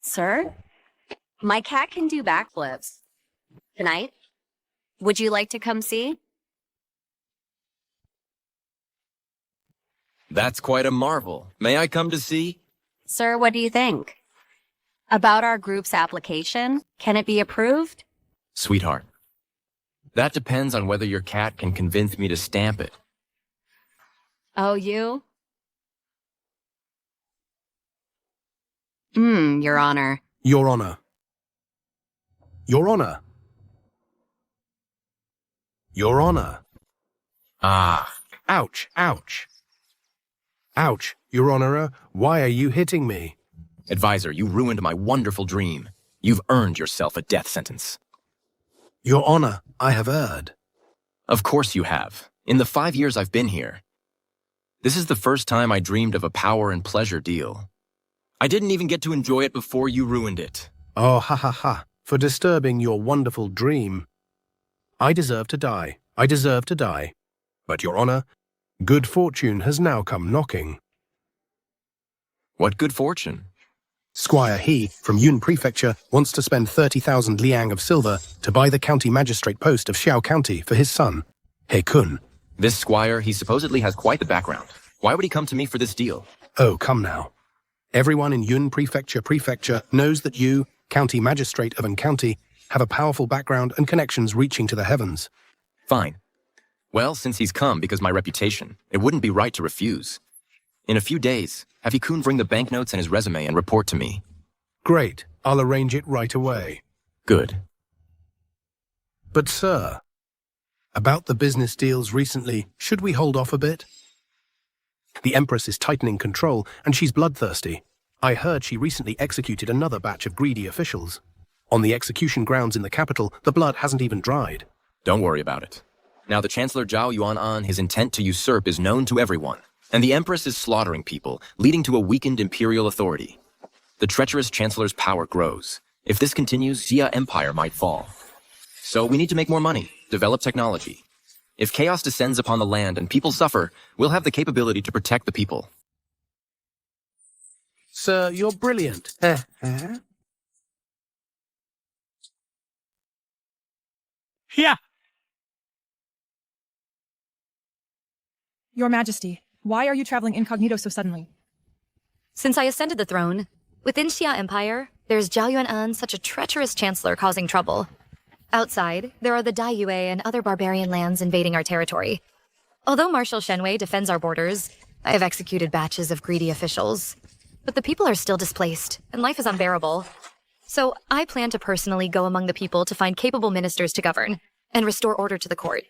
Sir, my cat can do backflips. Tonight, would you like to come see? That's quite a marvel. May I come to see? Sir, what do you think? About our group's application? Can it be approved? Sweetheart, that depends on whether your cat can convince me to stamp it. Oh, you? Your Honor. Your Honor. Your Honor. Your Honor. Ah. Ouch, ouch. Ouch, Your Honor, why are you hitting me? Advisor, you ruined my wonderful dream. You've earned yourself a death sentence. Your Honor, I have erred. Of course you have. In the 5 years I've been here. This is the first time I dreamed of a power and pleasure deal. I didn't even get to enjoy it before you ruined it. Oh, ha ha ha, for disturbing your wonderful dream. I deserve to die. I deserve to die. But, Your Honor, good fortune has now come knocking. What good fortune? Squire He, from Yun Prefecture, wants to spend 30,000 liang of silver to buy the county magistrate post of Xiao County for his son, He Kun. This squire, he supposedly has quite the background. Why would he come to me for this deal? Oh, come now. Everyone in Yun Prefecture knows that you, county magistrate of an county, have a powerful background and connections reaching to the heavens. Fine. Well, since he's come because my reputation, it wouldn't be right to refuse. In a few days, have He Kun bring the banknotes and his resume and report to me. Great. I'll arrange it right away. Good. But, sir, about the business deals recently, should we hold off a bit? The Empress is tightening control, and she's bloodthirsty. I heard she recently executed another batch of greedy officials. On the execution grounds in the capital, the blood hasn't even dried. Don't worry about it. Now the Chancellor Zhao Yuan, his intent to usurp is known to everyone, and the Empress is slaughtering people, leading to a weakened imperial authority. The treacherous Chancellor's power grows. If this continues, Xia Empire might fall. So we need to make more money, develop technology. If chaos descends upon the land and people suffer, we'll have the capability to protect the people. Sir, you're brilliant. Yeah. Your Majesty, why are you traveling incognito so suddenly? Since I ascended the throne, within Xia Empire, there's Zhao Yuan, such a treacherous chancellor causing trouble. Outside, there are the Daiyue and other barbarian lands invading our territory. Although Marshal Shenwei defends our borders, I have executed batches of greedy officials. But the people are still displaced, and life is unbearable. So I plan to personally go among the people to find capable ministers to govern, and restore order to the court.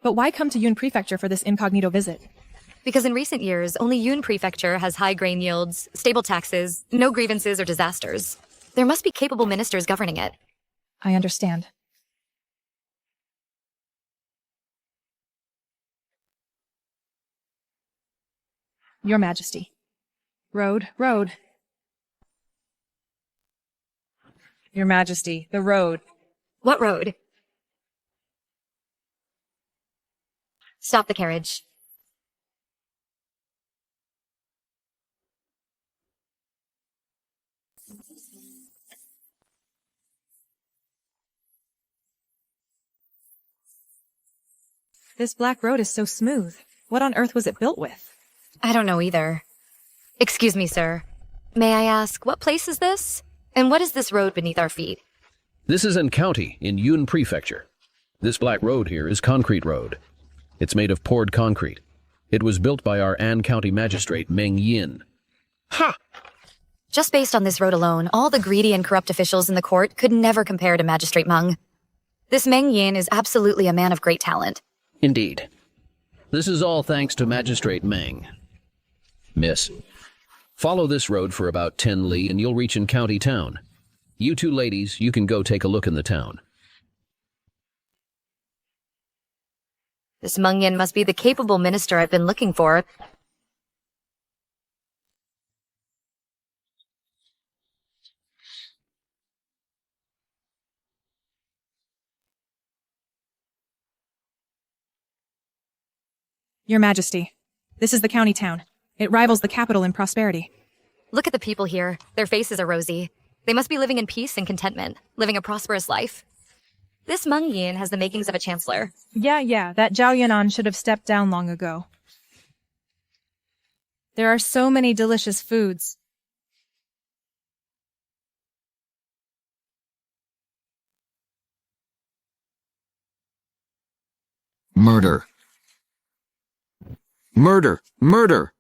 But why come to Yun Prefecture for this incognito visit? Because in recent years, only Yun Prefecture has high grain yields, stable taxes, no grievances or disasters. There must be capable ministers governing it. I understand. Your Majesty. Road, road. Your Majesty, the road. What road? Stop the carriage. This black road is so smooth. What on earth was it built with? I don't know either. Excuse me, sir. May I ask, what place is this? And what is this road beneath our feet? This is an county in Yun Prefecture. This black road here is Concrete Road. It's made of poured concrete. It was built by our An County Magistrate, Meng Yin. Ha! Just based on this road alone, all the greedy and corrupt officials in the court could never compare to Magistrate Meng. This Meng Yin is absolutely a man of great talent. Indeed. This is all thanks to Magistrate Meng. Miss, follow this road for about 10 li and you'll reach in county town. You two ladies, you can go take a look in the town. This Meng Yin must be the capable minister I've been looking for. Your Majesty, this is the county town. It rivals the capital in prosperity. Look at the people here. Their faces are rosy. They must be living in peace and contentment, living a prosperous life. This Meng Yin has the makings of a chancellor. Yeah, that Zhao Yunan should have stepped down long ago. There are so many delicious foods. Murder. Murder! Murder!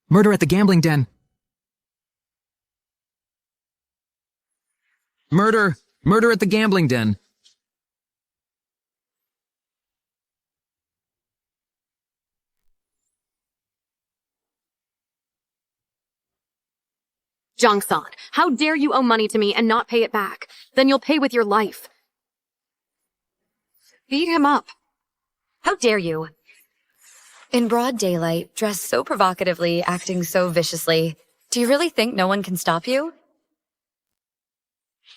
Murder at the gambling den. Murder! Murder at the gambling den. Jongsan, how dare you owe money to me and not pay it back? Then you'll pay with your life. Beat him up. How dare you? In broad daylight, dressed so provocatively, acting so viciously. Do you really think no one can stop you?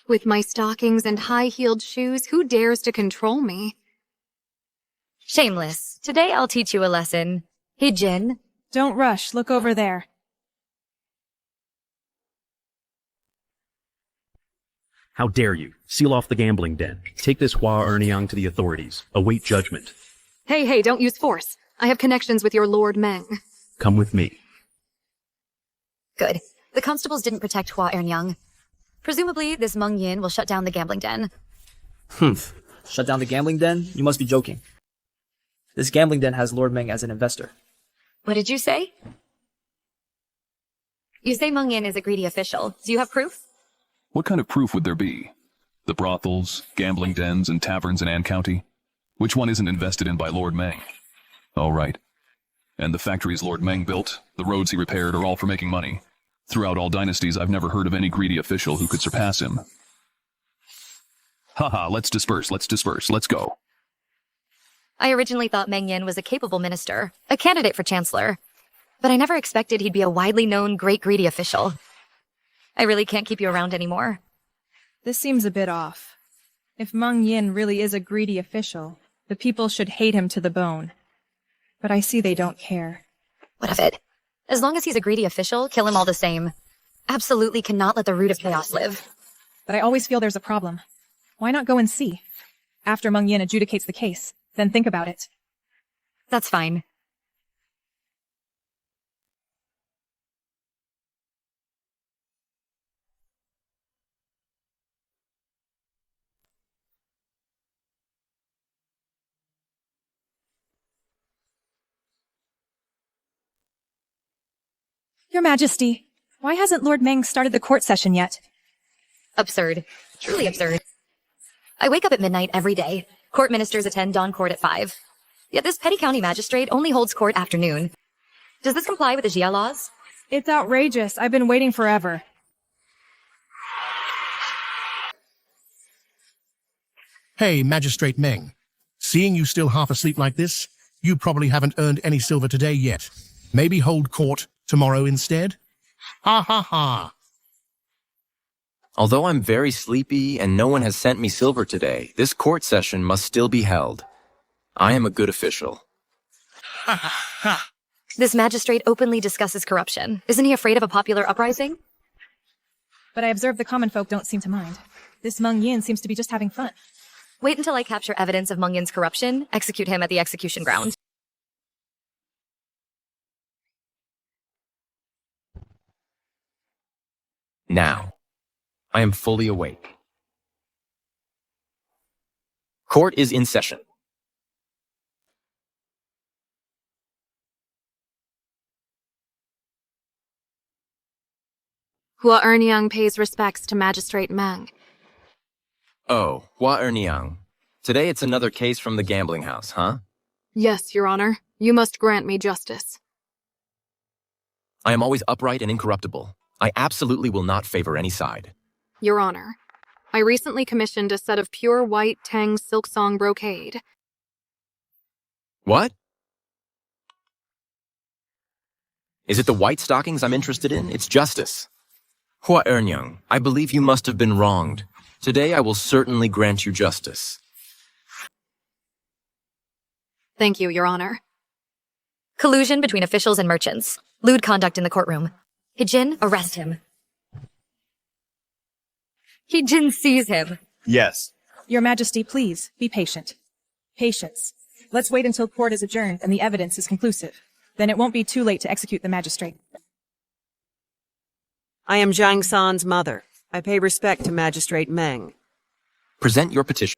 With my stockings and high-heeled shoes, who dares to control me? Shameless. Today I'll teach you a lesson. Hey, Jin. Don't rush, look over there. How dare you? Seal off the gambling den. Take this Hua Erniang to the authorities. Await judgment. Hey, don't use force. I have connections with your Lord Meng. Come with me. Good. The constables didn't protect Hua Ernyang. Presumably, this Meng Yin will shut down the gambling den. Humph. Shut down the gambling den? You must be joking. This gambling den has Lord Meng as an investor. What did you say? You say Meng Yin is a greedy official. Do you have proof? What kind of proof would there be? The brothels, gambling dens, and taverns in An County? Which one isn't invested in by Lord Meng? Oh, right. And the factories Lord Meng built, the roads he repaired are all for making money. Throughout all dynasties, I've never heard of any greedy official who could surpass him. Haha, let's disperse, let's go. I originally thought Meng Yin was a capable minister, a candidate for chancellor. But I never expected he'd be a widely known great greedy official. I really can't keep you around anymore. This seems a bit off. If Meng Yin really is a greedy official, the people should hate him to the bone. But I see they don't care. What of it? As long as he's a greedy official, kill him all the same. Absolutely cannot let the root of chaos live. But I always feel there's a problem. Why not go and see? After Meng Yin adjudicates the case, then think about it. That's fine. Your Majesty, why hasn't Lord Meng started the court session yet? Absurd. Truly absurd. I wake up at midnight every day. Court ministers attend dawn court at 5. Yet this petty county magistrate only holds court after noon. Does this comply with the Jia laws? It's outrageous. I've been waiting forever. Hey, Magistrate Meng. Seeing you still half asleep like this, you probably haven't earned any silver today yet. Maybe hold court tomorrow instead? Ha ha ha. Although I'm very sleepy and no one has sent me silver today, this court session must still be held. I am a good official. Ha ha ha. This magistrate openly discusses corruption. Isn't he afraid of a popular uprising? But I observe the common folk don't seem to mind. This Meng Yin seems to be just having fun. Wait until I capture evidence of Meng Yin's corruption, execute him at the execution ground. Now, I am fully awake. Court is in session. Hua Ernyang pays respects to Magistrate Meng. Oh, Hua Erniang. Today it's another case from the gambling house, huh? Yes, Your Honor. You must grant me justice. I am always upright and incorruptible. I absolutely will not favor any side. Your Honor, I recently commissioned a set of pure white Tang silksong brocade. What? Is it the white stockings I'm interested in? It's justice. Hua Ernyang, I believe you must have been wronged. Today I will certainly grant you justice. Thank you, Your Honor. Collusion between officials and merchants. Lewd conduct in the courtroom. Hijin, arrest him. Hijin sees him. Yes. Your Majesty, please, be patient. Patience. Let's wait until court is adjourned and the evidence is conclusive. Then it won't be too late to execute the magistrate. I am Zhang San's mother. I pay respect to Magistrate Meng. Present your petition.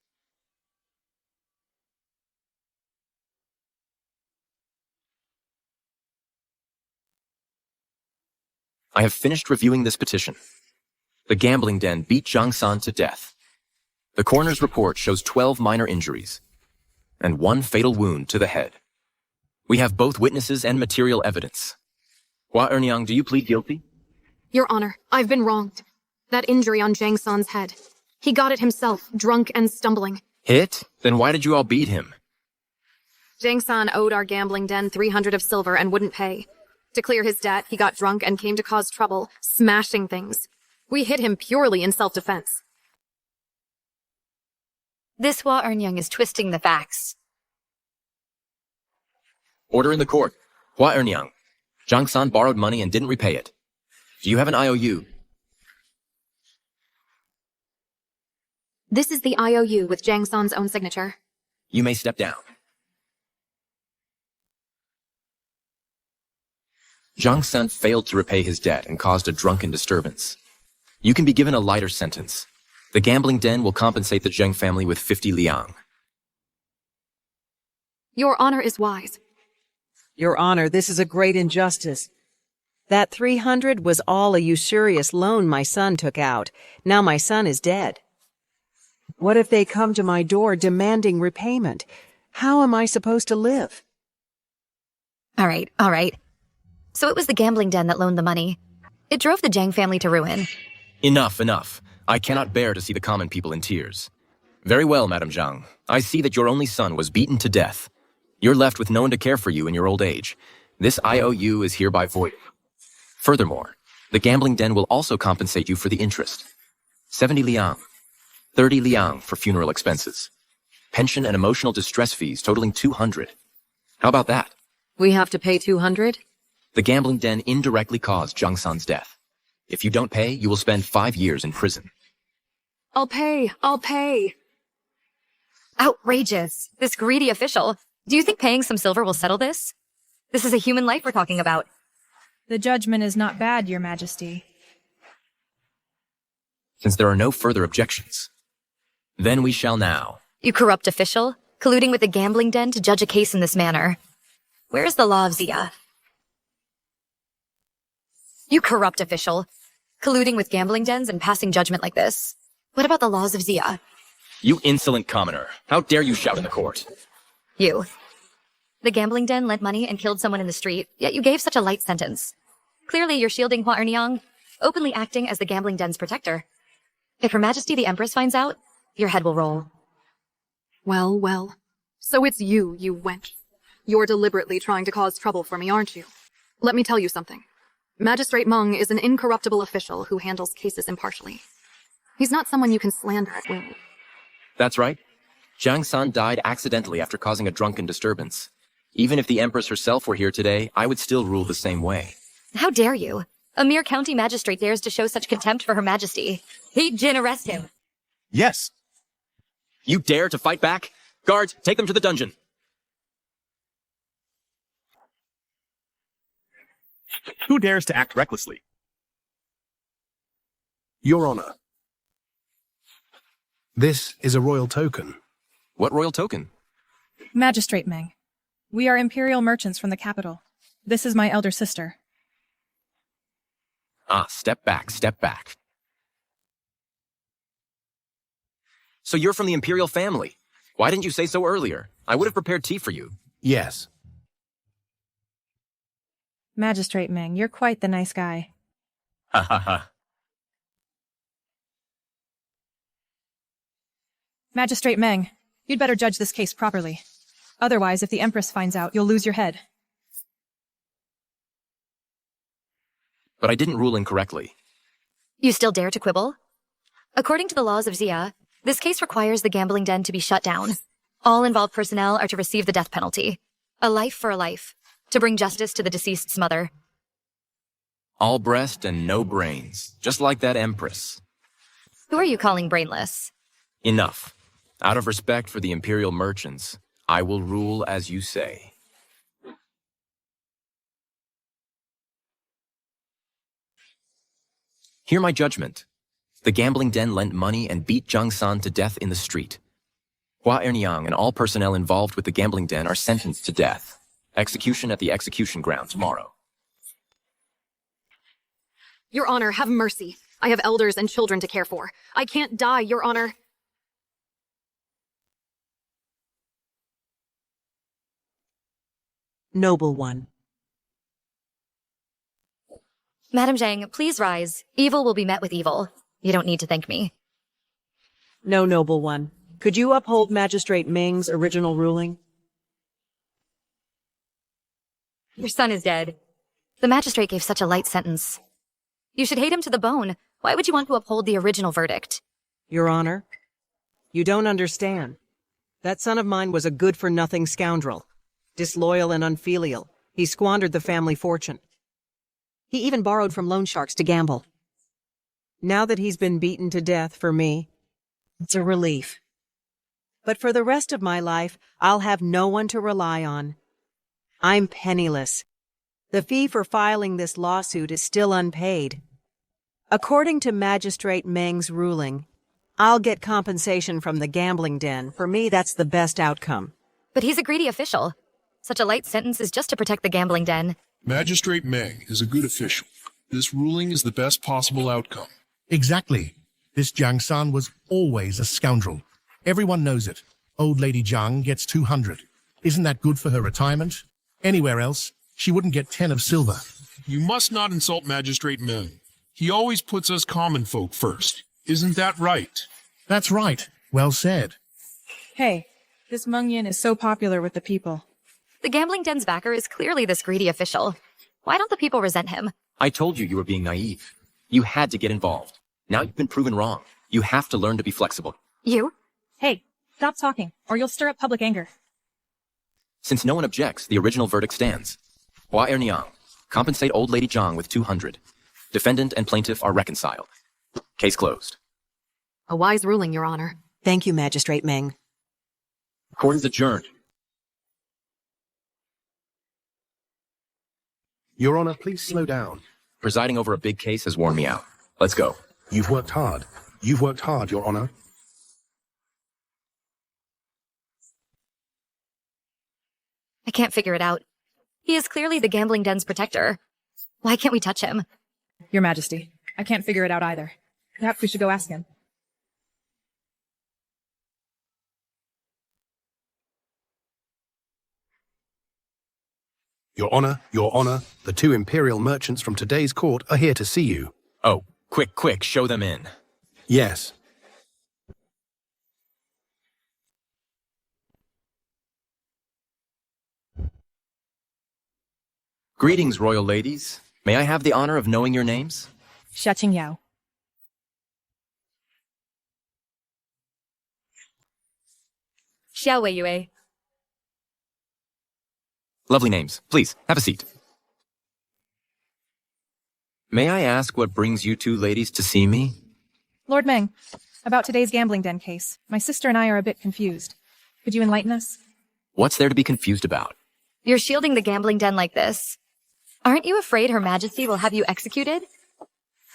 I have finished reviewing this petition. The gambling den beat Zhang San to death. The coroner's report shows 12 minor injuries and 1 fatal wound to the head. We have both witnesses and material evidence. Hua Erniang, do you plead guilty? Your Honor, I've been wronged. That injury on Zhang San's head. He got it himself, drunk and stumbling. Hit? Then why did you all beat him? Zhang San owed our gambling den 300 of silver and wouldn't pay. To clear his debt, he got drunk and came to cause trouble, smashing things. We hit him purely in self-defense. This Hua Ernyang is twisting the facts. Order in the court. Hua Erniang. Zhang San borrowed money and didn't repay it. Do you have an IOU? This is the IOU with Zhang San's own signature. You may step down. Zhang San failed to repay his debt and caused a drunken disturbance. You can be given a lighter sentence. The gambling den will compensate the Zheng family with 50 liang. Your Honor is wise. Your Honor, this is a great injustice. That 300 was all a usurious loan my son took out. Now my son is dead. What if they come to my door demanding repayment? How am I supposed to live? All right. So it was the gambling den that loaned the money. It drove the Zhang family to ruin. Enough. I cannot bear to see the common people in tears. Very well, Madam Zhang. I see that your only son was beaten to death. You're left with no one to care for you in your old age. This IOU is hereby voided. Furthermore, the gambling den will also compensate you for the interest. 70 liang. 30 liang for funeral expenses. Pension and emotional distress fees totaling 200. How about that? We have to pay 200? The gambling den indirectly caused Zhang San's death. If you don't pay, you will spend 5 years in prison. I'll pay. Outrageous. This greedy official. Do you think paying some silver will settle this? This is a human life we're talking about. The judgment is not bad, Your Majesty. Since there are no further objections, then we shall now. You corrupt official, colluding with the gambling den to judge a case in this manner. Where is the law of Zia? You corrupt official, colluding with gambling dens and passing judgment like this. What about the laws of Zia? You insolent commoner. How dare you shout in the court? You. The gambling den lent money and killed someone in the street, yet you gave such a light sentence. Clearly you're shielding Hua Erniang, openly acting as the gambling den's protector. If Her Majesty the Empress finds out, your head will roll. Well. So it's you wench. You're deliberately trying to cause trouble for me, aren't you? Let me tell you something. Magistrate Meng is an incorruptible official who handles cases impartially. He's not someone you can slander at will. That's right. Zhang San died accidentally after causing a drunken disturbance. Even if the Empress herself were here today, I would still rule the same way. How dare you? A mere county magistrate dares to show such contempt for Her Majesty. Jin, arrest him. Yes. You dare to fight back? Guards, take them to the dungeon. Who dares to act recklessly? Your Honor. This is a royal token. What royal token? Magistrate Meng. We are imperial merchants from the capital. This is my elder sister. Step back. So you're from the imperial family. Why didn't you say so earlier? I would have prepared tea for you. Yes. Magistrate Meng, you're quite the nice guy. Ha. Magistrate Meng, you'd better judge this case properly. Otherwise, if the Empress finds out, you'll lose your head. But I didn't rule incorrectly. You still dare to quibble? According to the laws of Zia, this case requires the gambling den to be shut down. All involved personnel are to receive the death penalty. A life for a life. To bring justice to the deceased's mother. All breast and no brains, just like that Empress. Who are you calling brainless? Enough. Out of respect for the imperial merchants, I will rule as you say. Hear my judgment. The gambling den lent money and beat Zhang San to death in the street. Hua Erniang and all personnel involved with the gambling den are sentenced to death. Execution at the execution ground tomorrow. Your Honor, have mercy. I have elders and children to care for. I can't die, Your Honor. Noble one. Madam Zhang, please rise. Evil will be met with evil. You don't need to thank me. No, noble one. Could you uphold Magistrate Ming's original ruling? Your son is dead. The magistrate gave such a light sentence. You should hate him to the bone. Why would you want to uphold the original verdict? Your Honor, you don't understand. That son of mine was a good-for-nothing scoundrel. Disloyal and unfilial. He squandered the family fortune. He even borrowed from loan sharks to gamble. Now that he's been beaten to death for me, it's a relief. But for the rest of my life, I'll have no one to rely on. I'm penniless. The fee for filing this lawsuit is still unpaid. According to Magistrate Meng's ruling, I'll get compensation from the gambling den. For me, that's the best outcome. But he's a greedy official. Such a light sentence is just to protect the gambling den. Magistrate Meng is a good official. This ruling is the best possible outcome. Exactly. This Jiang San was always a scoundrel. Everyone knows it. Old Lady Jiang gets 200. Isn't that good for her retirement? Anywhere else, she wouldn't get 10 of silver. You must not insult Magistrate Meng. He always puts us common folk first. Isn't that right? That's right. Well said. Hey, this Meng Yin is so popular with the people. The gambling den's backer is clearly this greedy official. Why don't the people resent him? I told you were being naive. You had to get involved. Now you've been proven wrong. You have to learn to be flexible. You? Hey, stop talking, or you'll stir up public anger. Since no one objects, the original verdict stands. Hua Erniang, compensate old lady Zhang with 200. Defendant and plaintiff are reconciled. Case closed. A wise ruling, Your Honor. Thank you, Magistrate Meng. Court is adjourned. Your Honor, please slow down. Presiding over a big case has worn me out. Let's go. You've worked hard. You've worked hard, Your Honor. I can't figure it out. He is clearly the gambling den's protector. Why can't we touch him? Your Majesty, I can't figure it out either. Perhaps we should go ask him. Your Honor, the 2 imperial merchants from today's court are here to see you. Oh, quick, show them in. Yes. Greetings, royal ladies. May I have the honor of knowing your names? Xiaqing Yao. Xiao Wei Yue. Lovely names. Please, have a seat. May I ask what brings you 2 ladies to see me? Lord Meng, about today's gambling den case. My sister and I are a bit confused. Could you enlighten us? What's there to be confused about? You're shielding the gambling den like this. Aren't you afraid Her Majesty will have you executed?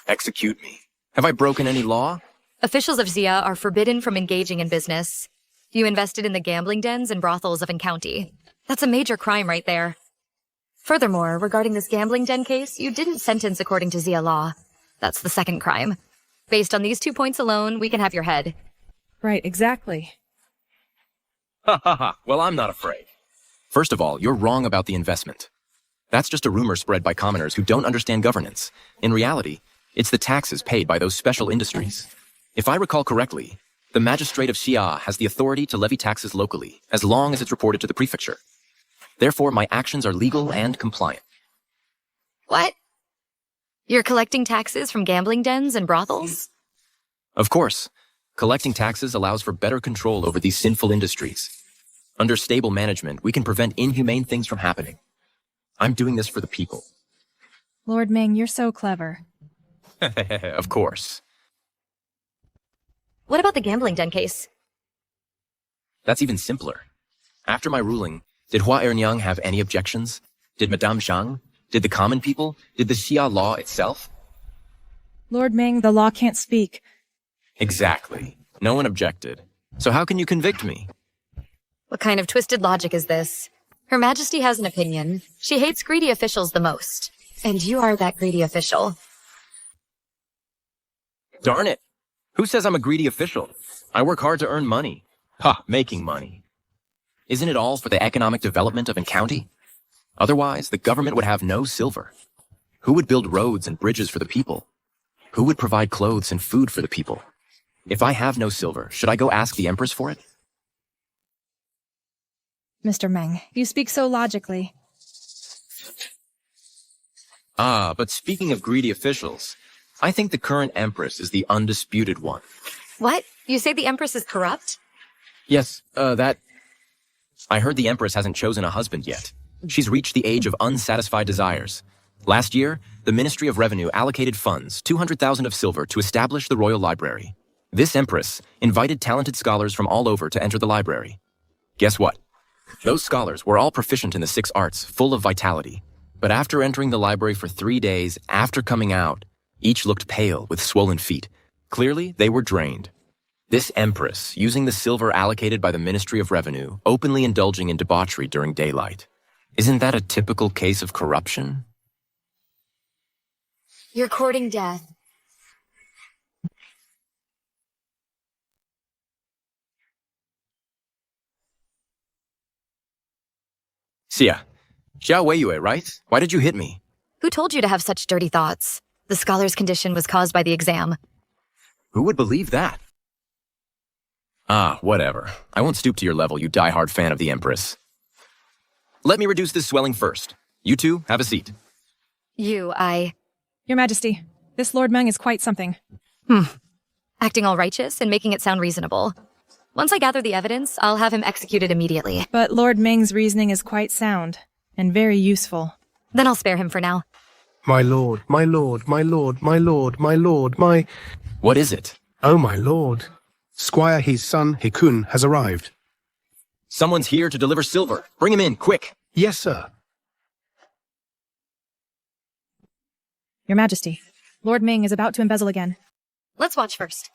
Execute me. Have I broken any law? Officials of Xia are forbidden from engaging in business. You invested in the gambling dens and brothels of Encounty. That's a major crime right there. Furthermore, regarding this gambling den case, you didn't sentence according to Xia law. That's the second crime. Based on these 2 points alone, we can have your head. Right, exactly. Ha ha ha. Well, I'm not afraid. First of all, you're wrong about the investment. That's just a rumor spread by commoners who don't understand governance. In reality, it's the taxes paid by those special industries. If I recall correctly, the magistrate of Xia has the authority to levy taxes locally, as long as it's reported to the prefecture. Therefore, my actions are legal and compliant. What? You're collecting taxes from gambling dens and brothels? Of course. Collecting taxes allows for better control over these sinful industries. Under stable management, we can prevent inhumane things from happening. I'm doing this for the people. Lord Ming, you're so clever. Of course. What about the gambling den case? That's even simpler. After my ruling, did Hua Ernyang have any objections? Did Madame Zhang? Did the common people? Did the Xia law itself? Lord Ming, the law can't speak. Exactly. No one objected. So how can you convict me? What kind of twisted logic is this? Her Majesty has an opinion. She hates greedy officials the most. And you are that greedy official. Darn it. Who says I'm a greedy official? I work hard to earn money. Ha, making money. Isn't it all for the economic development of a county? Otherwise, the government would have no silver. Who would build roads and bridges for the people? Who would provide clothes and food for the people? If I have no silver, should I go ask the Empress for it? Mr. Meng, you speak so logically. Ah, but speaking of greedy officials, I think the current Empress is the undisputed one. What? You say the Empress is corrupt? Yes, I heard the Empress hasn't chosen a husband yet. She's reached the age of unsatisfied desires. Last year, the Ministry of Revenue allocated funds, 200,000 of silver, to establish the Royal Library. This Empress invited talented scholars from all over to enter the library. Guess what? Those scholars were all proficient in the 6 arts, full of vitality. But after entering the library for 3 days, after coming out, each looked pale with swollen feet. Clearly, they were drained. This Empress, using the silver allocated by the Ministry of Revenue, openly indulging in debauchery during daylight. Isn't that a typical case of corruption? You're courting death. Xia, Xiao Weiyue, right? Why did you hit me? Who told you to have such dirty thoughts? The scholar's condition was caused by the exam. Who would believe that? Ah, whatever. I won't stoop to your level, you die-hard fan of the Empress. Let me reduce this swelling first. You two, have a seat. Your Majesty, this Lord Meng is quite something. Acting all righteous and making it sound reasonable. Once I gather the evidence, I'll have him executed immediately. But Lord Meng's reasoning is quite sound, and very useful. Then I'll spare him for now. My lord, my lord, my lord, my lord, my lord, my... What is it? Oh, my lord. Squire He's son, Hikun, has arrived. Someone's here to deliver silver. Bring him in, quick. Yes, sir. Your Majesty, Lord Ming is about to embezzle again. Let's watch first.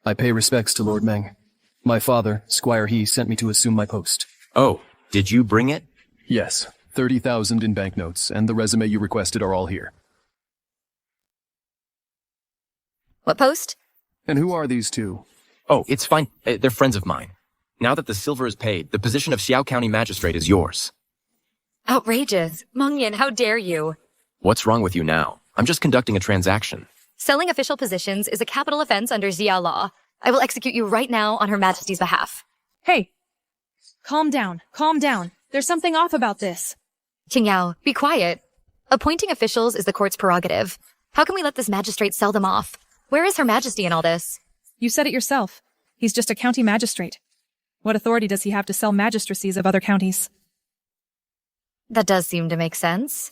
I pay respects to Lord Meng. My father, Squire He, sent me to assume my post. Oh, did you bring it? Yes, 30,000 in banknotes, and the resume you requested are all here. What post? And who are these two? Oh, it's fine. They're friends of mine. Now that the silver is paid, the position of Xiao County Magistrate is yours. Outrageous. Meng Yin, how dare you? What's wrong with you now? I'm just conducting a transaction. Selling official positions is a capital offense under Xia law. I will execute you right now on Her Majesty's behalf. Hey! Calm down. Calm down. There's something off about this. Qingyao, be quiet. Appointing officials is the court's prerogative. How can we let this magistrate sell them off? Where is Her Majesty in all this? You said it yourself. He's just a county magistrate. What authority does he have to sell magistracies of other counties? That does seem to make sense.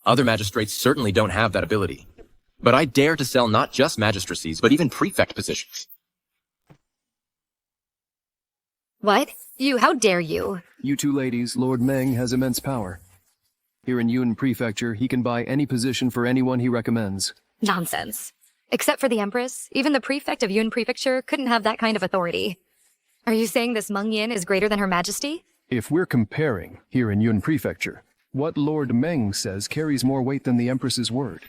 Other magistrates certainly don't have that ability. But I dare to sell not just magistracies, but even prefect positions. What? You, how dare you? You two ladies, Lord Meng has immense power. Here in Yun Prefecture, he can buy any position for anyone he recommends. Nonsense. Except for the Empress, even the prefect of Yun Prefecture couldn't have that kind of authority. Are you saying this Meng Yin is greater than Her Majesty? If we're comparing here in Yun Prefecture, what Lord Meng says carries more weight than the Empress's word.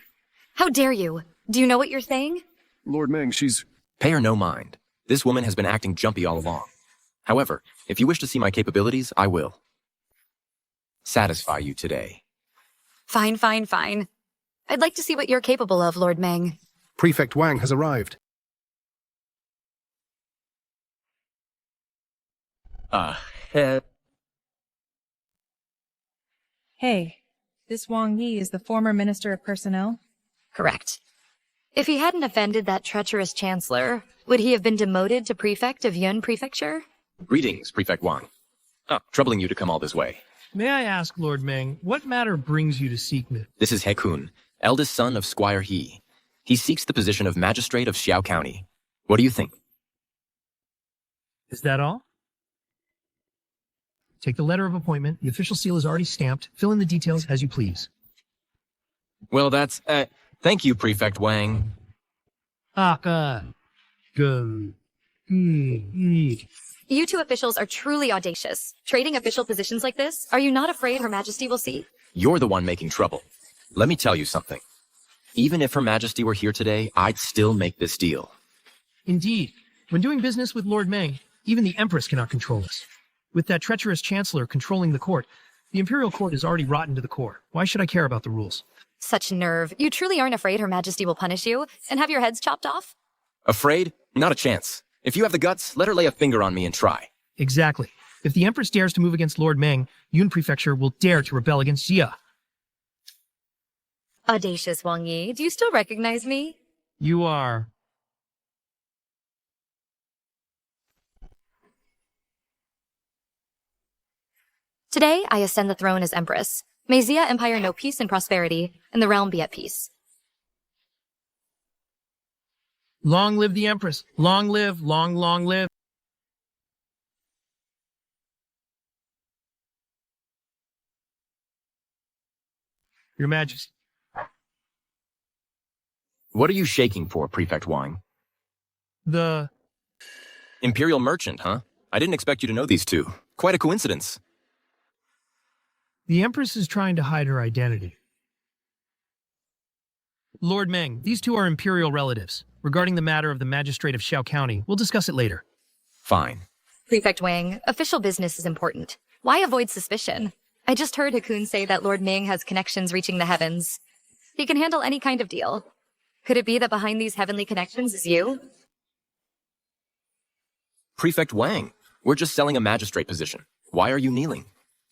How dare you? Do you know what you're saying? Lord Meng, she's... Pay her no mind. This woman has been acting jumpy all along. However, if you wish to see my capabilities, I will. Satisfy you today. Fine, fine, fine. I'd like to see what you're capable of, Lord Meng. Prefect Wang has arrived. Hey, this Wang Yi is the former Minister of Personnel? Correct. If he hadn't offended that treacherous chancellor, would he have been demoted to prefect of Yun Prefecture? Greetings, Prefect Wang. Troubling you to come all this way. May I ask, Lord Meng, what matter brings you to seek me? This is He Kun, eldest son of Squire He. He seeks the position of magistrate of Xiao County. What do you think? Is that all? Take the letter of appointment. The official seal is already stamped. Fill in the details as you please. Well, that's, thank you, Prefect Wang. Good. You two officials are truly audacious. Trading official positions like this, are you not afraid Her Majesty will see? You're the one making trouble. Let me tell you something. Even if Her Majesty were here today, I'd still make this deal. Indeed. When doing business with Lord Meng, even the Empress cannot control us. With that treacherous chancellor controlling the court, the imperial court is already rotten to the core. Why should I care about the rules? Such nerve. You truly aren't afraid Her Majesty will punish you and have your heads chopped off? Afraid? Not a chance. If you have the guts, let her lay a finger on me and try. Exactly. If the Empress dares to move against Lord Meng, Yun Prefecture will dare to rebel against Xia. Audacious Wang Yi, do you still recognize me? You are... Today, I ascend the throne as Empress. May Xia Empire know peace and prosperity, and the realm be at peace. Long live the Empress. Long live, long live. Your Majesty. What are you shaking for, Prefect Wang? The... Imperial merchant, huh? I didn't expect you to know these two. Quite a coincidence. The Empress is trying to hide her identity. Lord Meng, these two are imperial relatives. Regarding the matter of the magistrate of Xiao County, we'll discuss it later. Fine. Prefect Wang, official business is important. Why avoid suspicion? I just heard He Kun say that Lord Ming has connections reaching the heavens. He can handle any kind of deal. Could it be that behind these heavenly connections is you? Prefect Wang, we're just selling a magistrate position. Why are you kneeling?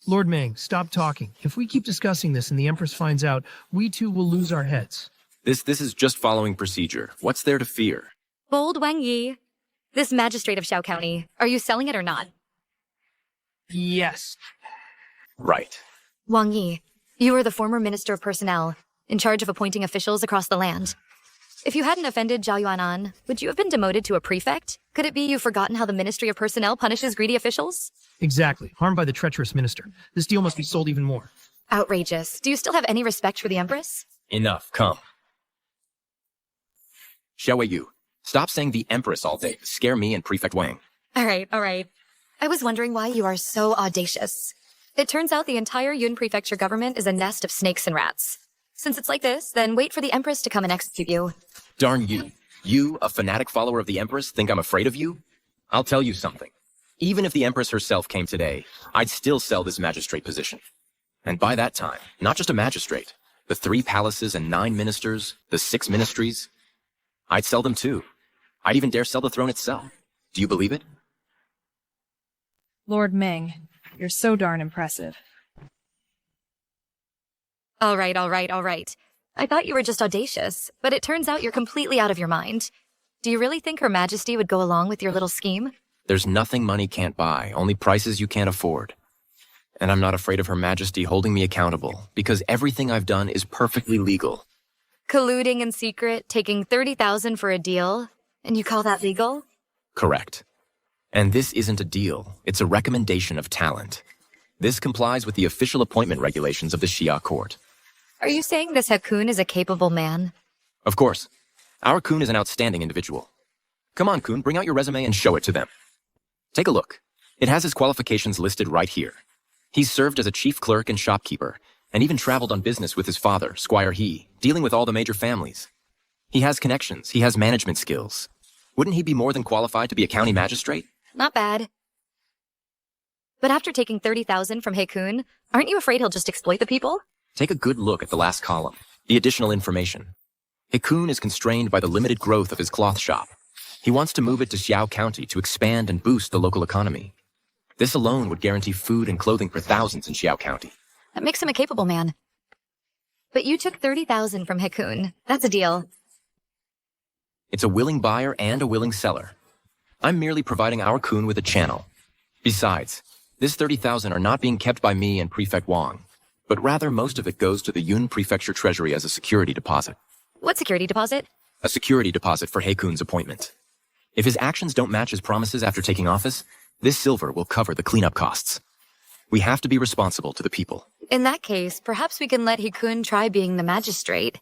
Lord Meng, stop talking. If we keep discussing this and the Empress finds out, we too will lose our heads. This is just following procedure. What's there to fear? Bold Wang Yi, this magistrate of Xiao County, are you selling it or not? Yes. Right. Wang Yi, you are the former Minister of Personnel, in charge of appointing officials across the land. If you hadn't offended Zhao Yuanan, would you have been demoted to a prefect? Could it be you've forgotten how the Ministry of Personnel punishes greedy officials? Exactly. Harmed by the treacherous minister. This deal must be sold even more. Outrageous. Do you still have any respect for the Empress? Enough, come. Xiao Yu, stop saying the Empress all day to scare me and Prefect Wang. All right. I was wondering why you are so audacious. It turns out the entire Yun Prefecture government is a nest of snakes and rats. Since it's like this, then wait for the Empress to come and execute you. Darn you. You, a fanatic follower of the Empress, think I'm afraid of you? I'll tell you something. Even if the Empress herself came today, I'd still sell this magistrate position. And by that time, not just a magistrate, the 3 palaces and 9 ministers, the 6 ministries, I'd sell them too. I'd even dare sell the throne itself. Do you believe it? Lord Meng, you're so darn impressive. All right. I thought you were just audacious, but it turns out you're completely out of your mind. Do you really think Her Majesty would go along with your little scheme? There's nothing money can't buy, only prices you can't afford. And I'm not afraid of Her Majesty holding me accountable, because everything I've done is perfectly legal. Colluding in secret, taking 30,000 for a deal, and you call that legal? Correct. And this isn't a deal, it's a recommendation of talent. This complies with the official appointment regulations of the Xia court. Are you saying this He Kun is a capable man? Of course. Our Kun is an outstanding individual. Come on, Kun, bring out your resume and show it to them. Take a look. It has his qualifications listed right here. He's served as a chief clerk and shopkeeper, and even traveled on business with his father, Squire He, dealing with all the major families. He has connections, he has management skills. Wouldn't he be more than qualified to be a county magistrate? Not bad. But after taking 30,000 from He Kun, aren't you afraid he'll just exploit the people? Take a good look at the last column, the additional information. He Kun is constrained by the limited growth of his cloth shop. He wants to move it to Xiao County to expand and boost the local economy. This alone would guarantee food and clothing for thousands in Xiao County. That makes him a capable man. But you took 30,000 from He Kun. That's a deal. It's a willing buyer and a willing seller. I'm merely providing our Kun with a channel. Besides, this 30,000 are not being kept by me and Prefect Wang, but rather most of it goes to the Yun Prefecture Treasury as a security deposit. What security deposit? A security deposit for He-kun's appointment. If his actions don't match his promises after taking office, this silver will cover the cleanup costs. We have to be responsible to the people. In that case, perhaps we can let He-kun try being the magistrate.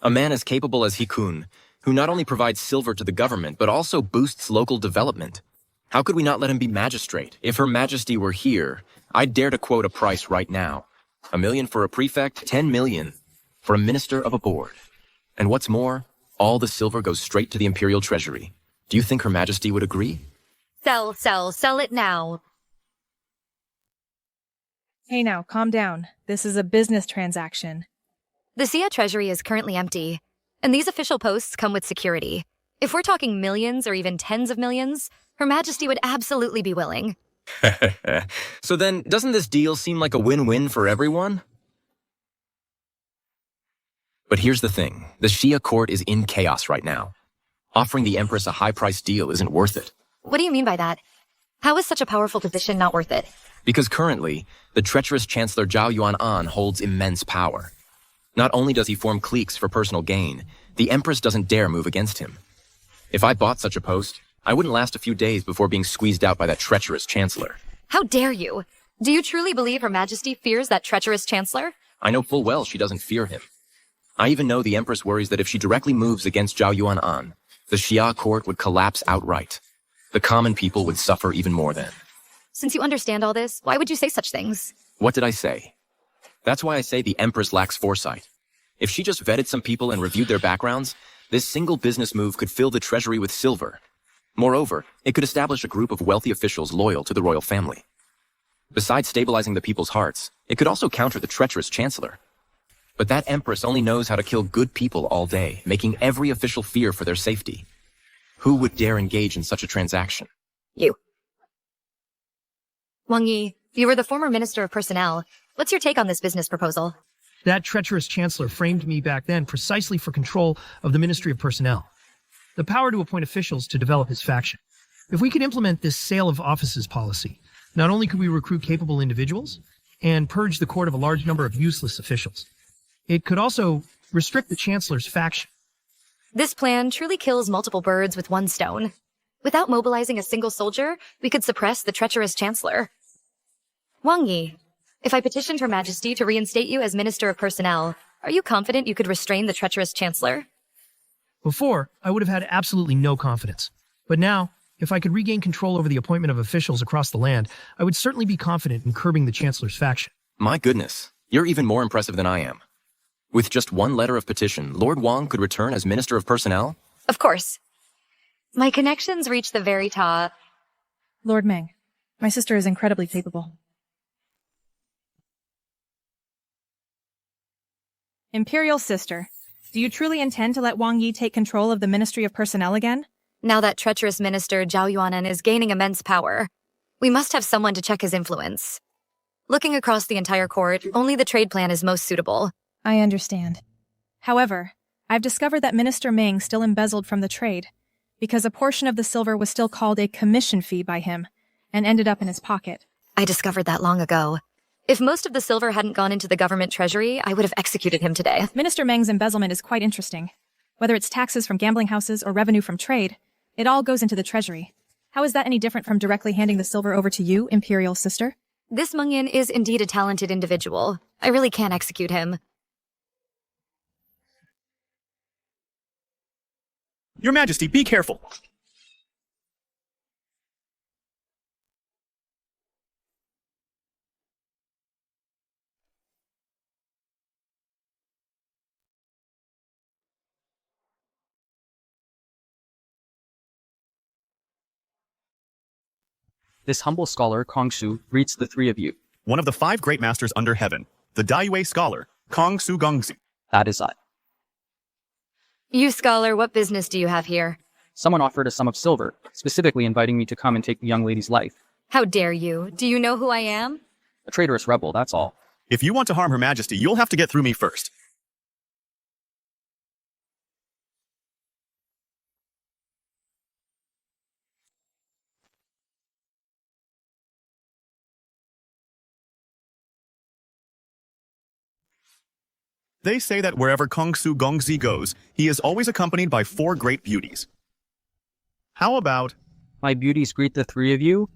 A man as capable as He-kun, who not only provides silver to the government, but also boosts local development. How could we not let him be magistrate? If Her Majesty were here, I'd dare to quote a price right now. 1 million for a prefect, 10 million for a minister of a board. And what's more, all the silver goes straight to the imperial treasury. Do you think Her Majesty would agree? Sell it now. Hey now, calm down. This is a business transaction. The Xia treasury is currently empty, and these official posts come with security. If we're talking millions or even tens of millions, Her Majesty would absolutely be willing. So then, doesn't this deal seem like a win-win for everyone? But here's the thing. The Xia court is in chaos right now. Offering the Empress a high-priced deal isn't worth it. What do you mean by that? How is such a powerful position not worth it? Because currently, the treacherous Chancellor Zhao Yuan holds immense power. Not only does he form cliques for personal gain, the Empress doesn't dare move against him. If I bought such a post, I wouldn't last a few days before being squeezed out by that treacherous Chancellor. How dare you? Do you truly believe Her Majesty fears that treacherous Chancellor? I know full well she doesn't fear him. I even know the Empress worries that if she directly moves against Zhao Yuan, the Xia court would collapse outright. The common people would suffer even more then. Since you understand all this, why would you say such things? What did I say? That's why I say the Empress lacks foresight. If she just vetted some people and reviewed their backgrounds, this single business move could fill the treasury with silver. Moreover, it could establish a group of wealthy officials loyal to the royal family. Besides stabilizing the people's hearts, it could also counter the treacherous Chancellor. But that Empress only knows how to kill good people all day, making every official fear for their safety. Who would dare engage in such a transaction? You. Wang Yi, you were the former Minister of Personnel. What's your take on this business proposal? That treacherous chancellor framed me back then precisely for control of the Ministry of Personnel. The power to appoint officials to develop his faction. If we could implement this sale of offices policy, not only could we recruit capable individuals and purge the court of a large number of useless officials, it could also restrict the chancellor's faction. This plan truly kills multiple birds with one stone. Without mobilizing a single soldier, we could suppress the treacherous chancellor. Wang Yi, if I petitioned Her Majesty to reinstate you as Minister of Personnel, are you confident you could restrain the treacherous chancellor? Before, I would have had absolutely no confidence. But now, if I could regain control over the appointment of officials across the land, I would certainly be confident in curbing the chancellor's faction. My goodness, you're even more impressive than I am. With just one letter of petition, Lord Wang could return as Minister of Personnel? Of course. My connections reach the very top. Lord Meng, my sister is incredibly capable. Imperial sister, do you truly intend to let Wang Yi take control of the Ministry of Personnel again? Now that treacherous Minister Zhao Yuanan is gaining immense power, we must have someone to check his influence. Looking across the entire court, only the trade plan is most suitable. I understand. However, I've discovered that Minister Ming still embezzled from the trade, because a portion of the silver was still called a commission fee by him, and ended up in his pocket. I discovered that long ago. If most of the silver hadn't gone into the government treasury, I would have executed him today. Minister Meng's embezzlement is quite interesting. Whether it's taxes from gambling houses or revenue from trade, it all goes into the treasury. How is that any different from directly handing the silver over to you, Imperial sister? This Meng Yin is indeed a talented individual. I really can't execute him. Your Majesty, be careful. This humble scholar, Kong Shu, greets the three of you. One of the 5 great masters under heaven, the Daiyue scholar, Kong Su Gongzi. That is I. You scholar, what business do you have here? Someone offered a sum of silver, specifically inviting me to come and take the young lady's life. How dare you? Do you know who I am? A traitorous rebel, that's all. If you want to harm Her Majesty, you'll have to get through me first. They say that wherever Kong Su Gongzi goes, he is always accompanied by 4 great beauties. How about... My beauties greet the 3 of you?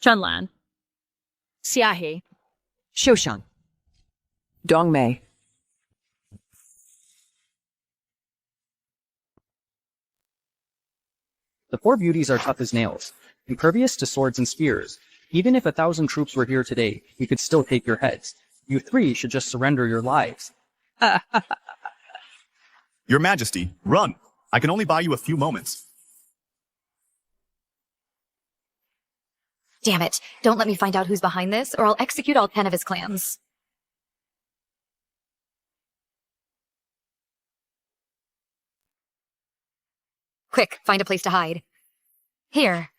Chunlan, Xiahe, Shoshan. Dongmei. The 4 beauties are tough as nails, impervious to swords and spears. Even if 1,000 troops were here today, we could still take your heads. You 3 should just surrender your lives. Your Majesty, run! I can only buy you a few moments. Damn it. Don't let me find out who's behind this, or I'll execute all 10 of his clans. Quick, find a place to hide. Here.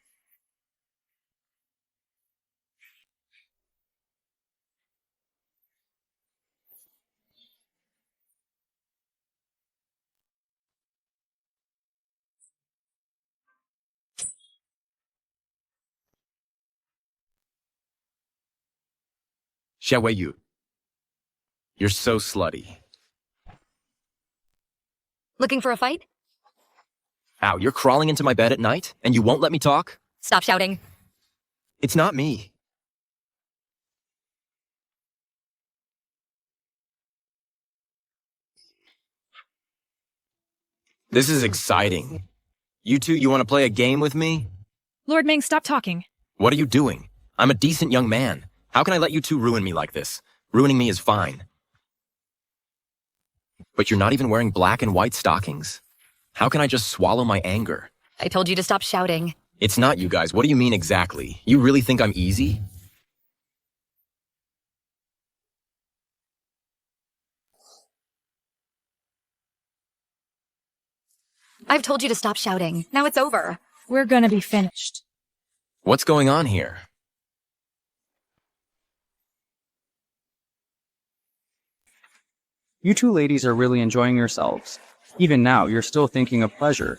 Xiaoyu. You're so slutty. Looking for a fight? Ow, you're crawling into my bed at night, and you won't let me talk? Stop shouting. It's not me. This is exciting. You two, you want to play a game with me? Lord Ming, stop talking. What are you doing? I'm a decent young man. How can I let you two ruin me like this? Ruining me is fine. But you're not even wearing black and white stockings? How can I just swallow my anger? I told you to stop shouting. It's not you guys. What do you mean exactly? You really think I'm easy? I've told you to stop shouting. Now it's over. We're gonna be finished. What's going on here? You 2 ladies are really enjoying yourselves. Even now, you're still thinking of pleasure.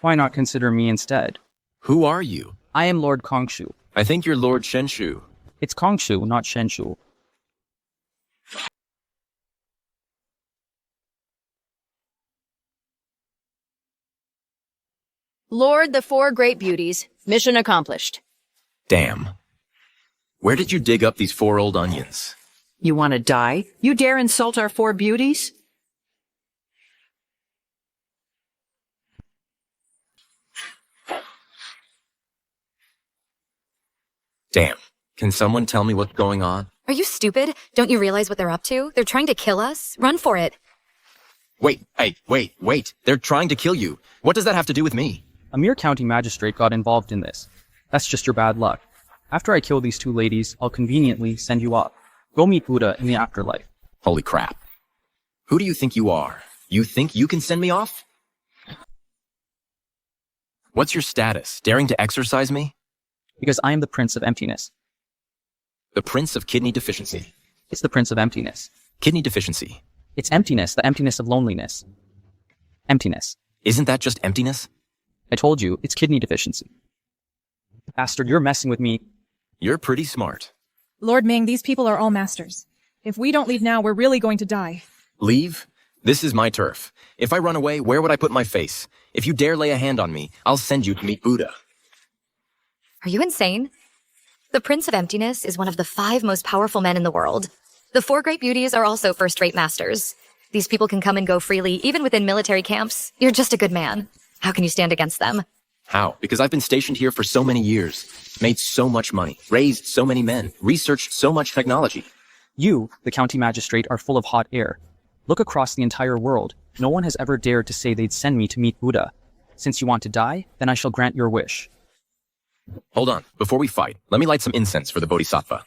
Why not consider me instead? Who are you? I am Lord Kongshu. I think you're Lord Shenshu. It's Kongshu, not Shenshu. Lord the 4 Great Beauties, mission accomplished. Damn. Where did you dig up these 4 old onions? You want to die? You dare insult our 4 beauties? Damn. Can someone tell me what's going on? Are you stupid? Don't you realize what they're up to? They're trying to kill us. Run for it. Wait. They're trying to kill you. What does that have to do with me? A mere county magistrate got involved in this. That's just your bad luck. After I kill these 2 ladies, I'll conveniently send you off. Go meet Buddha in the afterlife. Holy crap. Who do you think you are? You think you can send me off? What's your status? Daring to exorcise me? Because I am the Prince of Emptiness. The Prince of Kidney Deficiency. It's the Prince of Emptiness. Kidney Deficiency. It's emptiness, the emptiness of loneliness. Emptiness. Isn't that just emptiness? I told you, it's kidney deficiency. Bastard, you're messing with me. You're pretty smart. Lord Ming, these people are all masters. If we don't leave now, we're really going to die. Leave? This is my turf. If I run away, where would I put my face? If you dare lay a hand on me, I'll send you to meet Buddha. Are you insane? The Prince of Emptiness is one of the 5 most powerful men in the world. The 4 Great Beauties are also first-rate masters. These people can come and go freely, even within military camps. You're just a good man. How can you stand against them? How? Because I've been stationed here for so many years, made so much money, raised so many men, researched so much technology. You, the county magistrate, are full of hot air. Look across the entire world. No one has ever dared to say they'd send me to meet Buddha. Since you want to die, then I shall grant your wish. Hold on. Before we fight, let me light some incense for the Bodhisattva.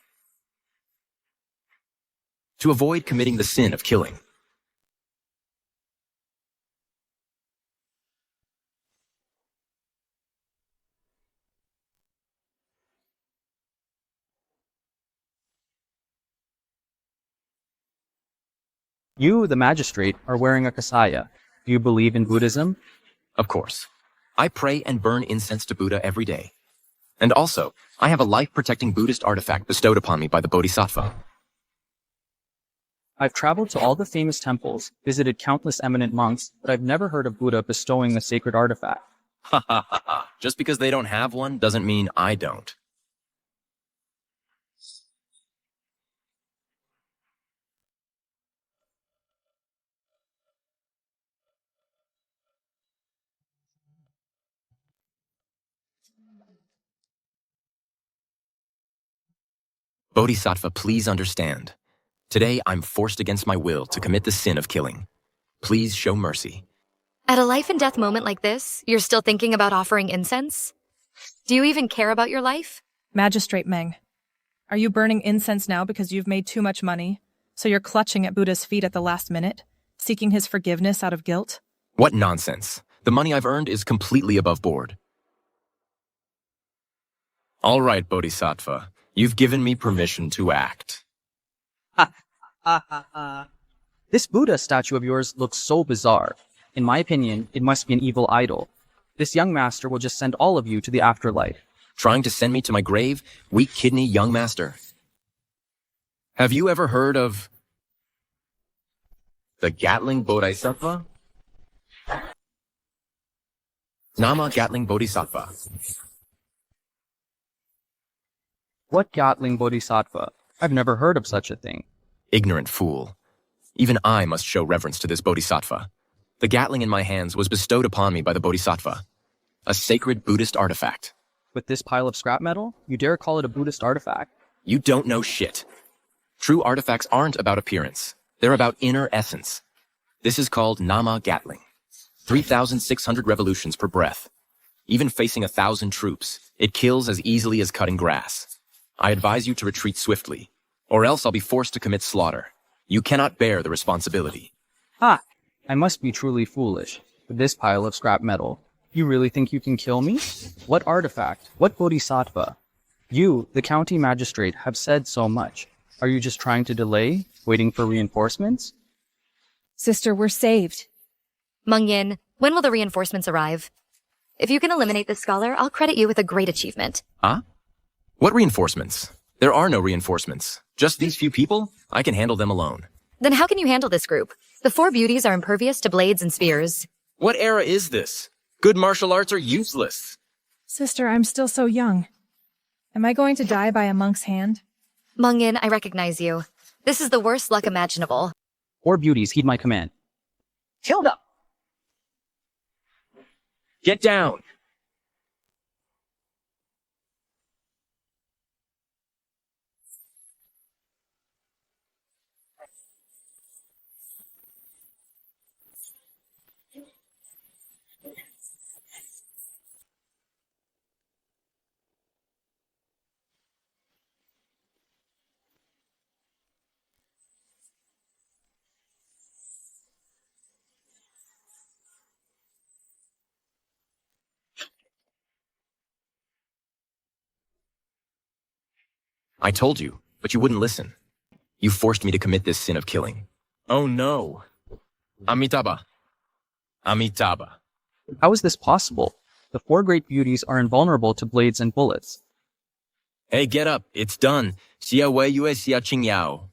To avoid committing the sin of killing. You, the magistrate, are wearing a kasaya. Do you believe in Buddhism? Of course. I pray and burn incense to Buddha every day. And also, I have a life-protecting Buddhist artifact bestowed upon me by the Bodhisattva. I've traveled to all the famous temples, visited countless eminent monks, but I've never heard of Buddha bestowing a sacred artifact. Ha ha ha ha. Just because they don't have one doesn't mean I don't. Bodhisattva, please understand. Today, I'm forced against my will to commit the sin of killing. Please show mercy. At a life and death moment like this, you're still thinking about offering incense? Do you even care about your life? Magistrate Meng, are you burning incense now because you've made too much money? So you're clutching at Buddha's feet at the last minute, seeking his forgiveness out of guilt? What nonsense. The money I've earned is completely above board. All right, Bodhisattva. You've given me permission to act. This Buddha statue of yours looks so bizarre. In my opinion, it must be an evil idol. This young master will just send all of you to the afterlife. Trying to send me to my grave, weak kidney young master. Have you ever heard of the Gatling Bodhisattva? Nama Gatling Bodhisattva. What Gatling Bodhisattva? I've never heard of such a thing. Ignorant fool. Even I must show reverence to this Bodhisattva. The Gatling in my hands was bestowed upon me by the Bodhisattva. A sacred Buddhist artifact. With this pile of scrap metal, you dare call it a Buddhist artifact? You don't know shit. True artifacts aren't about appearance. They're about inner essence. This is called Nama Gatling. 3,600 revolutions per breath. Even facing 1,000 troops, it kills as easily as cutting grass. I advise you to retreat swiftly, or else I'll be forced to commit slaughter. You cannot bear the responsibility. Ah, I must be truly foolish. With this pile of scrap metal, you really think you can kill me? What artifact? What bodhisattva? You, the county magistrate, have said so much. Are you just trying to delay, waiting for reinforcements? Sister, we're saved. Meng Yin, when will the reinforcements arrive? If you can eliminate this scholar, I'll credit you with a great achievement. Huh? What reinforcements? There are no reinforcements. Just these few people? I can handle them alone. Then how can you handle this group? The four beauties are impervious to blades and spears. What era is this? Good martial arts are useless. Sister, I'm still so young. Am I going to die by a monk's hand? Meng Yin, I recognize you. This is the worst luck imaginable. Four beauties, heed my command. Hilda! Get down! I told you, but you wouldn't listen. You forced me to commit this sin of killing. Oh no. Amitabha. Amitabha. How is this possible? The four great beauties are invulnerable to blades and bullets. Hey, get up. It's done. Xia wei yue xia qing yao.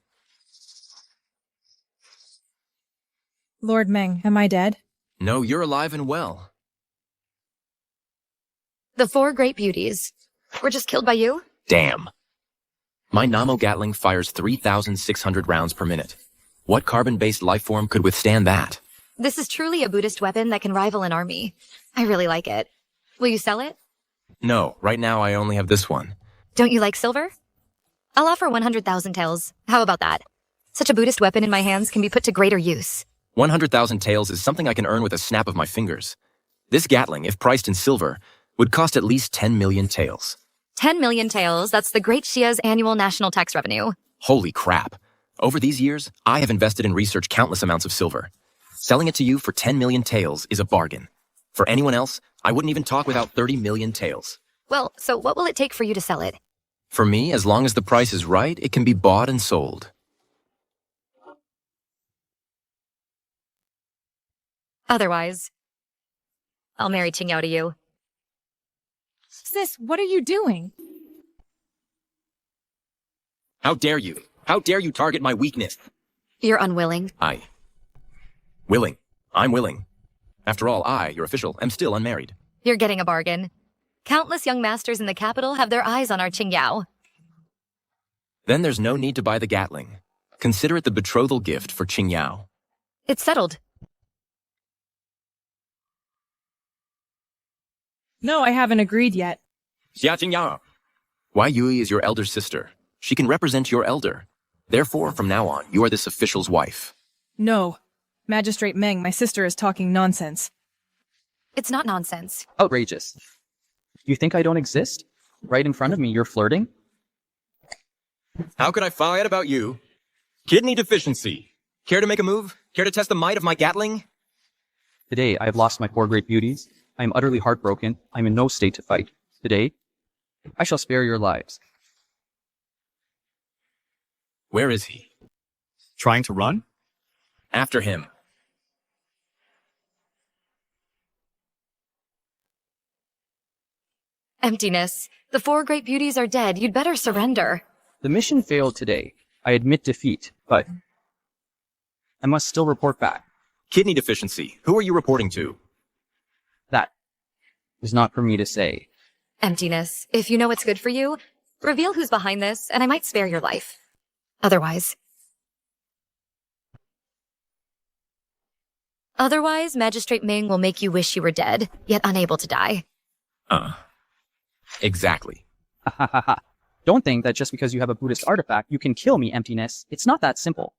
Lord Meng, am I dead? No, you're alive and well. The four great beauties were just killed by you? Damn. My Namo Gatling fires 3,600 rounds per minute. What carbon-based life form could withstand that? This is truly a Buddhist weapon that can rival an army. I really like it. Will you sell it? No, right now I only have this one. Don't you like silver? I'll offer 100,000 taels. How about that? Such a Buddhist weapon in my hands can be put to greater use. 100,000 taels is something I can earn with a snap of my fingers. This Gatling, if priced in silver, would cost at least 10 million taels. 10 million taels, that's the Great Shia's annual national tax revenue. Holy crap. Over these years, I have invested in research countless amounts of silver. Selling it to you for 10 million taels is a bargain. For anyone else, I wouldn't even talk without 30 million taels. Well, so what will it take for you to sell it? For me, as long as the price is right, it can be bought and sold. Otherwise. I'll marry Qingyao to you. Sis, what are you doing? How dare you? How dare you target my weakness? You're unwilling. Willing. I'm willing. After all, I, your official, am still unmarried. You're getting a bargain. Countless young masters in the capital have their eyes on our Qingyao. Then there's no need to buy the Gatling. Consider it the betrothal gift for Qingyao. It's settled. No, I haven't agreed yet. Xia Qingyao. Wai Yui is your elder sister. She can represent your elder. Therefore, from now on, you are this official's wife. No. Magistrate Meng, my sister is talking nonsense. It's not nonsense. Outrageous. You think I don't exist? Right in front of me, you're flirting? How could I fight about you? Kidney deficiency. Care to make a move? Care to test the might of my Gatling? Today, I have lost my 4 great beauties. I am utterly heartbroken. I am in no state to fight. Today, I shall spare your lives. Where is he? Trying to run? After him. Emptiness. The 4 great beauties are dead. You'd better surrender. The mission failed today. I admit defeat, but I must still report back. Kidney deficiency. Who are you reporting to? That is not for me to say. Emptiness. If you know what's good for you, reveal who's behind this, and I might spare your life. Otherwise, Magistrate Ming will make you wish you were dead, yet unable to die. Exactly. Ha ha ha ha. Don't think that just because you have a Buddhist artifact, you can kill me, Emptiness. It's not that simple.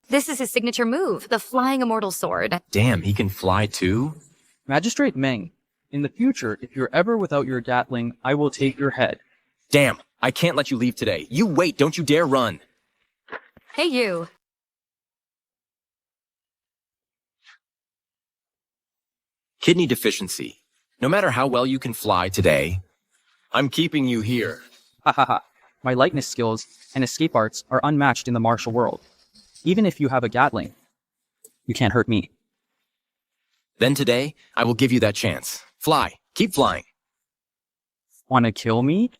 This is his signature move, the flying immortal sword. Damn, he can fly too? Magistrate Meng, in the future, if you're ever without your Gatling, I will take your head. Damn, I can't let you leave today. You wait, don't you dare run. Hey, you. Kidney deficiency. No matter how well you can fly today, I'm keeping you here. Ha ha ha. My lightness skills and escape arts are unmatched in the martial world. Even if you have a Gatling, you can't hurt me. Then today, I will give you that chance. Fly. Keep flying. Wanna kill me?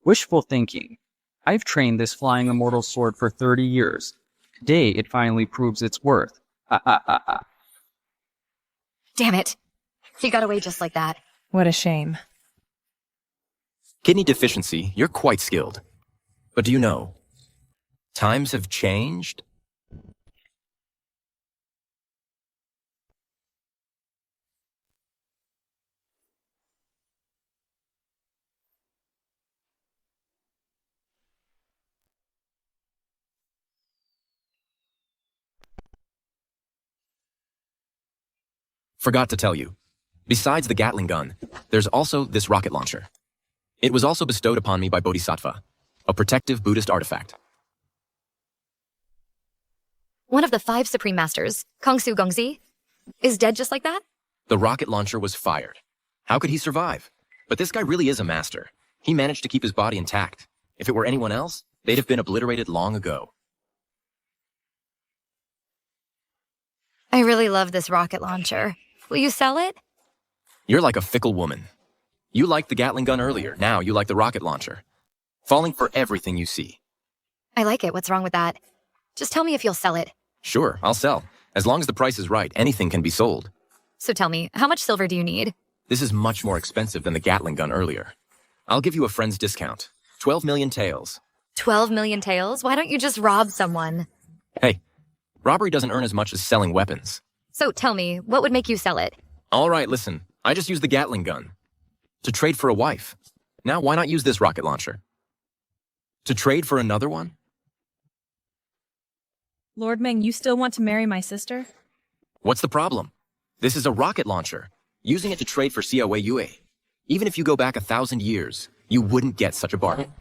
Wishful thinking. I've trained this flying immortal sword for 30 years. Today, it finally proves its worth. Ha ha ha ha. Damn it. He got away just like that. What a shame. Kidney deficiency, you're quite skilled. But do you know, times have changed? Forgot to tell you. Besides the Gatling gun, there's also this rocket launcher. It was also bestowed upon me by Bodhisattva, a protective Buddhist artifact. One of the 5 supreme masters, Kongsu Gongzi, is dead just like that? The rocket launcher was fired. How could he survive? But this guy really is a master. He managed to keep his body intact. If it were anyone else, they'd have been obliterated long ago. I really love this rocket launcher. Will you sell it? You're like a fickle woman. You liked the Gatling gun earlier, now you like the rocket launcher. Falling for everything you see. I like it. What's wrong with that? Just tell me if you'll sell it. Sure, I'll sell. As long as the price is right, anything can be sold. So tell me, how much silver do you need? This is much more expensive than the Gatling gun earlier. I'll give you a friend's discount. 12 million taels. 12 million taels? Why don't you just rob someone? Hey, robbery doesn't earn as much as selling weapons. So tell me, what would make you sell it? All right, listen. I just used the Gatling gun. To trade for a wife. Now why not use this rocket launcher? To trade for another one? Lord Meng, you still want to marry my sister? What's the problem? This is a rocket launcher. Using it to trade for Xia Wei Yue. Even if you go back 1,000 years, you wouldn't get such a bargain.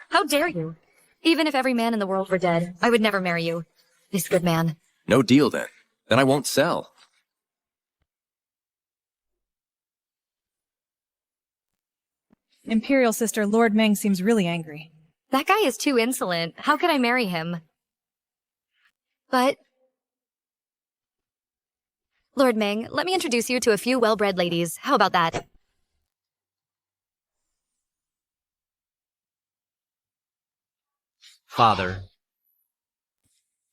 How dare you? Even if every man in the world were dead, I would never marry you. This good man. No deal then. Then I won't sell. Imperial sister Lord Meng seems really angry. That guy is too insolent. How could I marry him? But Lord Ming, let me introduce you to a few well-bred ladies. How about that? Father.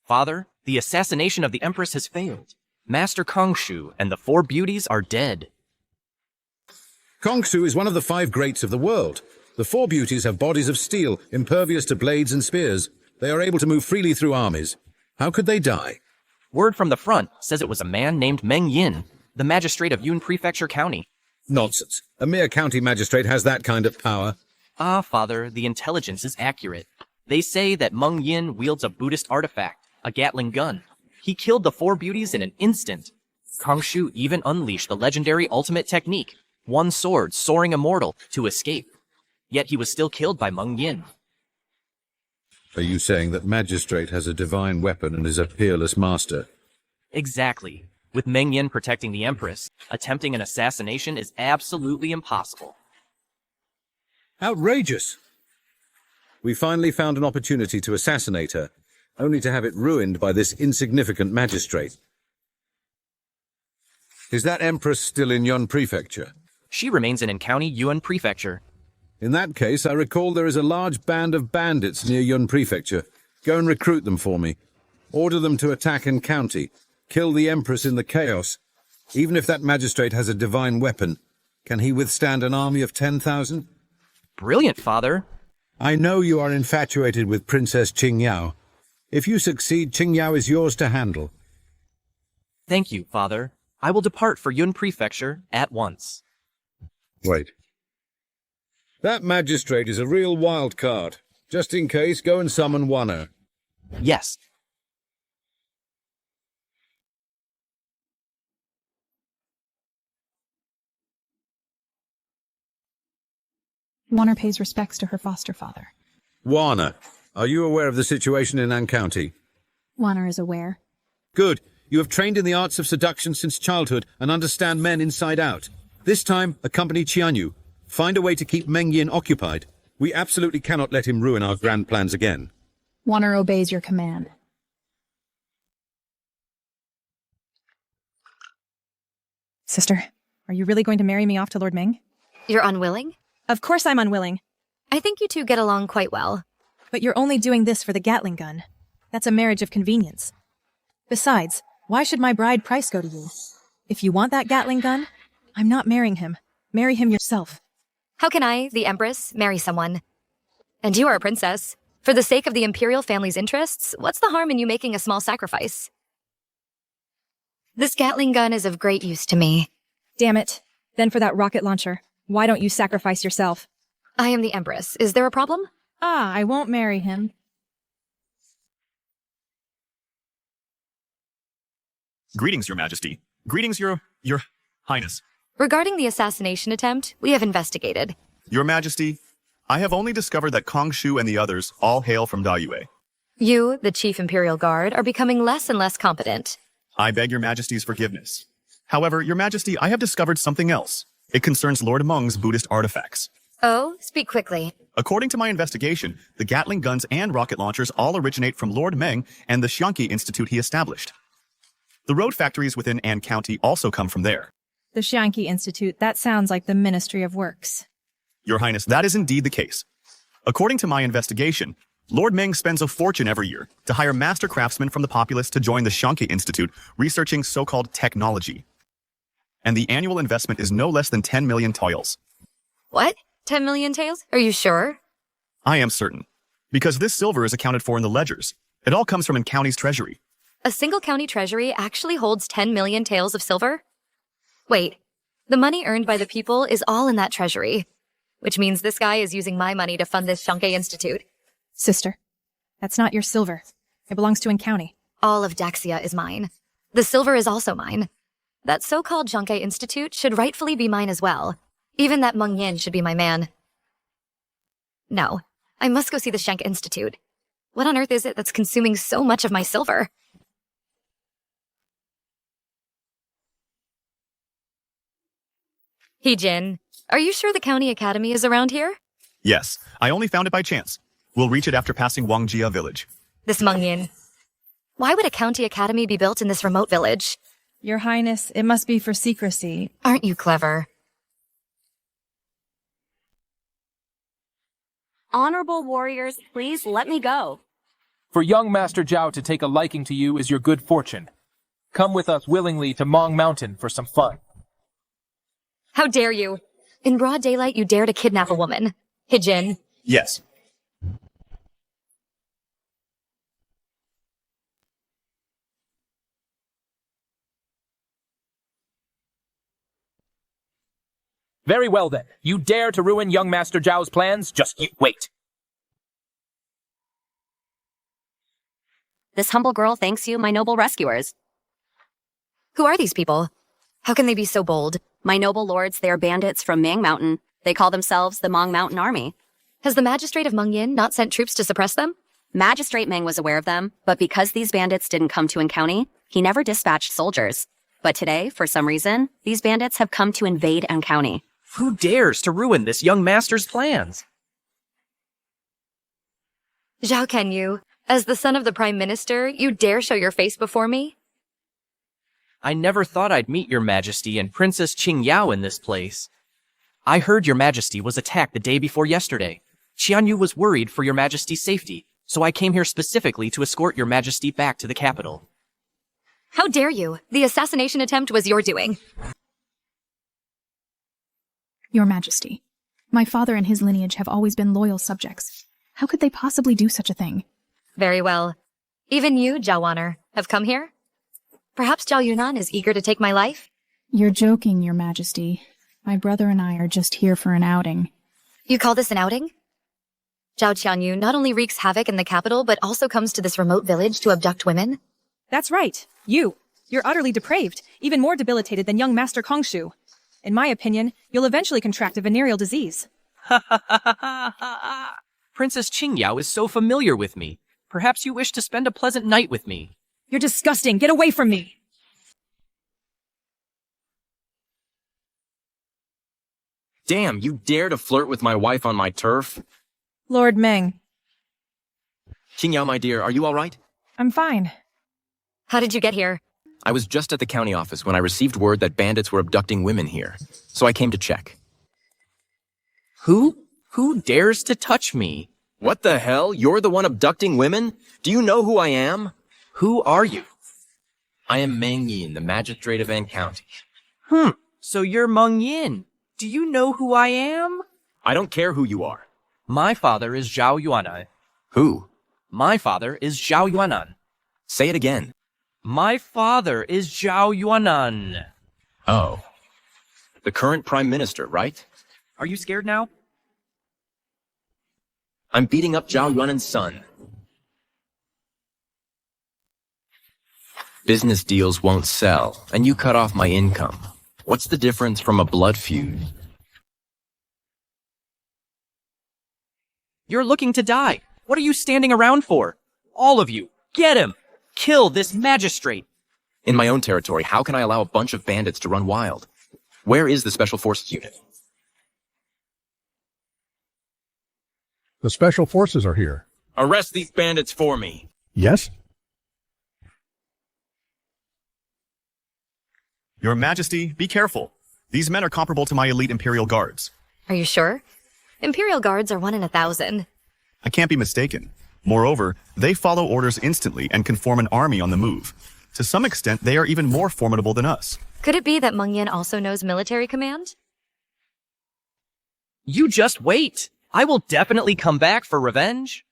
Father, the assassination of the Empress has failed. Master Kongshu and the four beauties are dead. Kongshu is one of the 5 greats of the world. The 4 beauties have bodies of steel, impervious to blades and spears. They are able to move freely through armies. How could they die? Word from the front says it was a man named Meng Yin, the magistrate of Yun Prefecture County. Nonsense. A mere county magistrate has that kind of power. Ah, Father, the intelligence is accurate. They say that Meng Yin wields a Buddhist artifact, a Gatling gun. He killed the 4 beauties in an instant. Kongshu even unleashed the legendary ultimate technique, one sword soaring immortal, to escape. Yet he was still killed by Meng Yin. Are you saying that Magistrate has a divine weapon and is a peerless master? Exactly. With Meng Yin protecting the Empress, attempting an assassination is absolutely impossible. Outrageous! We finally found an opportunity to assassinate her, only to have it ruined by this insignificant magistrate. Is that Empress still in Yun Prefecture? She remains in County Yuan Prefecture. In that case, I recall there is a large band of bandits near Yun Prefecture. Go and recruit them for me. Order them to attack in County. Kill the Empress in the chaos. Even if that magistrate has a divine weapon, can he withstand an army of 10,000? Brilliant, Father. I know you are infatuated with Princess Qingyao. If you succeed, Qingyao is yours to handle. Thank you, Father. I will depart for Yun Prefecture at once. Wait. That magistrate is a real wild card. Just in case, go and summon Wanner. Yes. Wanner pays respects to her foster father. Wanner, are you aware of the situation in An County? Wanner is aware. Good. You have trained in the arts of seduction since childhood and understand men inside out. This time, accompany Qianyu. Find a way to keep Meng Yin occupied. We absolutely cannot let him ruin our grand plans again. Wanner obeys your command. Sister, are you really going to marry me off to Lord Ming? You're unwilling? Of course I'm unwilling. I think you two get along quite well. But you're only doing this for the Gatling gun. That's a marriage of convenience. Besides, why should my bride price go to you? If you want that Gatling gun, I'm not marrying him. Marry him yourself. How can I, the Empress, marry someone? And you are a princess. For the sake of the imperial family's interests, what's the harm in you making a small sacrifice? This Gatling gun is of great use to me. Damn it. Then for that rocket launcher, why don't you sacrifice yourself? I am the Empress. Is there a problem? Ah, I won't marry him. Greetings, Your Majesty. Greetings, Your Highness. Regarding the assassination attempt, we have investigated. Your Majesty, I have only discovered that Kongshu and the others all hail from Dayue. You, the Chief Imperial Guard, are becoming less and less competent. I beg Your Majesty's forgiveness. However, Your Majesty, I have discovered something else. It concerns Lord Meng's Buddhist artifacts. Oh, speak quickly. According to my investigation, the Gatling guns and rocket launchers all originate from Lord Meng and the Xianqi Institute he established. The road factories within An County also come from there. The Xianqi Institute, that sounds like the Ministry of Works. Your Highness, that is indeed the case. According to my investigation, Lord Meng spends a fortune every year to hire master craftsmen from the populace to join the Xianqi Institute, researching so-called technology. And the annual investment is no less than 10 million toils. What? 10 million taels? Are you sure? I am certain. Because this silver is accounted for in the ledgers. It all comes from An County's treasury. A single county treasury actually holds 10 million taels of silver? Wait, the money earned by the people is all in that treasury, which means this guy is using my money to fund this Xianqi Institute. Sister, that's not your silver. It belongs to An County. All of Daxia is mine. The silver is also mine. That so-called Xianqi Institute should rightfully be mine as well. Even that Meng Yin should be my man. No, I must go see the Xianqi Institute. What on earth is it that's consuming so much of my silver? Jin, are you sure the County Academy is around here? Yes, I only found it by chance. We'll reach it after passing Wangjia village. This Meng Yin. Why would a County Academy be built in this remote village? Your Highness, it must be for secrecy. Aren't you clever? Honorable warriors, please let me go. For young Master Zhao to take a liking to you is your good fortune. Come with us willingly to Mong Mountain for some fun. How dare you? In broad daylight, you dare to kidnap a woman. Hijin. Yes. Very well then. You dare to ruin young Master Zhao's plans? Just you wait. This humble girl thanks you, my noble rescuers. Who are these people? How can they be so bold? My noble lords, they are bandits from Mang Mountain. They call themselves the Mong Mountain Army. Has the magistrate of Mengyin not sent troops to suppress them? Magistrate Meng was aware of them, but because these bandits didn't come to County, he never dispatched soldiers. But today, for some reason, these bandits have come to invade County. Who dares to ruin this young master's plans? Zhao Kenyu, as the son of the Prime Minister, you dare show your face before me? I never thought I'd meet your majesty and Princess Qingyao in this place. I heard your majesty was attacked the day before yesterday. Qianyu was worried for your majesty's safety, so I came here specifically to escort your majesty back to the capital. How dare you? The assassination attempt was your doing. Your Majesty, my father and his lineage have always been loyal subjects. How could they possibly do such a thing? Very well. Even you, Zhao Waner, have come here? Perhaps Zhao Yunan is eager to take my life? You're joking, Your Majesty. My brother and I are just here for an outing. You call this an outing? Zhao Qianyu not only wreaks havoc in the capital, but also comes to this remote village to abduct women? That's right. You're utterly depraved, even more debilitated than young Master Kongshu. In my opinion, you'll eventually contract a venereal disease. Ha ha ha ha ha ha! Princess Qingyao is so familiar with me. Perhaps you wish to spend a pleasant night with me. You're disgusting. Get away from me. Damn, you dare to flirt with my wife on my turf? Lord Meng. Qingyao, my dear, are you all right? I'm fine. How did you get here? I was just at the county office when I received word that bandits were abducting women here, so I came to check. Who dares to touch me? What the hell? You're the one abducting women? Do you know who I am? Who are you? I am Meng Yin, the magistrate of County. So you're Meng Yin. Do you know who I am? I don't care who you are. My father is Zhao Yuanan. Who? My father is Zhao Yuanan. Say it again. My father is Zhao Yuanan. Oh. The current prime minister, right? Are you scared now? I'm beating up Zhao Yuanan's son. Business deals won't sell, and you cut off my income. What's the difference from a blood feud? You're looking to die. What are you standing around for? All of you, get him! Kill this magistrate! In my own territory, how can I allow a bunch of bandits to run wild? Where is the Special Forces unit? The Special Forces are here. Arrest these bandits for me. Yes? Your Majesty, be careful. These men are comparable to my elite Imperial Guards. Are you sure? Imperial Guards are 1 in 1,000. I can't be mistaken. Moreover, they follow orders instantly and can form an army on the move. To some extent, they are even more formidable than us. Could it be that Meng Yin also knows military command? You just wait. I will definitely come back for revenge.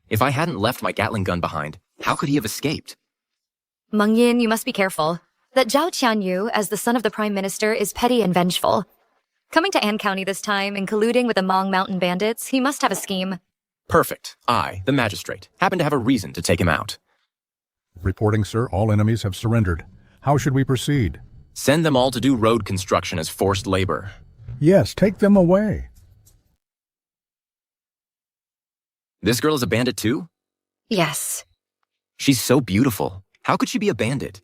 If I hadn't left my Gatling gun behind, how could he have escaped? Meng Yin, you must be careful. That Zhao Qianyu, as the son of the Prime Minister, is petty and vengeful. Coming to County this time and colluding with the Mong Mountain bandits, he must have a scheme. Perfect. I, the magistrate, happen to have a reason to take him out. Reporting, sir. All enemies have surrendered. How should we proceed? Send them all to do road construction as forced labor. Yes, take them away. This girl is a bandit too? Yes. She's so beautiful. How could she be a bandit?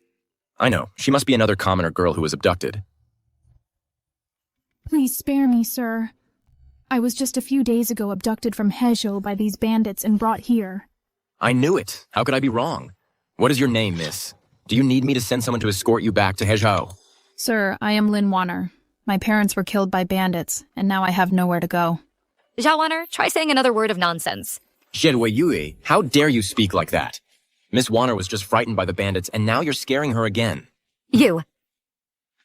I know, she must be another commoner girl who was abducted. Please spare me, sir. I was just a few days ago abducted from Hezhou by these bandits and brought here. I knew it. How could I be wrong? What is your name, miss? Do you need me to send someone to escort you back to Hezhou? Sir, I am Lin Warner. My parents were killed by bandits, and now I have nowhere to go. Zhao Warner, try saying another word of nonsense. Shenwei Yue, how dare you speak like that? Miss Warner was just frightened by the bandits, and now you're scaring her again. You.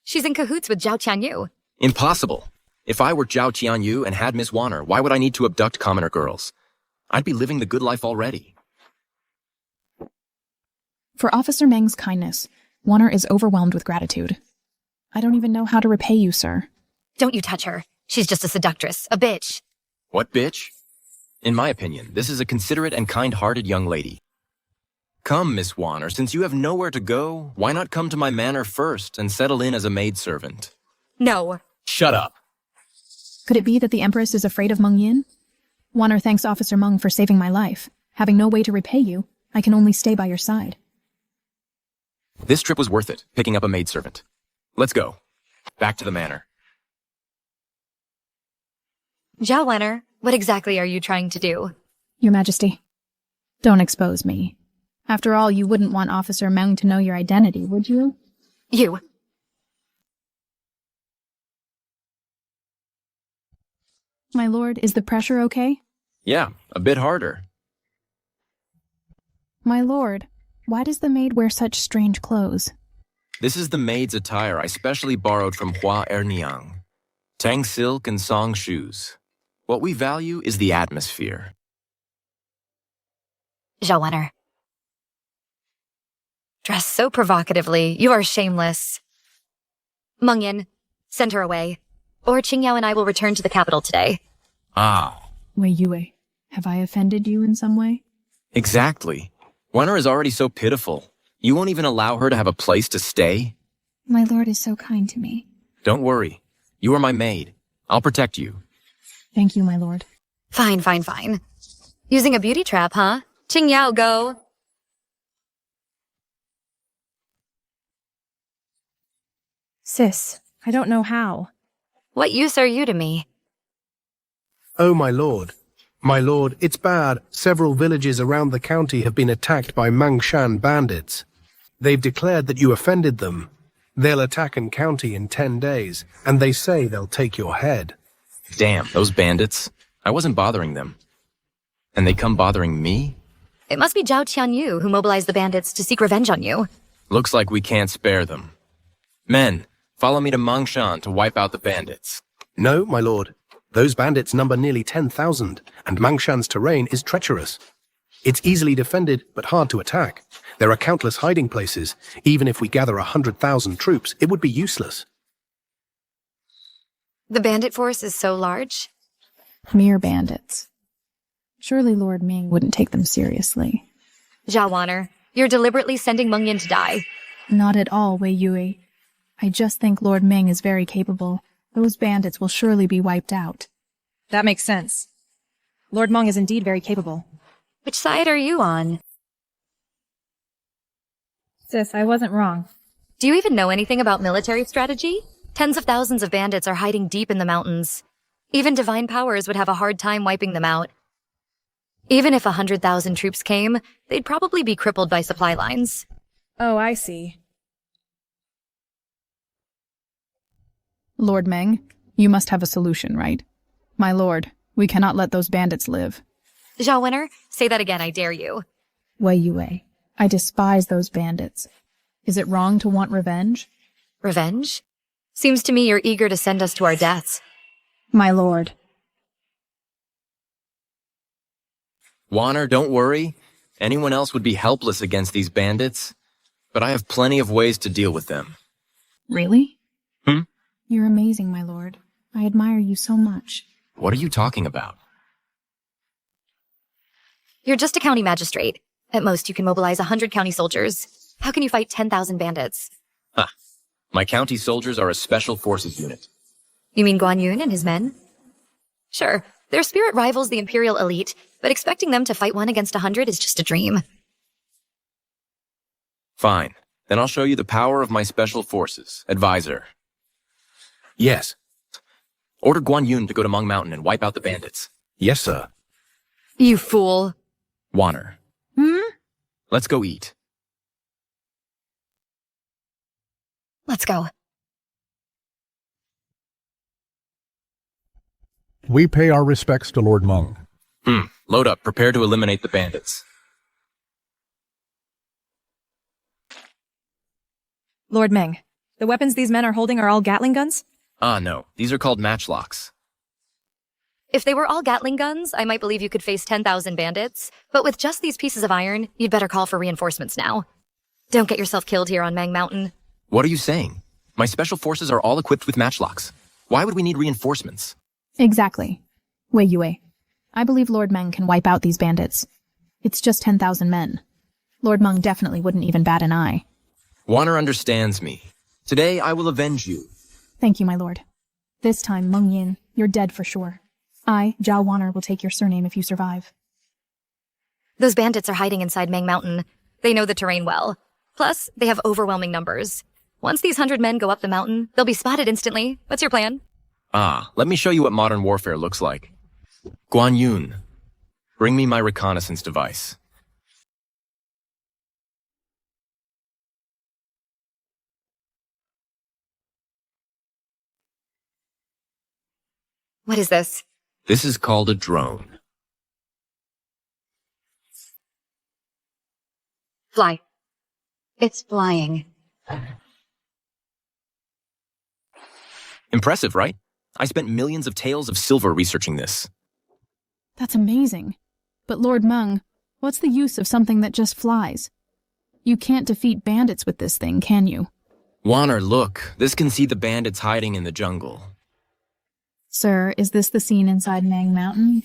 She's in cahoots with Zhao Qianyu. Impossible. If I were Zhao Qianyu and had Miss Warner, why would I need to abduct commoner girls? I'd be living the good life already. For Officer Meng's kindness, Warner is overwhelmed with gratitude. I don't even know how to repay you, sir. Don't you touch her. She's just a seductress, a bitch. What bitch? In my opinion, this is a considerate and kind-hearted young lady. Come, Miss Warner, since you have nowhere to go, why not come to my manor first and settle in as a maidservant? No. Shut up. Could it be that the Empress is afraid of Meng Yin? Warner thanks Officer Meng for saving my life. Having no way to repay you, I can only stay by your side. This trip was worth it, picking up a maidservant. Let's go. Back to the manor. Zhao Warner, what exactly are you trying to do? Your Majesty, don't expose me. After all, you wouldn't want Officer Meng to know your identity, would you? You. My lord, is the pressure okay? Yeah, a bit harder. My lord, why does the maid wear such strange clothes? This is the maid's attire I specially borrowed from Hua Erniang. Tang silk and song shoes. What we value is the atmosphere. Zhao Warner. Dressed so provocatively, you are shameless. Meng Yin, send her away. Or Qingyao and I will return to the capital today. Ah. Wei Yue, have I offended you in some way? Exactly. Warner is already so pitiful. You won't even allow her to have a place to stay? My lord is so kind to me. Don't worry. You are my maid. I'll protect you. Thank you, my lord. Fine. Using a beauty trap, huh? Qingyao, go. Sis, I don't know how. What use are you to me? Oh, my lord. My lord, it's bad. Several villages around the county have been attacked by Mangshan bandits. They've declared that you offended them. They'll attack an county in 10 days, and they say they'll take your head. Damn, those bandits. I wasn't bothering them. And they come bothering me? It must be Zhao Qianyu who mobilized the bandits to seek revenge on you. Looks like we can't spare them. Men, follow me to Mangshan to wipe out the bandits. No, my lord. Those bandits number nearly 10,000, and Mangshan's terrain is treacherous. It's easily defended, but hard to attack. There are countless hiding places. Even if we gather 100,000 troops, it would be useless. The bandit force is so large? Mere bandits. Surely Lord Ming wouldn't take them seriously. Zhao Warner, you're deliberately sending Meng Yin to die. Not at all, Wei Yue. I just think Lord Ming is very capable. Those bandits will surely be wiped out. That makes sense. Lord Meng is indeed very capable. Which side are you on? Sis, I wasn't wrong. Do you even know anything about military strategy? Tens of thousands of bandits are hiding deep in the mountains. Even divine powers would have a hard time wiping them out. Even if 100,000 troops came, they'd probably be crippled by supply lines. Oh, I see. Lord Meng, you must have a solution, right? My lord, we cannot let those bandits live. Zhao Warner, say that again, I dare you. Wei Yue, I despise those bandits. Is it wrong to want revenge? Revenge? Seems to me you're eager to send us to our deaths. My lord. Warner, don't worry. Anyone else would be helpless against these bandits. But I have plenty of ways to deal with them. Really? Hmm? You're amazing, my lord. I admire you so much. What are you talking about? You're just a county magistrate. At most, you can mobilize 100 county soldiers. How can you fight 10,000 bandits? Huh. My county soldiers are a special forces unit. You mean Guan Yun and his men? Sure, their spirit rivals the Imperial elite, but expecting them to fight 1 against 100 is just a dream. Fine. Then I'll show you the power of my special forces. Advisor. Yes. Order Guan Yun to go to Meng Mountain and wipe out the bandits. Yes, sir. You fool. Warner. Hmm? Let's go eat. Let's go. We pay our respects to Lord Meng. Load up. Prepare to eliminate the bandits. Lord Meng, the weapons these men are holding are all Gatling guns? Ah, no. These are called matchlocks. If they were all Gatling guns, I might believe you could face 10,000 bandits, but with just these pieces of iron, you'd better call for reinforcements now. Don't get yourself killed here on Mang Mountain. What are you saying? My special forces are all equipped with matchlocks. Why would we need reinforcements? Exactly. Wei Yue. I believe Lord Meng can wipe out these bandits. It's just 10,000 men. Lord Meng definitely wouldn't even bat an eye. Wanner understands me. Today I will avenge you. Thank you, my lord. This time, Meng Yin, you're dead for sure. I, Zhao Wanner, will take your surname if you survive. Those bandits are hiding inside Mang Mountain. They know the terrain well. Plus, they have overwhelming numbers. Once these 100 men go up the mountain, they'll be spotted instantly. What's your plan? Let me show you what modern warfare looks like. Guan Yun, bring me my reconnaissance device. What is this? This is called a drone. Fly. It's flying. Impressive, right? I spent millions of taels of silver researching this. That's amazing. But Lord Meng, what's the use of something that just flies? You can't defeat bandits with this thing, can you? Wanner, look. This can see the bandits hiding in the jungle. Sir, is this the scene inside Mang Mountain?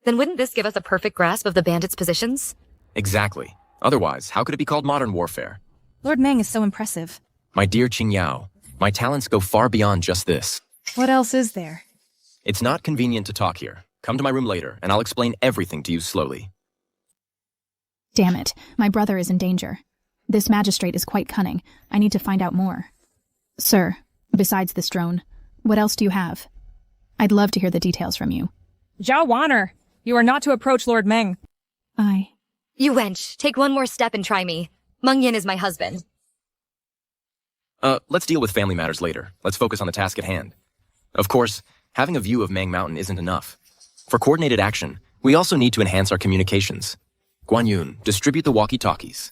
Then wouldn't this give us a perfect grasp of the bandits' positions? Exactly. Otherwise, how could it be called modern warfare? Lord Meng is so impressive. My dear Qingyao, my talents go far beyond just this. What else is there? It's not convenient to talk here. Come to my room later, and I'll explain everything to you slowly. Damn it, my brother is in danger. This magistrate is quite cunning. I need to find out more. Sir, besides this drone, what else do you have? I'd love to hear the details from you. Zhao Wanner, you are not to approach Lord Meng. You wench, take one more step and try me. Meng Yin is my husband. Let's deal with family matters later. Let's focus on the task at hand. Of course, having a view of Mang Mountain isn't enough. For coordinated action, we also need to enhance our communications. Guan Yun, distribute the walkie-talkies.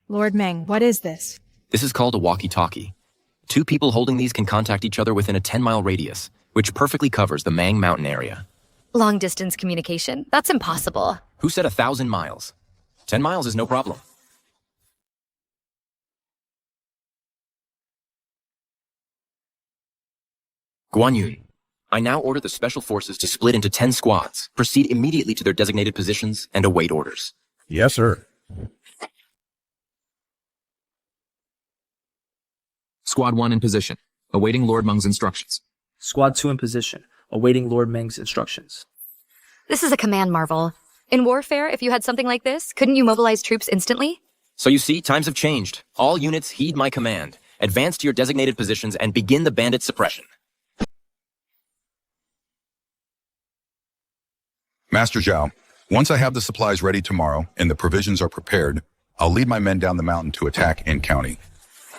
Lord Meng, what is this? This is called a walkie-talkie. 2 people holding these can contact each other within a 10-mile radius, which perfectly covers the Mang Mountain area. Long-distance communication? That's impossible. Who said 1,000 miles? 10 miles is no problem. Guan Yun, I now order the special forces to split into 10 squads, proceed immediately to their designated positions, and await orders. Yes, sir. Squad 1 in position, awaiting Lord Meng's instructions. Squad 2 in position, awaiting Lord Meng's instructions. This is a command marvel. In warfare, if you had something like this, couldn't you mobilize troops instantly? So you see, times have changed. All units heed my command. Advance to your designated positions and begin the bandit suppression. Master Zhao, once I have the supplies ready tomorrow and the provisions are prepared, I'll lead my men down the mountain to attack ENG County.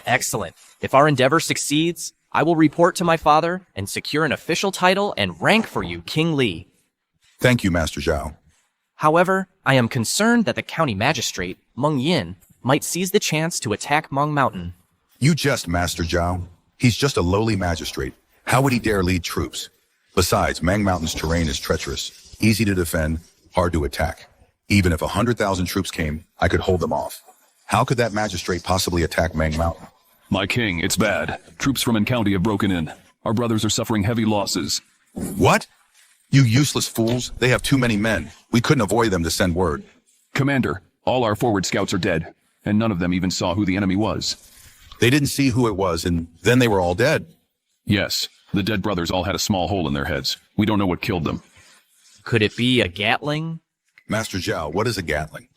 Excellent. If our endeavor succeeds, I will report to my father and secure an official title and rank for you, King Li. Thank you, Master Zhao. However, I am concerned that the county magistrate, Meng Yin, might seize the chance to attack Mang Mountain. You jest, Master Zhao. He's just a lowly magistrate. How would he dare lead troops? Besides, Mang Mountain's terrain is treacherous, easy to defend, hard to attack. Even if 100,000 troops came, I could hold them off. How could that magistrate possibly attack Mang Mountain? My king, it's bad. Troops from ENG County have broken in. Our brothers are suffering heavy losses. What? You useless fools. They have too many men. We couldn't avoid them to send word. Commander, all our forward scouts are dead, and none of them even saw who the enemy was. They didn't see who it was, and then they were all dead. Yes, the dead brothers all had a small hole in their heads. We don't know what killed them. Could it be a Gatling? Master Zhao, what is a Gatling?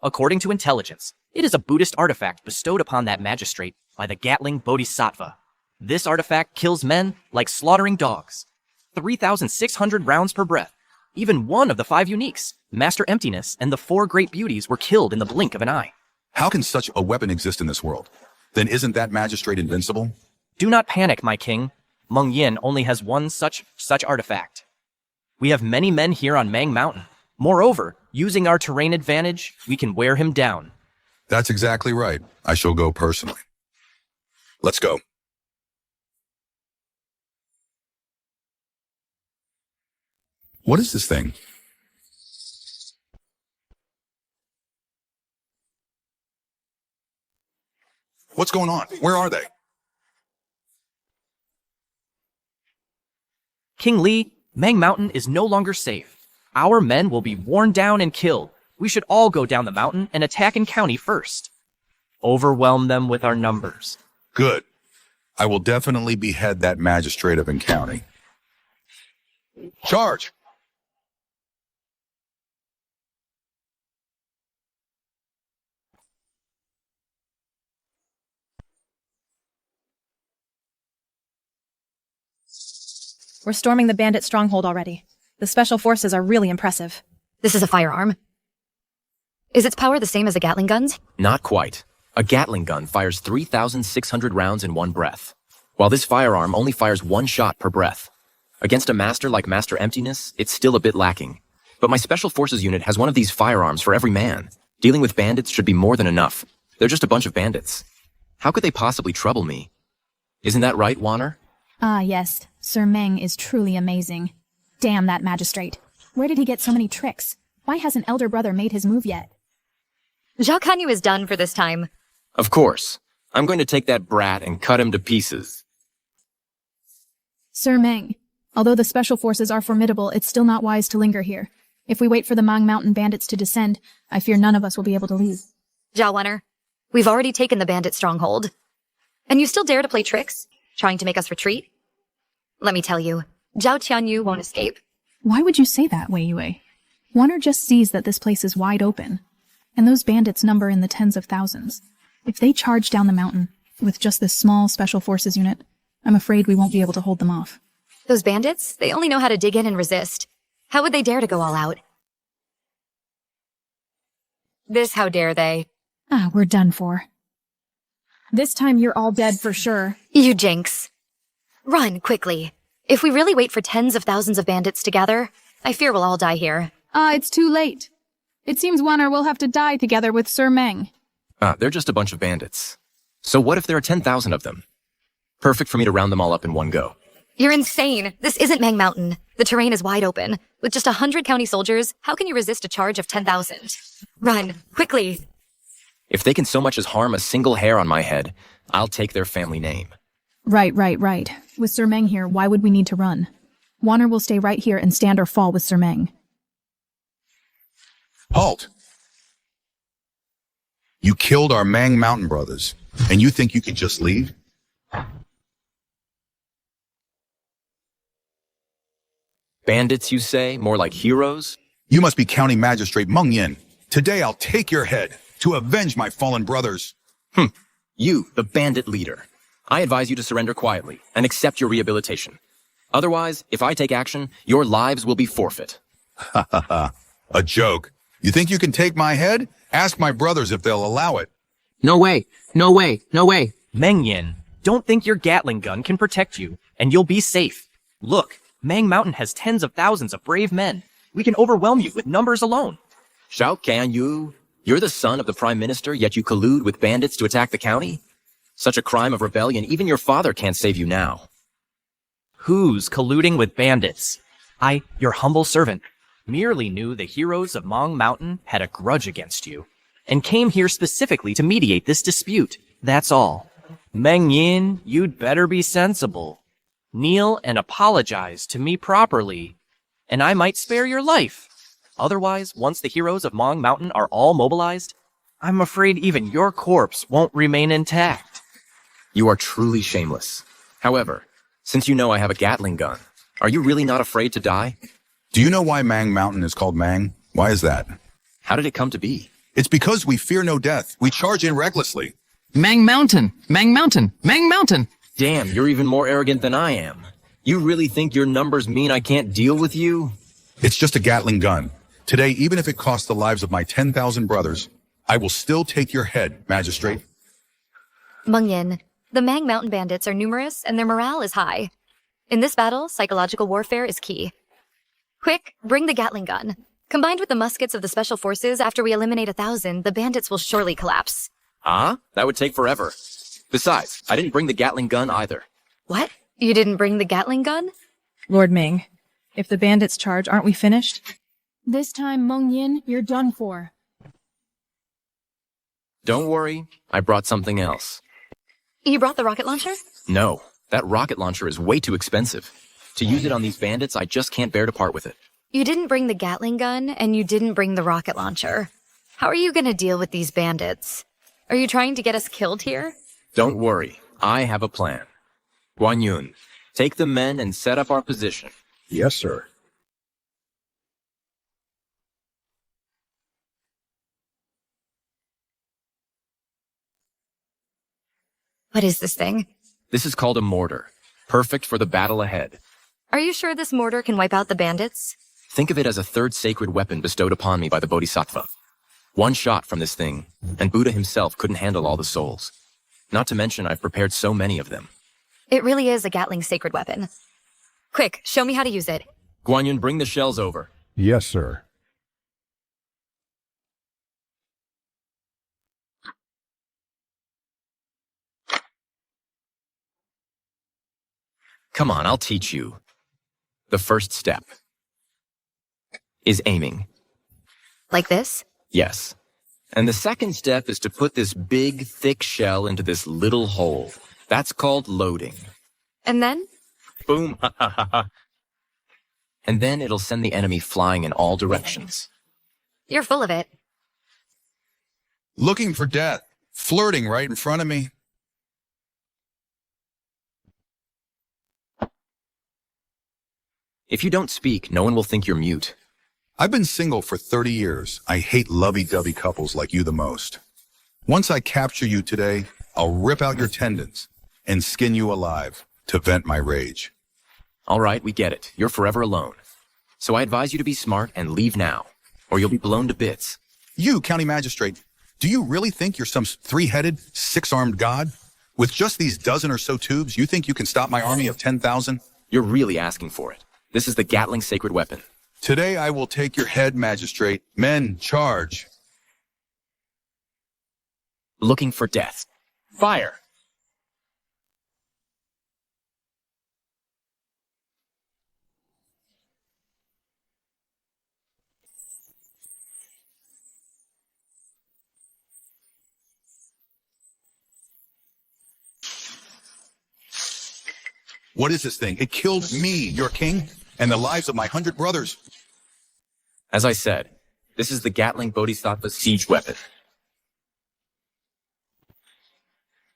According to intelligence, it is a Buddhist artifact bestowed upon that magistrate by the Gatling Bodhisattva. This artifact kills men like slaughtering dogs. 3,600 rounds per breath. Even one of the 5 uniques, Master Emptiness, and the 4 great beauties were killed in the blink of an eye. How can such a weapon exist in this world? Then isn't that magistrate invincible? Do not panic, my king. Meng Yin only has one such artifact. We have many men here on Mang Mountain. Moreover, using our terrain advantage, we can wear him down. That's exactly right. I shall go personally. Let's go. What is this thing? What's going on? Where are they? King Li, Mang Mountain is no longer safe. Our men will be worn down and killed. We should all go down the mountain and attack in county first. Overwhelm them with our numbers. Good. I will definitely behead that magistrate of county. Charge! We're storming the bandit stronghold already. The special forces are really impressive. This is a firearm. Is its power the same as a Gatling gun's? Not quite. A Gatling gun fires 3,600 rounds in one breath, while this firearm only fires 1 shot per breath. Against a master like Master Emptiness, it's still a bit lacking. But my Special Forces unit has one of these firearms for every man. Dealing with bandits should be more than enough. They're just a bunch of bandits. How could they possibly trouble me? Isn't that right, Warner? Ah, yes. Sir Meng is truly amazing. Damn that magistrate. Where did he get so many tricks? Why hasn't Elder Brother made his move yet? Zhao Kanyu is done for this time. Of course. I'm going to take that brat and cut him to pieces. Sir Meng, although the special forces are formidable, it's still not wise to linger here. If we wait for the Mang Mountain bandits to descend, I fear none of us will be able to leave. Zhao Wenner, we've already taken the bandit stronghold. And you still dare to play tricks? Trying to make us retreat? Let me tell you, Zhao Qianyu won't escape. Why would you say that, Wei Yue? Warner just sees that this place is wide open, and those bandits number in the tens of thousands. If they charge down the mountain with just this small special forces unit, I'm afraid we won't be able to hold them off. Those bandits, they only know how to dig in and resist. How would they dare to go all out? This, how dare they? Ah, we're done for. This time you're all dead for sure. You jinx. Run, quickly. If we really wait for tens of thousands of bandits to gather, I fear we'll all die here. It's too late. It seems Warner will have to die together with Sir Meng. They're just a bunch of bandits. So what if there are 10,000 of them? Perfect for me to round them all up in one go. You're insane. This isn't Mang Mountain. The terrain is wide open. With just 100 county soldiers, how can you resist a charge of 10,000? Run, quickly. If they can so much as harm a single hair on my head, I'll take their family name. Right. With Sir Meng here, why would we need to run? Warner will stay right here and stand or fall with Sir Meng. Halt! You killed our Mang Mountain brothers, and you think you can just leave? Bandits, you say? More like heroes? You must be County Magistrate Meng Yin. Today I'll take your head to avenge my fallen brothers. You, the bandit leader. I advise you to surrender quietly and accept your rehabilitation. Otherwise, if I take action, your lives will be forfeit. Ha ha ha. A joke. You think you can take my head? Ask my brothers if they'll allow it. No way. Meng Yin, don't think your Gatling gun can protect you, and you'll be safe. Look, Mang Mountain has tens of thousands of brave men. We can overwhelm you with numbers alone. Zhao Kanyu, you're the son of the Prime Minister, yet you collude with bandits to attack the county? Such a crime of rebellion, even your father can't save you now. Who's colluding with bandits? I, your humble servant, merely knew the heroes of Mang Mountain had a grudge against you, and came here specifically to mediate this dispute. That's all. Meng Yin, you'd better be sensible. Kneel and apologize to me properly, and I might spare your life. Otherwise, once the heroes of Mang Mountain are all mobilized, I'm afraid even your corpse won't remain intact. You are truly shameless. However, since you know I have a Gatling gun, are you really not afraid to die? Do you know why Mang Mountain is called Mang? Why is that? How did it come to be? It's because we fear no death. We charge in recklessly. Mang Mountain! Mang Mountain! Mang Mountain! Damn, you're even more arrogant than I am. You really think your numbers mean I can't deal with you? It's just a Gatling gun. Today, even if it costs the lives of my 10,000 brothers, I will still take your head, magistrate. Meng Yin, the Mang Mountain bandits are numerous and their morale is high. In this battle, psychological warfare is key. Quick, bring the Gatling gun. Combined with the muskets of the special forces, after we eliminate 1,000, the bandits will surely collapse. Huh? That would take forever. Besides, I didn't bring the Gatling gun either. What? You didn't bring the Gatling gun? Lord Ming, if the bandits charge, aren't we finished? This time, Meng Yin, you're done for. Don't worry, I brought something else. You brought the rocket launcher? No, that rocket launcher is way too expensive. To use it on these bandits, I just can't bear to part with it. You didn't bring the Gatling gun, and you didn't bring the rocket launcher. How are you gonna deal with these bandits? Are you trying to get us killed here? Don't worry, I have a plan. Guan Yun, take the men and set up our position. Yes, sir. What is this thing? This is called a mortar, perfect for the battle ahead. Are you sure this mortar can wipe out the bandits? Think of it as a third sacred weapon bestowed upon me by the Bodhisattva. One shot from this thing, and Buddha himself couldn't handle all the souls. Not to mention I've prepared so many of them. It really is a Gatling sacred weapon. Quick, show me how to use it. Guan Yun, bring the shells over. Yes, sir. Come on, I'll teach you. The first step is aiming. Like this? Yes. And the second step is to put this big, thick shell into this little hole. That's called loading. And then? Boom. And then it'll send the enemy flying in all directions. You're full of it. Looking for death. Flirting right in front of me. If you don't speak, no one will think you're mute. I've been single for 30 years. I hate lovey-dovey couples like you the most. Once I capture you today, I'll rip out your tendons and skin you alive to vent my rage. All right, we get it. You're forever alone. So I advise you to be smart and leave now, or you'll be blown to bits. You, County Magistrate, do you really think you're some three-headed, six-armed god? With just these dozen or so tubes, you think you can stop my army of 10,000? You're really asking for it. This is the Gatling sacred weapon. Today I will take your head, Magistrate. Men, charge. Looking for death. Fire! What is this thing? It killed me, your king, and the lives of my 100 brothers. As I said, this is the Gatling Bodhisattva siege weapon.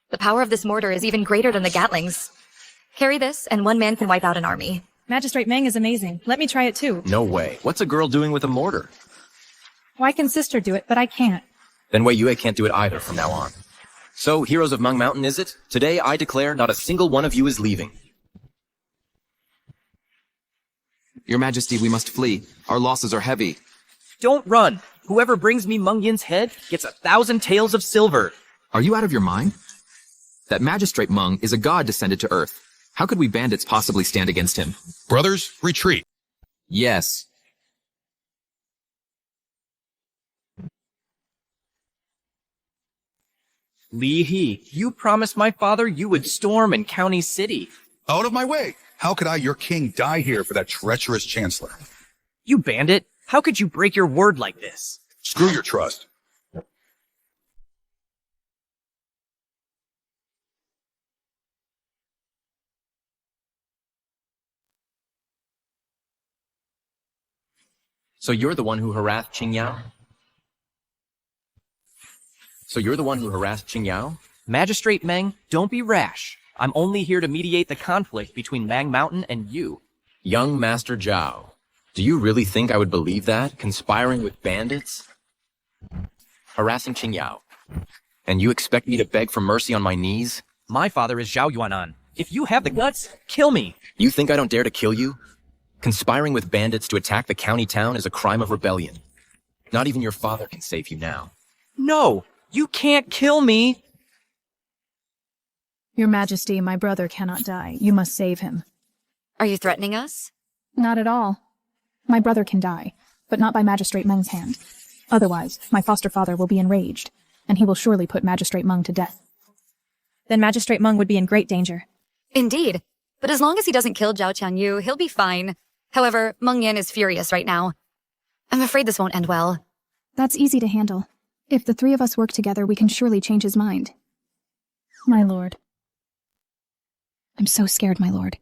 The power of this mortar is even greater than the Gatlings. Carry this, and one man can wipe out an army. Magistrate Meng is amazing. Let me try it too. No way. What's a girl doing with a mortar? Why can sister do it, but I can't? Then Wei Yue can't do it either from now on. So, heroes of Meng Mountain, is it? Today I declare not a single one of you is leaving. Your Majesty, we must flee. Our losses are heavy. Don't run. Whoever brings me Meng Yin's head gets 1,000 taels of silver. Are you out of your mind? That magistrate Meng is a god descended to Earth. How could we bandits possibly stand against him? Brothers, retreat. Yes. Li He, you promised my father you would storm in County City. Out of my way. How could I, your king, die here for that treacherous chancellor? You bandit. How could you break your word like this? Screw your trust. So you're the one who harassed Qingyao? Magistrate Meng, don't be rash. I'm only here to mediate the conflict between Mang Mountain and you. Young Master Zhao, do you really think I would believe that? Conspiring with bandits? Harassing Qingyao? And you expect me to beg for mercy on my knees? My father is Zhao Yuanan. If you have the guts, kill me. You think I don't dare to kill you? Conspiring with bandits to attack the county town is a crime of rebellion. Not even your father can save you now. No, you can't kill me. Your Majesty, my brother cannot die. You must save him. Are you threatening us? Not at all. My brother can die, but not by Magistrate Meng's hand. Otherwise, my foster father will be enraged, and he will surely put Magistrate Meng to death. Then Magistrate Meng would be in great danger. Indeed. But as long as he doesn't kill Zhao Qianyu, he'll be fine. However, Meng Yin is furious right now. I'm afraid this won't end well. That's easy to handle. If the three of us work together, we can surely change his mind. My lord. I'm so scared, my lord.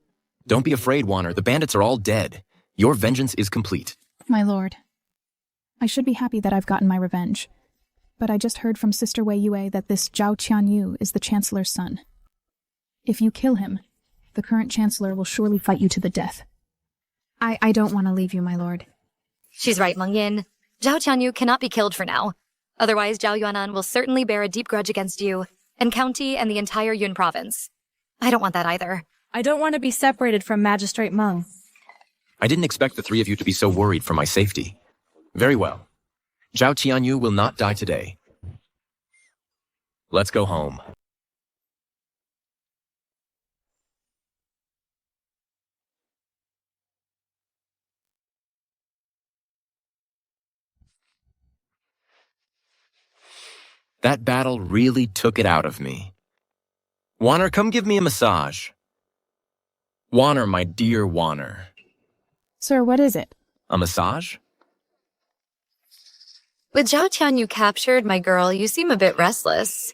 Don't be afraid, Wanner. The bandits are all dead. Your vengeance is complete. My lord. I should be happy that I've gotten my revenge. But I just heard from Sister Wei Yue that this Zhao Qianyu is the Chancellor's son. If you kill him, the current Chancellor will surely fight you to the death. I don't want to leave you, my lord. She's right, Meng Yin. Zhao Qianyu cannot be killed for now. Otherwise, Zhao Yuanan will certainly bear a deep grudge against you, and county, and the entire Yun province. I don't want that either. I don't want to be separated from Magistrate Meng. I didn't expect the three of you to be so worried for my safety. Very well. Zhao Qianyu will not die today. Let's go home. That battle really took it out of me. Wanner, come give me a massage. Wanner, my dear Wanner. Sir, what is it? A massage? With Zhao Qianyu captured, my girl, you seem a bit restless.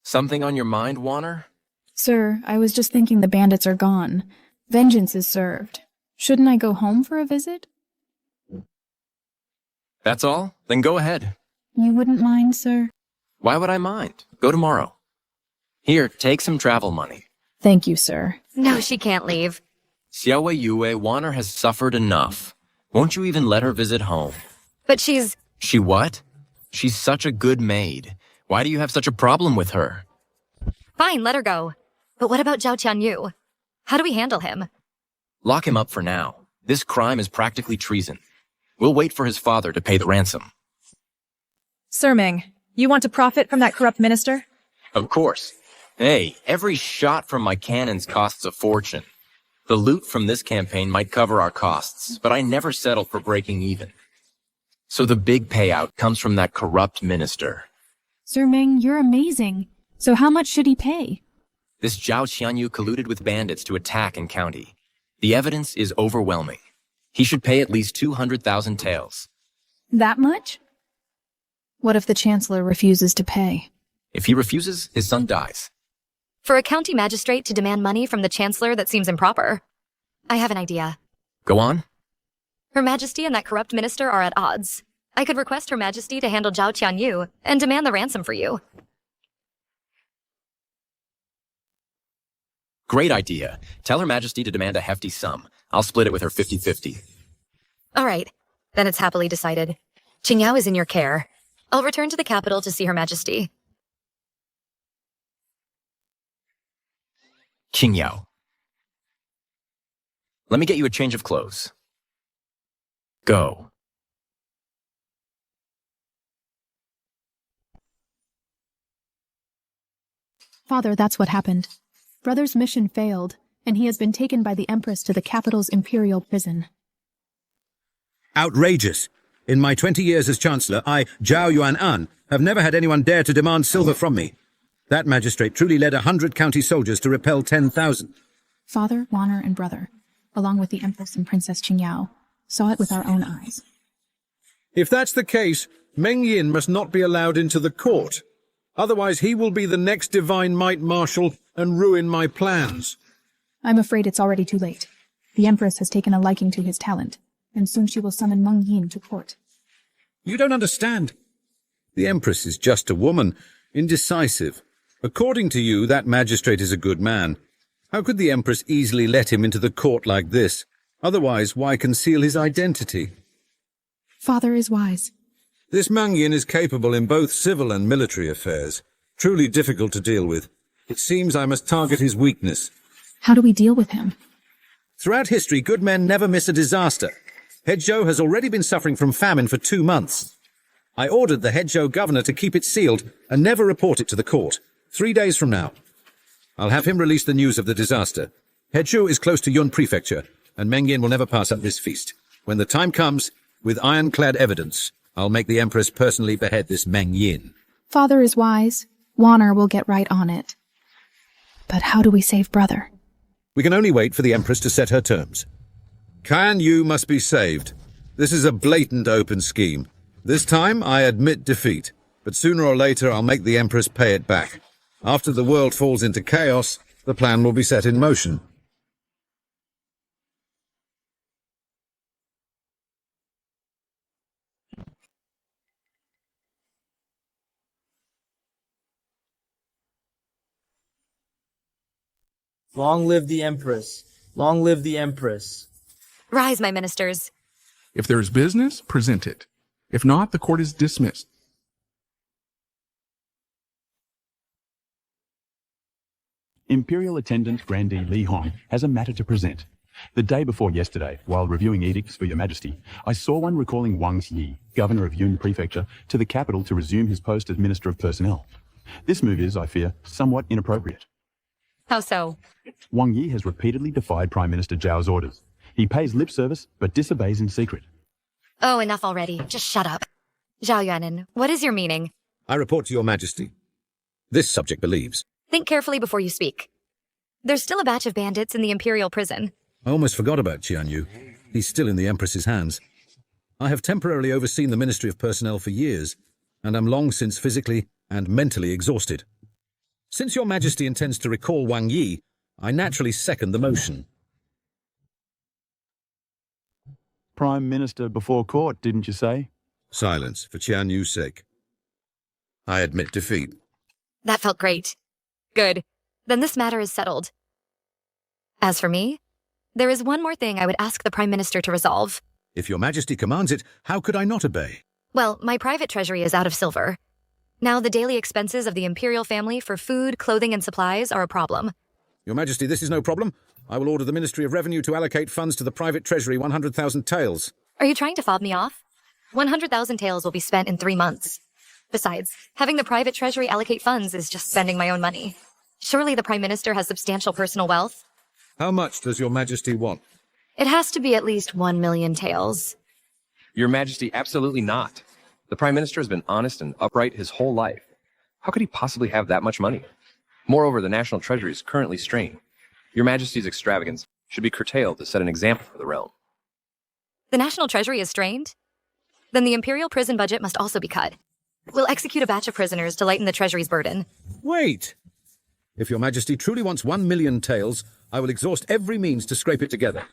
Something on your mind, Wanner? Sir, I was just thinking the bandits are gone. Vengeance is served. Shouldn't I go home for a visit? That's all? Then go ahead. You wouldn't mind, sir? Why would I mind? Go tomorrow. Here, take some travel money. Thank you, sir. No, she can't leave. Xiaowei Yue, Wanner has suffered enough. Won't you even let her visit home? But she's... She what? She's such a good maid. Why do you have such a problem with her? Fine, let her go. But what about Zhao Qianyu? How do we handle him? Lock him up for now. This crime is practically treason. We'll wait for his father to pay the ransom. Sir Ming, you want to profit from that corrupt minister? Of course. Hey, every shot from my cannons costs a fortune. The loot from this campaign might cover our costs, but I never settle for breaking even. So the big payout comes from that corrupt minister. Sir Ming, you're amazing. So how much should he pay? This Zhao Qianyu colluded with bandits to attack in county. The evidence is overwhelming. He should pay at least 200,000 taels. That much? What if the Chancellor refuses to pay? If he refuses, his son dies. For a county magistrate to demand money from the Chancellor, that seems improper. I have an idea. Go on. Her Majesty and that corrupt minister are at odds. I could request Her Majesty to handle Zhao Qianyu and demand the ransom for you. Great idea. Tell Her Majesty to demand a hefty sum. I'll split it with her 50-50. All right. Then it's happily decided. Qingyao is in your care. I'll return to the capital to see Her Majesty. Qingyao. Let me get you a change of clothes. Go. Father, that's what happened. Brother's mission failed, and he has been taken by the Empress to the capital's imperial prison. Outrageous. In my 20 years as Chancellor, I, Zhao Yuanan, have never had anyone dare to demand silver from me. That magistrate truly led 100 county soldiers to repel 10,000. Father, Wanner, and brother, along with the Empress and Princess Qingyao, saw it with our own eyes. If that's the case, Meng Yin must not be allowed into the court. Otherwise he will be the next divine might marshal and ruin my plans. I'm afraid it's already too late. The Empress has taken a liking to his talent, and soon she will summon Meng Yin to court. You don't understand. The Empress is just a woman, indecisive. According to you, that magistrate is a good man. How could the Empress easily let him into the court like this? Otherwise, why conceal his identity? Father is wise. This Meng Yin is capable in both civil and military affairs. Truly difficult to deal with. It seems I must target his weakness. How do we deal with him? Throughout history, good men never miss a disaster. Hedjo has already been suffering from famine for 2 months. I ordered the Hedjo governor to keep it sealed and never report it to the court. 3 days from now. I'll have him release the news of the disaster. Hedjo is close to Yun Prefecture, and Meng Yin will never pass up this feast. When the time comes, with ironclad evidence, I'll make the Empress personally behead this Meng Yin. Father is wise. Wanner will get right on it. But how do we save brother? We can only wait for the Empress to set her terms. Kan Yu must be saved. This is a blatant open scheme. This time, I admit defeat. But sooner or later, I'll make the Empress pay it back. After the world falls into chaos, the plan will be set in motion. Long live the Empress. Long live the Empress. Rise, my ministers. If there is business, present it. If not, the court is dismissed. Imperial Attendant Grandee Li Hong has a matter to present. The day before yesterday, while reviewing edicts for Your Majesty, I saw one recalling Wang Yi, governor of Yun Prefecture, to the capital to resume his post as Minister of Personnel. This move is, I fear, somewhat inappropriate. How so? Wang Yi has repeatedly defied Prime Minister Zhao's orders. He pays lip service, but disobeys in secret. Oh, enough already. Just shut up. Zhao Yuanin, what is your meaning? I report to Your Majesty. This subject believes. Think carefully before you speak. There's still a batch of bandits in the Imperial prison. I almost forgot about Qian Yu. He's still in the Empress's hands. I have temporarily overseen the Ministry of Personnel for years, and am long since physically and mentally exhausted. Since Your Majesty intends to recall Wang Yi, I naturally second the motion. Prime Minister before court, didn't you say? Silence, for Qian Yu's sake. I admit defeat. That felt great. Good. Then this matter is settled. As for me, there is one more thing I would ask the Prime Minister to resolve. If Your Majesty commands it, how could I not obey? Well, my private treasury is out of silver. Now the daily expenses of the Imperial family for food, clothing, and supplies are a problem. Your Majesty, this is no problem. I will order the Ministry of Revenue to allocate funds to the private treasury 100,000 taels. Are you trying to fob me off? 100,000 taels will be spent in 3 months. Besides, having the private treasury allocate funds is just spending my own money. Surely the Prime Minister has substantial personal wealth. How much does Your Majesty want? It has to be at least 1 million taels. Your Majesty, absolutely not. The Prime Minister has been honest and upright his whole life. How could he possibly have that much money? Moreover, the national treasury is currently strained. Your Majesty's extravagance should be curtailed to set an example for the realm. The national treasury is strained? Then the Imperial prison budget must also be cut. We'll execute a batch of prisoners to lighten the treasury's burden. Wait! If Your Majesty truly wants 1 million taels, I will exhaust every means to scrape it together.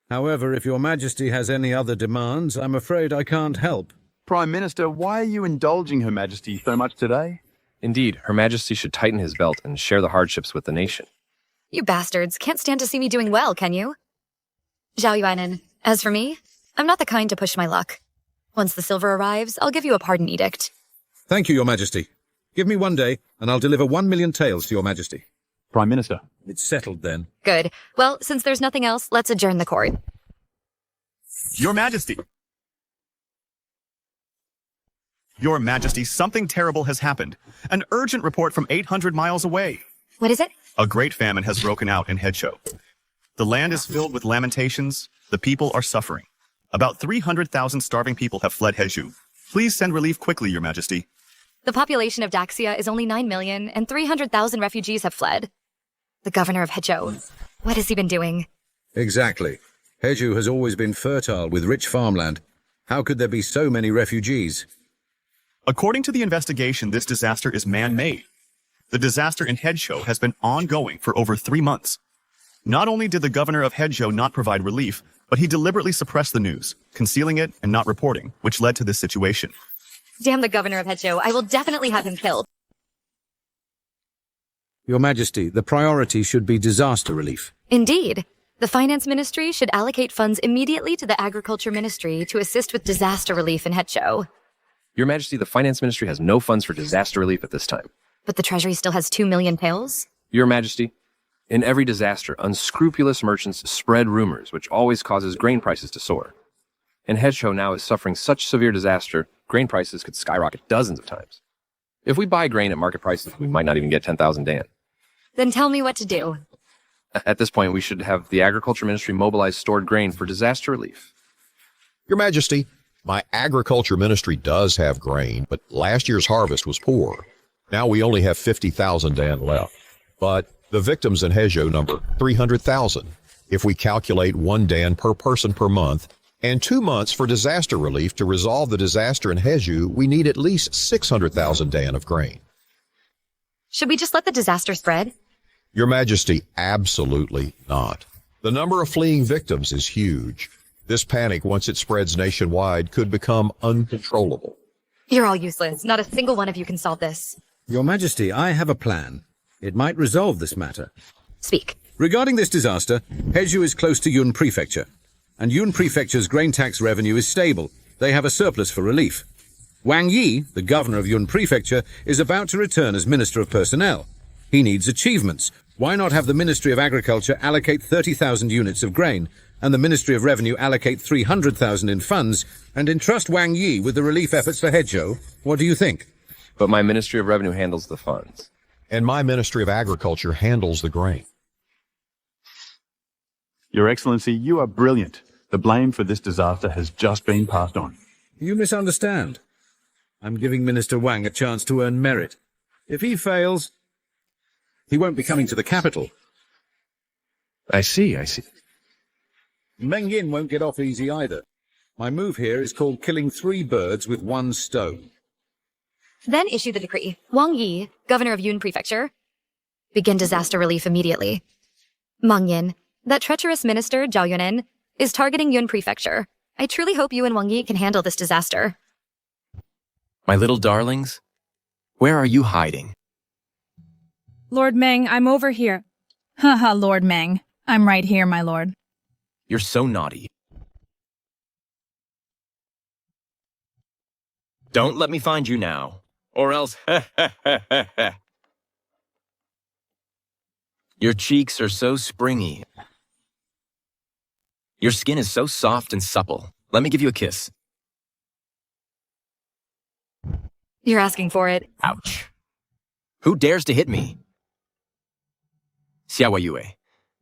However, if Your Majesty has any other demands, I'm afraid I can't help. Prime Minister, why are you indulging Her Majesty so much today? Indeed, Her Majesty should tighten his belt and share the hardships with the nation. You bastards can't stand to see me doing well, can you? Zhao Yuanin, as for me, I'm not the kind to push my luck. Once the silver arrives, I'll give you a pardon edict. Thank you, Your Majesty. Give me 1 day, and I'll deliver 1 million taels to Your Majesty. Prime Minister. It's settled then. Good. Well, since there's nothing else, let's adjourn the court. Your Majesty! Your Majesty, something terrible has happened. An urgent report from 800 miles away. What is it? A great famine has broken out in Hedjo. The land is filled with lamentations. The people are suffering. About 300,000 starving people have fled Hedju. Please send relief quickly, Your Majesty. The population of Daxia is only 9 million, and 300,000 refugees have fled. The governor of Hedjo, what has he been doing? Exactly. Hedju has always been fertile with rich farmland. How could there be so many refugees? According to the investigation, this disaster is man-made. The disaster in Hedjo has been ongoing for over 3 months. Not only did the governor of Hedjo not provide relief, but he deliberately suppressed the news, concealing it and not reporting, which led to this situation. Damn the governor of Hedjo, I will definitely have him killed. Your Majesty, the priority should be disaster relief. Indeed. The Finance Ministry should allocate funds immediately to the Agriculture Ministry to assist with disaster relief in Hedjo. Your Majesty, the Finance Ministry has no funds for disaster relief at this time. But the Treasury still has 2 million taels? Your Majesty, In every disaster, unscrupulous merchants spread rumors, which always causes grain prices to soar. And Hedgehog now is suffering such severe disaster, grain prices could skyrocket dozens of times. If we buy grain at market prices, we might not even get 10,000 Dan. Then tell me what to do. At this point, we should have the Agriculture Ministry mobilize stored grain for disaster relief. Your Majesty, my Agriculture Ministry does have grain, but last year's harvest was poor. Now we only have 50,000 Dan left. But the victims in Hedgehog number 300,000. If we calculate 1 Dan per person per month, and 2 months for disaster relief to resolve the disaster in Hedgehog, we need at least 600,000 Dan of grain. Should we just let the disaster spread? Your Majesty, absolutely not. The number of fleeing victims is huge. This panic, once it spreads nationwide, could become uncontrollable. You're all useless. Not a single one of you can solve this. Your Majesty, I have a plan. It might resolve this matter. Speak. Regarding this disaster, Hedgehog is close to Yun Prefecture, and Yun Prefecture's grain tax revenue is stable. They have a surplus for relief. Wang Yi, the governor of Yun Prefecture, is about to return as Minister of Personnel. He needs achievements. Why not have the Ministry of Agriculture allocate 30,000 units of grain, and the Ministry of Revenue allocate 300,000 in funds, and entrust Wang Yi with the relief efforts for Hedgehog? What do you think? But my Ministry of Revenue handles the funds. And my Ministry of Agriculture handles the grain. Your Excellency, you are brilliant. The blame for this disaster has just been passed on. You misunderstand. I'm giving Minister Wang a chance to earn merit. If he fails, he won't be coming to the capital. I see. Meng Yin won't get off easy either. My move here is called killing 3 birds with 1 stone. Then issue the decree. Wang Yi, governor of Yun Prefecture. Begin disaster relief immediately. Meng Yin, that treacherous minister, Zhao Yunen, is targeting Yun Prefecture. I truly hope you and Wang Yi can handle this disaster. My little darlings, where are you hiding? Lord Meng, I'm over here. Haha, Lord Meng. I'm right here, my lord. You're so naughty. Don't let me find you now, or else Your cheeks are so springy. Your skin is so soft and supple. Let me give you a kiss. You're asking for it. Ouch. Who dares to hit me? Xiao Yue,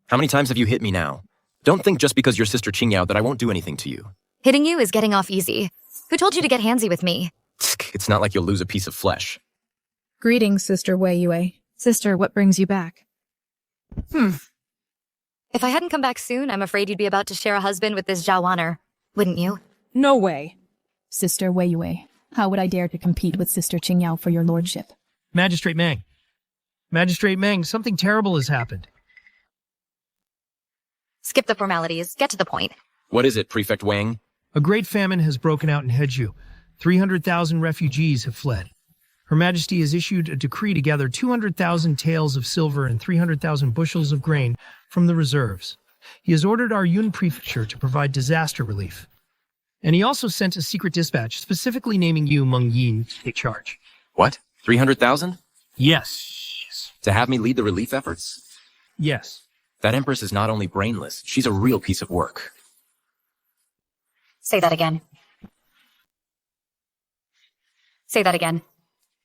how many times have you hit me now? Don't think just because you're Sister Qingyao that I won't do anything to you. Hitting you is getting off easy. Who told you to get handsy with me? It's not like you'll lose a piece of flesh. Greetings, Sister Wei Yue. Sister, what brings you back? If I hadn't come back soon, I'm afraid you'd be about to share a husband with this Zhao Waner, wouldn't you? No way. Sister Wei Yue, how would I dare to compete with Sister Qingyao for your lordship? Magistrate Meng. Magistrate Meng, something terrible has happened. Skip the formalities. Get to the point. What is it, Prefect Wang? A great famine has broken out in Hedgehog. 300,000 refugees have fled. Her Majesty has issued a decree to gather 200,000 taels of silver and 300,000 bushels of grain from the reserves. He has ordered our Yun Prefecture to provide disaster relief. And he also sent a secret dispatch specifically naming you, Meng Yin, to take charge. What? 300,000? Yes. To have me lead the relief efforts? Yes. That Empress is not only brainless, she's a real piece of work. Say that again. Say that again.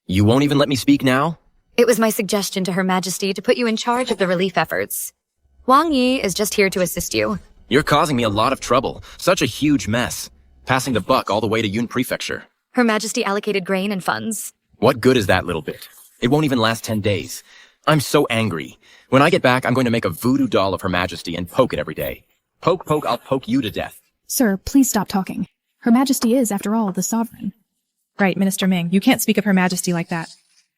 You won't even let me speak now? It was my suggestion to Her Majesty to put you in charge of the relief efforts. Wang Yi is just here to assist you. You're causing me a lot of trouble. Such a huge mess. Passing the buck all the way to Yun Prefecture. Her Majesty allocated grain and funds. What good is that little bit? It won't even last 10 days. I'm so angry. When I get back, I'm going to make a voodoo doll of Her Majesty and poke it every day. Poke, poke, I'll poke you to death. Sir, please stop talking. Her Majesty is, after all, the sovereign. Right, Minister Meng. You can't speak of Her Majesty like that.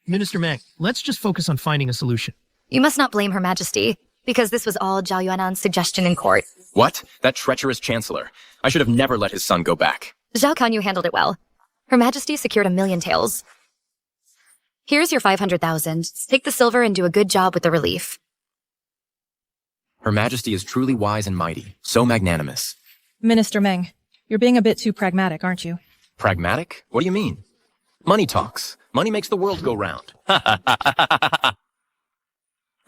Minister Meng, let's just focus on finding a solution. You must not blame Her Majesty, because this was all Zhao Yuanan's suggestion in court. What? That treacherous chancellor. I should have never let his son go back. Zhao Kanyu handled it well. Her Majesty secured 1 million taels. Here's your 500,000. Take the silver and do a good job with the relief. Her Majesty is truly wise and mighty, so magnanimous. Minister Meng, you're being a bit too pragmatic, aren't you? Pragmatic? What do you mean? Money talks. Money makes the world go round.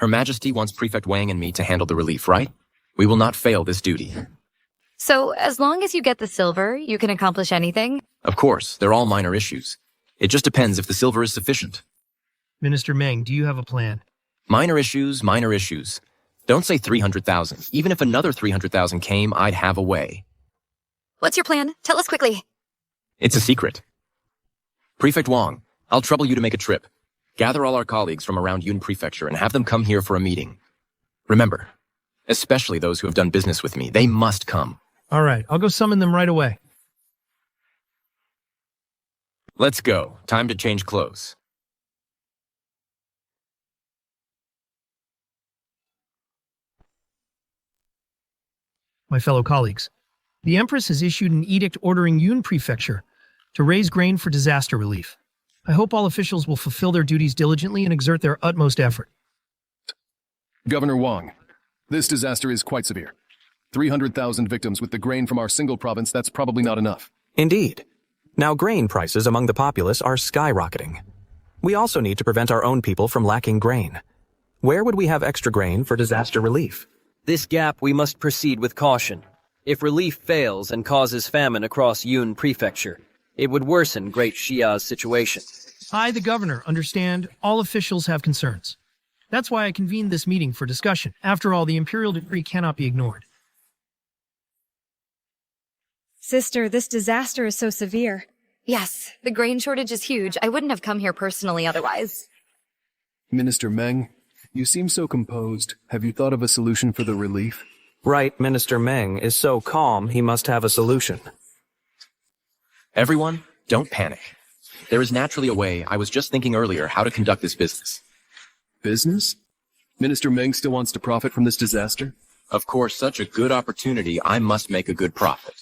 Her Majesty wants Prefect Wang and me to handle the relief, right? We will not fail this duty. So, as long as you get the silver, you can accomplish anything? Of course, they're all minor issues. It just depends if the silver is sufficient. Minister Meng, do you have a plan? Minor issues, minor issues. Don't say 300,000. Even if another 300,000 came, I'd have a way. What's your plan? Tell us quickly. It's a secret. Prefect Wang, I'll trouble you to make a trip. Gather all our colleagues from around Yun Prefecture and have them come here for a meeting. Remember, especially those who have done business with me, they must come. All right, I'll go summon them right away. Let's go. Time to change clothes. My fellow colleagues, the Empress has issued an edict ordering Yun Prefecture to raise grain for disaster relief. I hope all officials will fulfill their duties diligently and exert their utmost effort. Governor Wang, this disaster is quite severe. 300,000 victims with the grain from our single province, that's probably not enough. Indeed. Now grain prices among the populace are skyrocketing. We also need to prevent our own people from lacking grain. Where would we have extra grain for disaster relief? This gap we must proceed with caution. If relief fails and causes famine across Yun Prefecture, it would worsen Great Xia's situation. I, the governor, understand all officials have concerns. That's why I convened this meeting for discussion. After all, the imperial decree cannot be ignored. Sister, this disaster is so severe. Yes, the grain shortage is huge. I wouldn't have come here personally otherwise. Minister Meng, you seem so composed. Have you thought of a solution for the relief? Right, Minister Meng is so calm he must have a solution. Everyone, don't panic. There is naturally a way. I was just thinking earlier how to conduct this business. Business? Minister Meng still wants to profit from this disaster? Of course, such a good opportunity, I must make a good profit.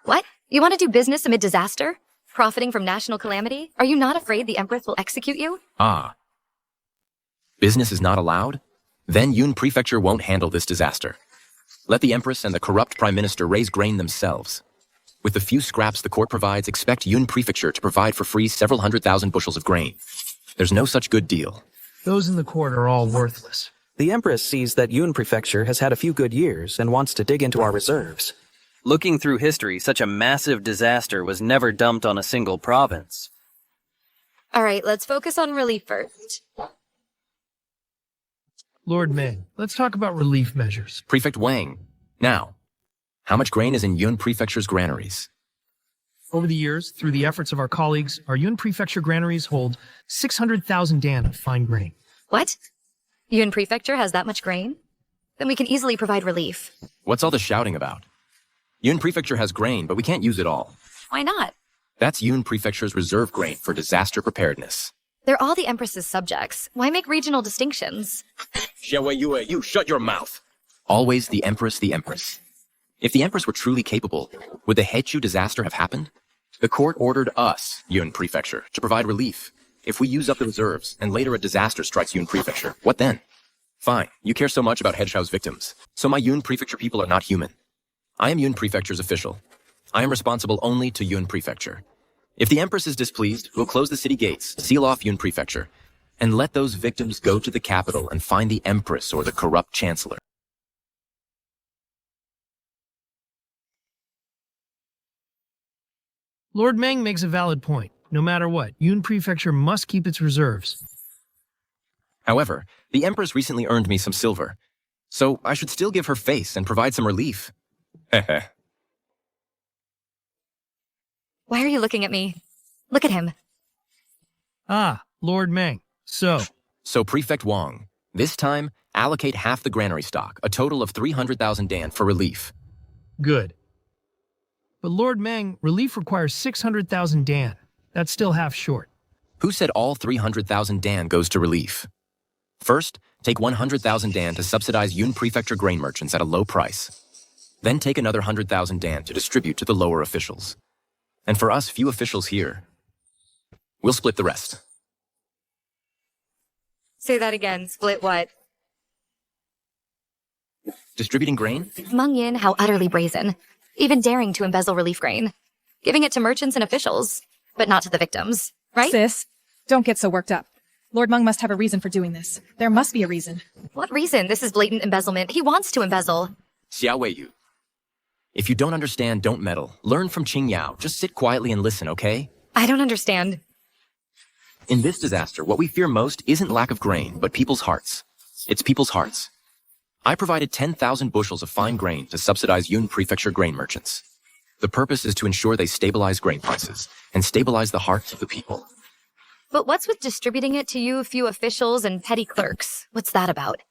What? You want to do business amid disaster? Profiting from national calamity? Are you not afraid the Empress will execute you? Ah. Business is not allowed? Then Yun Prefecture won't handle this disaster. Let the Empress and the corrupt Prime Minister raise grain themselves. With the few scraps the court provides, expect Yun Prefecture to provide for free several 100,000 bushels of grain. There's no such good deal. Those in the court are all worthless. The Empress sees that Yun Prefecture has had a few good years and wants to dig into our reserves. Looking through history, such a massive disaster was never dumped on a single province. All right, let's focus on relief first. Lord Meng, let's talk about relief measures. Prefect Wang, now, how much grain is in Yun Prefecture's granaries? Over the years, through the efforts of our colleagues, our Yun Prefecture granaries hold 600,000 dan of fine grain. What? Yun Prefecture has that much grain? Then we can easily provide relief. What's all the shouting about? Yun Prefecture has grain, but we can't use it all. Why not? That's Yun Prefecture's reserve grain for disaster preparedness. They're all the Empress's subjects. Why make regional distinctions? You shut your mouth. Always the Empress, the Empress. If the Empress were truly capable, would the Hechu disaster have happened? The court ordered us, Yun Prefecture, to provide relief. If we use up the reserves, and later a disaster strikes Yun Prefecture, what then? Fine, you care so much about Hechu's victims, so my Yun Prefecture people are not human. I am Yun Prefecture's official. I am responsible only to Yun Prefecture. If the Empress is displeased, we'll close the city gates, seal off Yun Prefecture, and let those victims go to the capital and find the Empress or the corrupt Chancellor. Lord Meng makes a valid point. No matter what, Yun Prefecture must keep its reserves. However, the Empress recently earned me some silver, so I should still give her face and provide some relief. Heh. Why are you looking at me? Look at him. Ah, Lord Meng. So Prefect Wang, this time, allocate half the granary stock, a total of 300,000 dan for relief. Good. But Lord Meng, relief requires 600,000 dan. That's still half short. Who said all 300,000 dan goes to relief? First, take 100,000 dan to subsidize Yun Prefecture grain merchants at a low price. Then take another 100,000 dan to distribute to the lower officials. And for us few officials here, we'll split the rest. Say that again. Split what? Distributing grain? Meng Yin, how utterly brazen. Even daring to embezzle relief grain. Giving it to merchants and officials, but not to the victims, right? Sis, don't get so worked up. Lord Meng must have a reason for doing this. There must be a reason. What reason? This is blatant embezzlement. He wants to embezzle. Xiao Weiyu. If you don't understand, don't meddle. Learn from Qing Yao. Just sit quietly and listen, okay? I don't understand. In this disaster, what we fear most isn't lack of grain, but people's hearts. It's people's hearts. I provided 10,000 bushels of fine grain to subsidize Yun Prefecture grain merchants. The purpose is to ensure they stabilize grain prices and stabilize the hearts of the people. But what's with distributing it to you few officials and petty clerks? What's that about?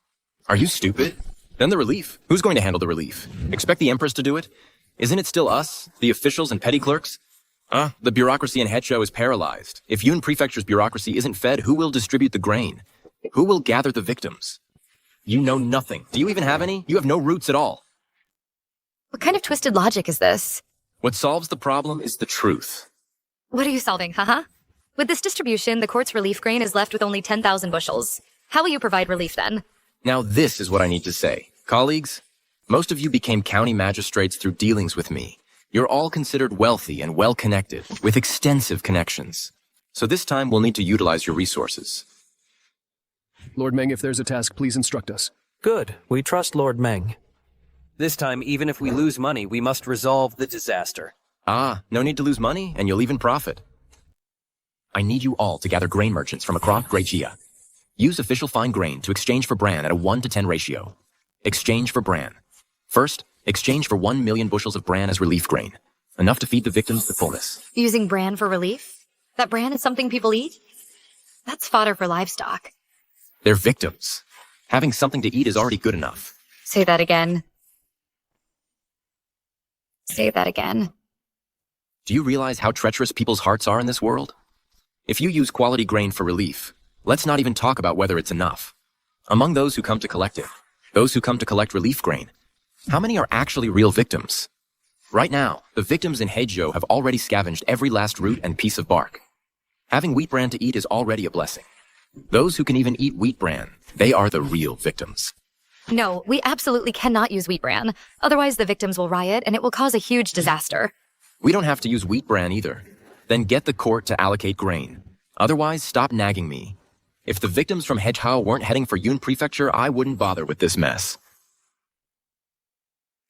Are you stupid? Then the relief. Who's going to handle the relief? Expect the Empress to do it? Isn't it still us, the officials and petty clerks? The bureaucracy in Hecho is paralyzed. If Yun Prefecture's bureaucracy isn't fed, who will distribute the grain? Who will gather the victims? You know nothing. Do you even have any? You have no roots at all. What kind of twisted logic is this? What solves the problem is the truth. What are you solving, haha? With this distribution, the court's relief grain is left with only 10,000 bushels. How will you provide relief then? Now this is what I need to say. Colleagues, most of you became county magistrates through dealings with me. You're all considered wealthy and well-connected, with extensive connections. So this time we'll need to utilize your resources. Lord Meng, if there's a task, please instruct us. Good. We trust Lord Meng. This time, even if we lose money, we must resolve the disaster. No need to lose money, and you'll even profit. I need you all to gather grain merchants from across Great Jia. Use official fine grain to exchange for bran at a 1-to-10 ratio. Exchange for bran. First, exchange for 1 million bushels of bran as relief grain. Enough to feed the victims to fullness. Using bran for relief? That bran is something people eat? That's fodder for livestock. They're victims. Having something to eat is already good enough. Say that again. Say that again. Do you realize how treacherous people's hearts are in this world? If you use quality grain for relief, let's not even talk about whether it's enough. Among those who come to collect it, those who come to collect relief grain, how many are actually real victims? Right now, the victims in Heizhou have already scavenged every last root and piece of bark. Having wheat bran to eat is already a blessing. Those who can even eat wheat bran, they are the real victims. No, we absolutely cannot use wheat bran. Otherwise, the victims will riot and it will cause a huge disaster. We don't have to use wheat bran either. Then get the court to allocate grain. Otherwise, stop nagging me. If the victims from Heizhou weren't heading for Yun Prefecture, I wouldn't bother with this mess.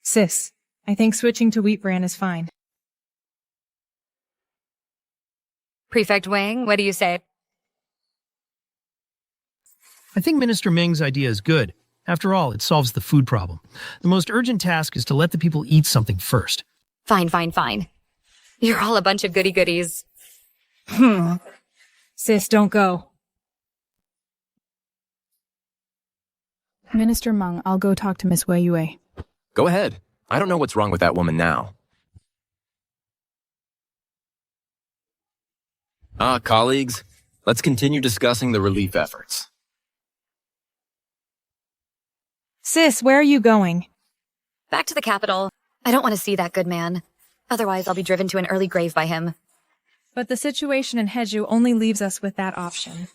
Sis, I think switching to wheat bran is fine. Prefect Wang, what do you say? I think Minister Ming's idea is good. After all, it solves the food problem. The most urgent task is to let the people eat something first. Fine, fine, fine. You're all a bunch of goody-goodies. Sis, don't go. Minister Meng, I'll go talk to Miss Wei Yue. Go ahead. I don't know what's wrong with that woman now. Colleagues, let's continue discussing the relief efforts. Sis, where are you going? Back to the capital. I don't want to see that good man. Otherwise, I'll be driven to an early grave by him. But the situation in Heizhou only leaves us with that option.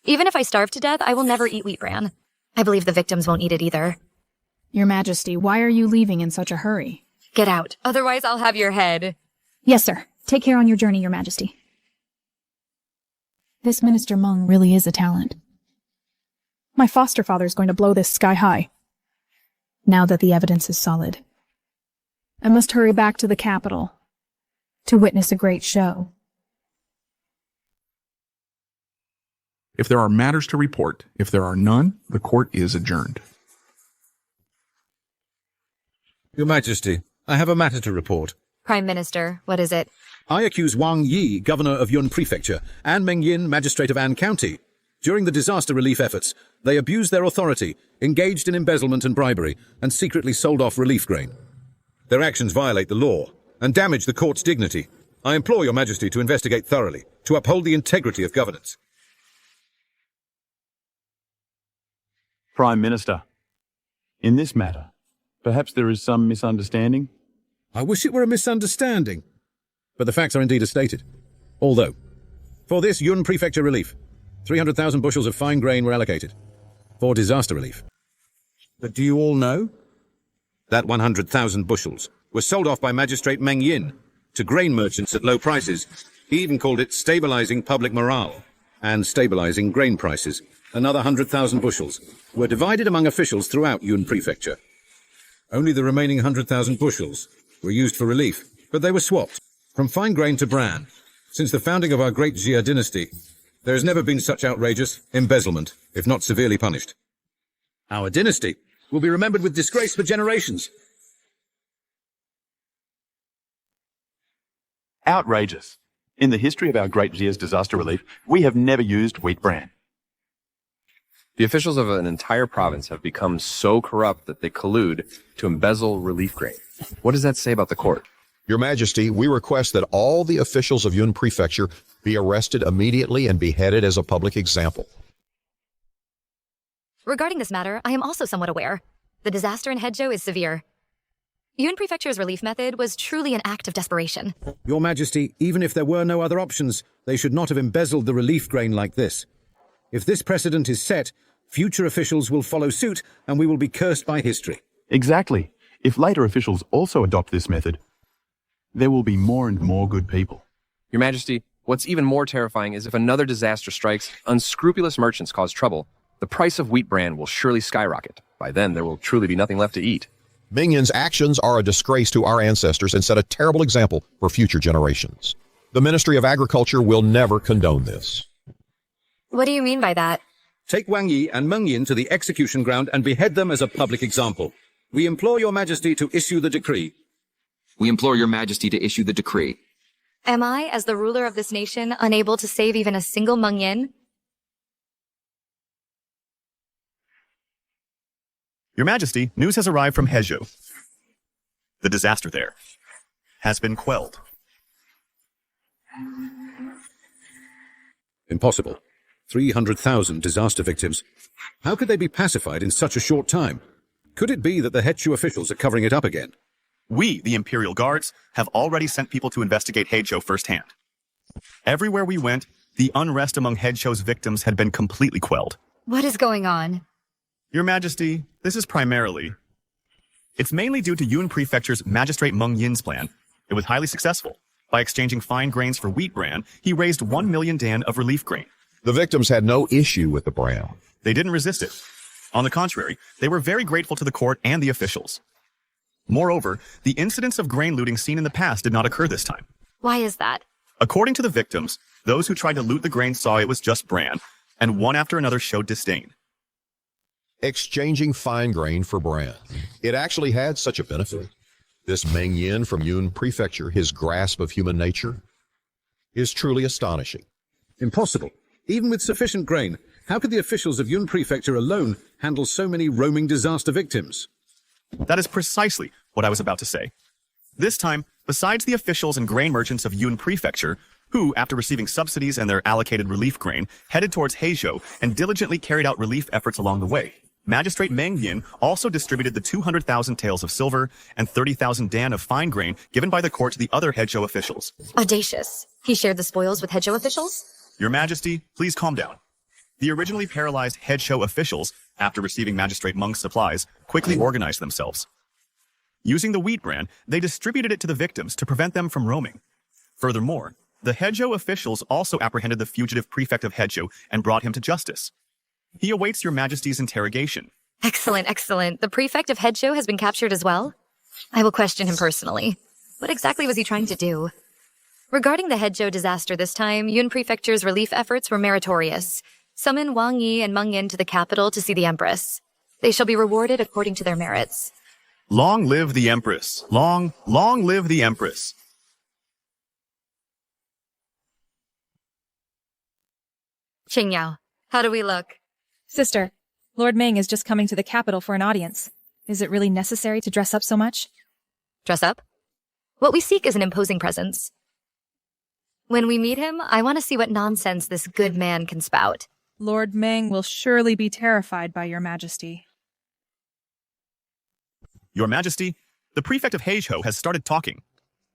Even if I starve to death, I will never eat wheat bran. I believe the victims won't eat it either. Your Majesty, why are you leaving in such a hurry? Get out. Otherwise, I'll have your head. Yes, sir. Take care on your journey, Your Majesty. This Minister Meng really is a talent. My foster father's going to blow this sky high. Now that the evidence is solid. I must hurry back to the capital to witness a great show. If there are matters to report, if there are none, the court is adjourned. Your Majesty, I have a matter to report. Prime Minister, what is it? I accuse Wang Yi, Governor of Yun Prefecture, and Meng Yin, Magistrate of An County. During the disaster relief efforts, they abused their authority, engaged in embezzlement and bribery, and secretly sold off relief grain. Their actions violate the law and damage the court's dignity. I implore Your Majesty to investigate thoroughly, to uphold the integrity of governance. Prime Minister, in this matter, perhaps there is some misunderstanding? I wish it were a misunderstanding, but the facts are indeed as stated. Although, for this Yun Prefecture relief, 300,000 bushels of fine grain were allocated. For disaster relief. But do you all know? That 100,000 bushels was sold off by Magistrate Meng Yin to grain merchants at low prices. He even called it stabilizing public morale. and stabilizing grain prices, another 100,000 bushels, were divided among officials throughout Yun Prefecture. Only the remaining 100,000 bushels were used for relief, but they were swapped from fine grain to bran. Since the founding of our great Jia dynasty, there has never been such outrageous embezzlement, if not severely punished. Our dynasty will be remembered with disgrace for generations. Outrageous. In the history of our great Jia's disaster relief, we have never used wheat bran. The officials of an entire province have become so corrupt that they collude to embezzle relief grain. What does that say about the court? Your Majesty, we request that all the officials of Yun Prefecture be arrested immediately and beheaded as a public example. Regarding this matter, I am also somewhat aware. The disaster in Hezhou is severe. Yun Prefecture's relief method was truly an act of desperation. Your Majesty, even if there were no other options, they should not have embezzled the relief grain like this. If this precedent is set, future officials will follow suit and we will be cursed by history. Exactly. If later officials also adopt this method, there will be more and more good people. Your Majesty, what's even more terrifying is if another disaster strikes, unscrupulous merchants cause trouble, the price of wheat bran will surely skyrocket. By then, there will truly be nothing left to eat. Ming Yin's actions are a disgrace to our ancestors and set a terrible example for future generations. The Ministry of Agriculture will never condone this. What do you mean by that? Take Wang Yi and Meng Yin to the execution ground and behead them as a public example. We implore Your Majesty to issue the decree. We implore Your Majesty to issue the decree. Am I, as the ruler of this nation, unable to save even a single Meng Yin? Your Majesty, news has arrived from Hezhou. The disaster there has been quelled. Impossible. 300,000 disaster victims. How could they be pacified in such a short time? Could it be that the Hezhou officials are covering it up again? We, the Imperial Guards, have already sent people to investigate Hezhou firsthand. Everywhere we went, the unrest among Hezhou's victims had been completely quelled. What is going on? Your Majesty, this is primarily... It's mainly due to Yun Prefecture's Magistrate Meng Yin's plan. It was highly successful. By exchanging fine grains for wheat bran, he raised 1 million dan of relief grain. The victims had no issue with the bran. They didn't resist it. On the contrary, they were very grateful to the court and the officials. Moreover, the incidents of grain looting seen in the past did not occur this time. Why is that? According to the victims, those who tried to loot the grain saw it was just bran, and one after another showed disdain. Exchanging fine grain for bran. It actually had such a benefit. This Meng Yin from Yun Prefecture, his grasp of human nature, is truly astonishing. Impossible. Even with sufficient grain, how could the officials of Yun Prefecture alone handle so many roaming disaster victims? That is precisely what I was about to say. This time, besides the officials and grain merchants of Yun Prefecture, who, after receiving subsidies and their allocated relief grain, headed towards Hezhou and diligently carried out relief efforts along the way, Magistrate Meng Yin also distributed the 200,000 taels of silver and 30,000 dan of fine grain given by the court to the other Hezhou officials. Audacious. He shared the spoils with Hezhou officials? Your Majesty, please calm down. The originally paralyzed Hezhou officials, after receiving Magistrate Meng's supplies, quickly organized themselves. Using the wheat bran, they distributed it to the victims to prevent them from roaming. Furthermore, the Hezhou officials also apprehended the fugitive prefect of Hezhou and brought him to justice. He awaits Your Majesty's interrogation. Excellent, excellent. The prefect of Hezhou has been captured as well? I will question him personally. What exactly was he trying to do? Regarding the Hezhou disaster this time, Yun Prefecture's relief efforts were meritorious. Summon Wang Yi and Meng Yin to the capital to see the Empress. They shall be rewarded according to their merits. Long live the Empress. Long live the Empress. Qingyao, how do we look? Sister, Lord Ming is just coming to the capital for an audience. Is it really necessary to dress up so much? Dress up? What we seek is an imposing presence. When we meet him, I want to see what nonsense this good man can spout. Lord Ming will surely be terrified by Your Majesty. Your Majesty, the prefect of Hezhou has started talking.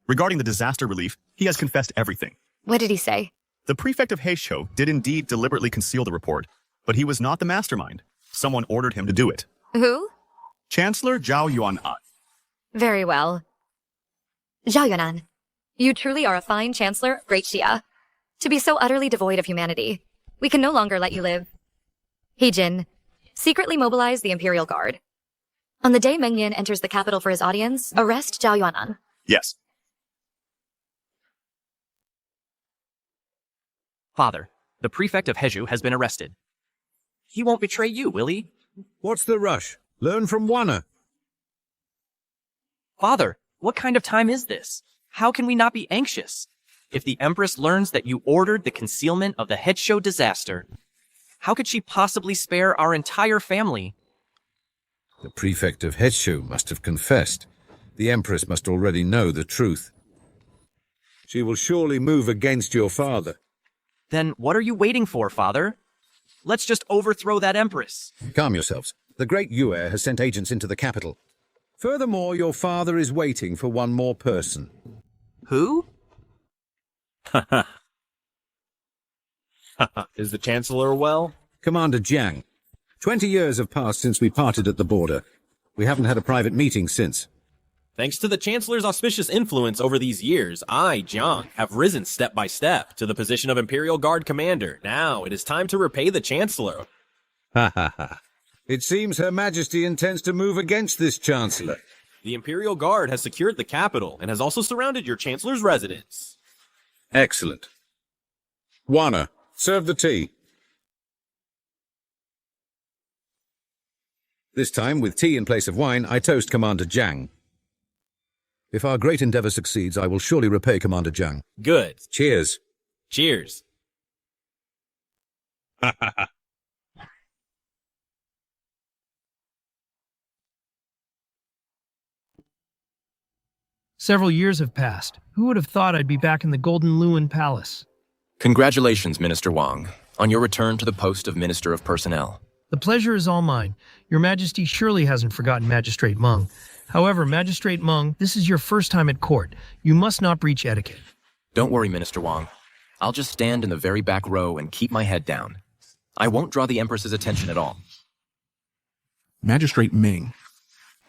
Regarding the disaster relief, he has confessed everything. What did he say? The prefect of Hezhou did indeed deliberately conceal the report, but he was not the mastermind. Someone ordered him to do it. Who? Chancellor Zhao Yuan'an. Very well. Zhao Yuanan, you truly are a fine chancellor, great Xia. To be so utterly devoid of humanity. We can no longer let you live. He-jin, secretly mobilize the Imperial Guard. On the day Meng Yin enters the capital for his audience, arrest Zhao Yuanan. Yes. Father, the prefect of Heju has been arrested. He won't betray you, will he? What's the rush? Learn from Wana. Father, what kind of time is this? How can we not be anxious? If the Empress learns that you ordered the concealment of the Hecho disaster, how could she possibly spare our entire family? The prefect of Hecho must have confessed. The Empress must already know the truth. She will surely move against your father. Then what are you waiting for, Father? Let's just overthrow that Empress. Calm yourselves. The great Yue has sent agents into the capital. Furthermore, your father is waiting for one more person. Who? Is the Chancellor well? Commander Jiang. 20 years have passed since we parted at the border. We haven't had a private meeting since. Thanks to the Chancellor's auspicious influence over these years, I, Jiang, have risen step by step to the position of Imperial Guard Commander. Now it is time to repay the Chancellor. Ha ha ha. It seems Her Majesty intends to move against this Chancellor. The Imperial Guard has secured the capital and has also surrounded your Chancellor's residence. Excellent. Wana, serve the tea. This time, with tea in place of wine, I toast Commander Jiang. If our great endeavor succeeds, I will surely repay Commander Jiang. Good. Cheers. Cheers. Ha ha ha. Several years have passed. Who would have thought I'd be back in the Golden Lewin Palace? Congratulations, Minister Wang, on your return to the post of Minister of Personnel. The pleasure is all mine. Your Majesty surely hasn't forgotten Magistrate Meng. However, Magistrate Meng, this is your first time at court. You must not breach etiquette. Don't worry, Minister Wang. I'll just stand in the very back row and keep my head down. I won't draw the Empress's attention at all. Magistrate Ming,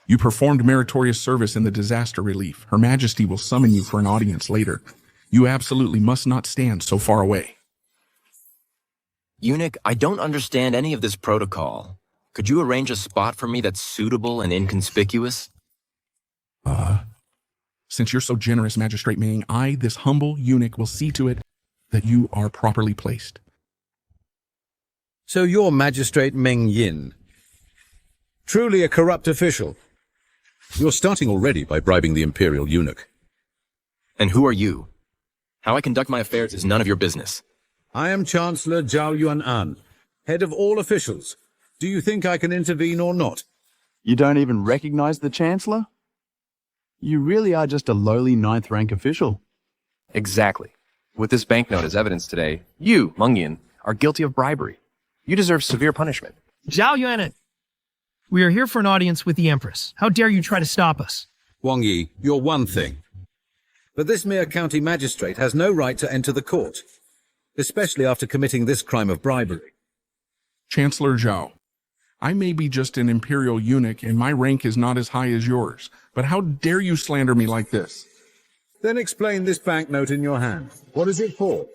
you performed meritorious service in the disaster relief. Her Majesty will summon you for an audience later. You absolutely must not stand so far away. Eunuch, I don't understand any of this protocol. Could you arrange a spot for me that's suitable and inconspicuous? Since you're so generous, Magistrate Ming, I, this humble eunuch, will see to it that you are properly placed. So you're Magistrate Meng Yin. Truly a corrupt official. You're starting already by bribing the Imperial eunuch. And who are you? How I conduct my affairs is none of your business. I am Chancellor Zhao Yuanan, head of all officials. Do you think I can intervene or not? You don't even recognize the Chancellor? You really are just a lowly 9th rank official. Exactly. With this banknote as evidence today, you, Meng Yin, are guilty of bribery. You deserve severe punishment. Zhao Yuanan, we are here for an audience with the Empress. How dare you try to stop us? Wang Yi, you're one thing. But this mere county magistrate has no right to enter the court, especially after committing this crime of bribery. Chancellor Zhao, I may be just an imperial eunuch and my rank is not as high as yours, but how dare you slander me like this? Then explain this banknote in your hand. What is it for?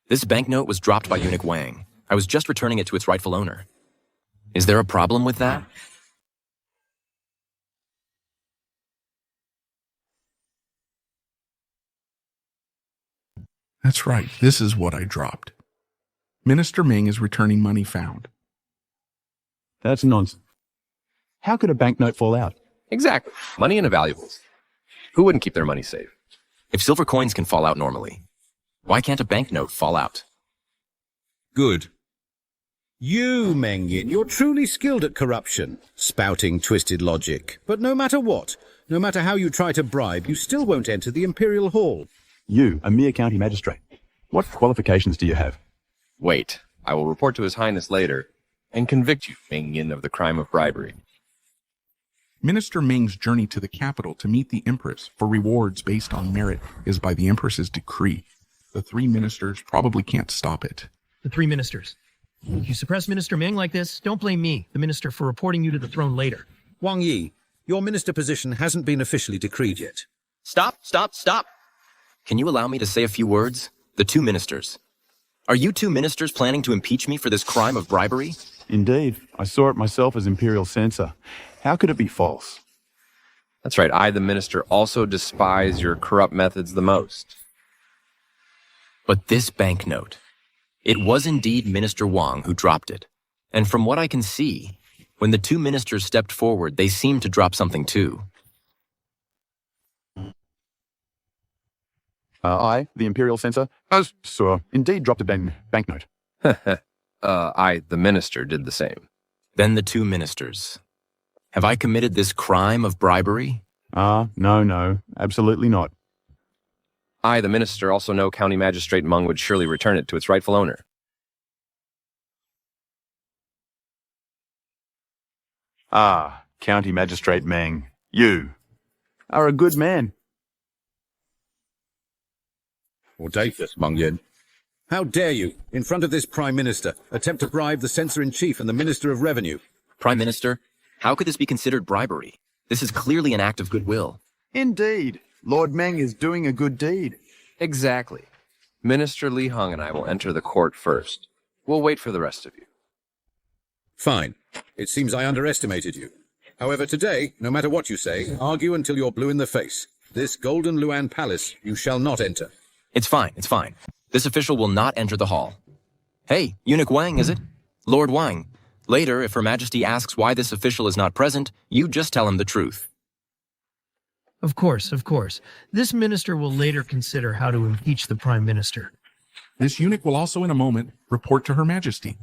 This banknote was dropped by Eunuch Wang. I was just returning it to its rightful owner. Is there a problem with that? That's right, this is what I dropped. Minister Ming is returning money found. That's nonsense. How could a banknote fall out? Exactly. Money and valuables. Who wouldn't keep their money safe? If silver coins can fall out normally, why can't a banknote fall out? Good. You, Meng Yin, you're truly skilled at corruption, spouting twisted logic. But no matter what, no matter how you try to bribe, you still won't enter the Imperial Hall. You, a mere county magistrate. What qualifications do you have? Wait, I will report to His Highness later and convict you, Meng Yin, of the crime of bribery. Minister Ming's journey to the capital to meet the Empress for rewards based on merit is by the Empress's decree. The 3 ministers probably can't stop it. The 3 ministers. If you suppress Minister Ming like this, don't blame me, the minister, for reporting you to the throne later. Wang Yi, your minister position hasn't been officially decreed yet. Stop, stop, stop. Can you allow me to say a few words? The two ministers. Are you two ministers planning to impeach me for this crime of bribery? Indeed. I saw it myself as imperial censor. How could it be false? That's right. I, the minister, also despise your corrupt methods the most. But this banknote, it was indeed Minister Wang who dropped it. And from what I can see, when the two ministers stepped forward, they seemed to drop something too. I, the imperial censor, as sir, indeed dropped a banknote. I, the minister, did the same. Then the two ministers. Have I committed this crime of bribery? No, absolutely not. I, the minister, also know County Magistrate Meng would surely return it to its rightful owner. County Magistrate Meng, you are a good man. Audacious, Meng Yin. How dare you, in front of this Prime Minister, attempt to bribe the Censor-in-Chief and the Minister of Revenue? Prime Minister, how could this be considered bribery? This is clearly an act of goodwill. Indeed. Lord Meng is doing a good deed. Exactly. Minister Li Hong and I will enter the court first. We'll wait for the rest of you. Fine. It seems I underestimated you. However, today, no matter what you say, argue until you're blue in the face. This Golden Luan Palace you shall not enter. It's fine. This official will not enter the hall. Hey, Eunuch Wang, is it? Lord Wang. Later, if Her Majesty asks why this official is not present, you just tell him the truth. Of course. This minister will later consider how to impeach the Prime Minister. This eunuch will also in a moment report to Her Majesty.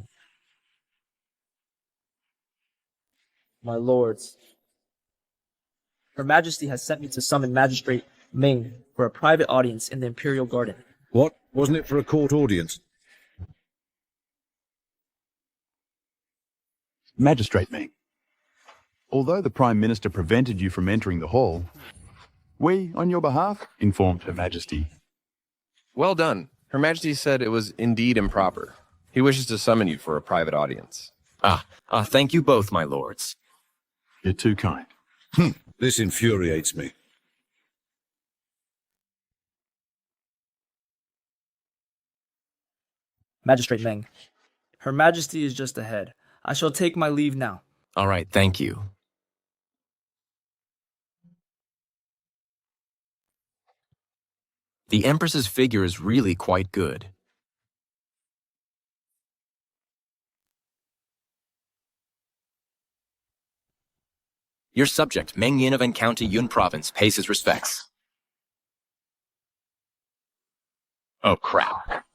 My lords, Her Majesty has sent me to summon Magistrate Ming for a private audience in the Imperial Garden. What? Wasn't it for a court audience? Magistrate Ming, although the Prime Minister prevented you from entering the hall, we, on your behalf, informed Her Majesty. Well done. Her Majesty said it was indeed improper. He wishes to summon you for a private audience. Thank you both, my lords. You're too kind. This infuriates me. Magistrate Meng, Her Majesty is just ahead. I shall take my leave now. All right, thank you. The Empress's figure is really quite good. Your subject, Meng Yin of N County, Yun Province, pays his respects. Oh, crap.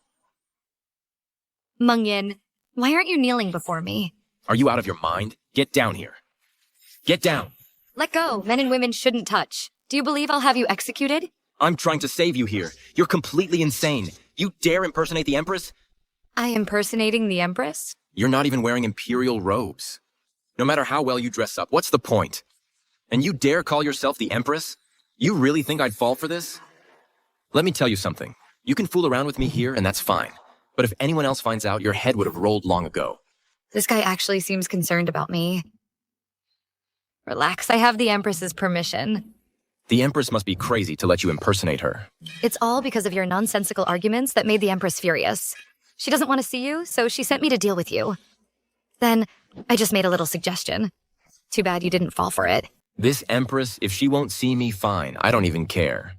Meng Yin, why aren't you kneeling before me? Are you out of your mind? Get down here. Get down. Let go. Men and women shouldn't touch. Do you believe I'll have you executed? I'm trying to save you here. You're completely insane. You dare impersonate the Empress? I impersonating the Empress? You're not even wearing imperial robes. No matter how well you dress up, what's the point? And you dare call yourself the Empress? You really think I'd fall for this? Let me tell you something. You can fool around with me here, and that's fine. But if anyone else finds out, your head would have rolled long ago. This guy actually seems concerned about me. Relax, I have the Empress's permission. The Empress must be crazy to let you impersonate her. It's all because of your nonsensical arguments that made the Empress furious. She doesn't want to see you, so she sent me to deal with you. Then, I just made a little suggestion. Too bad you didn't fall for it. This Empress, if she won't see me, fine. I don't even care.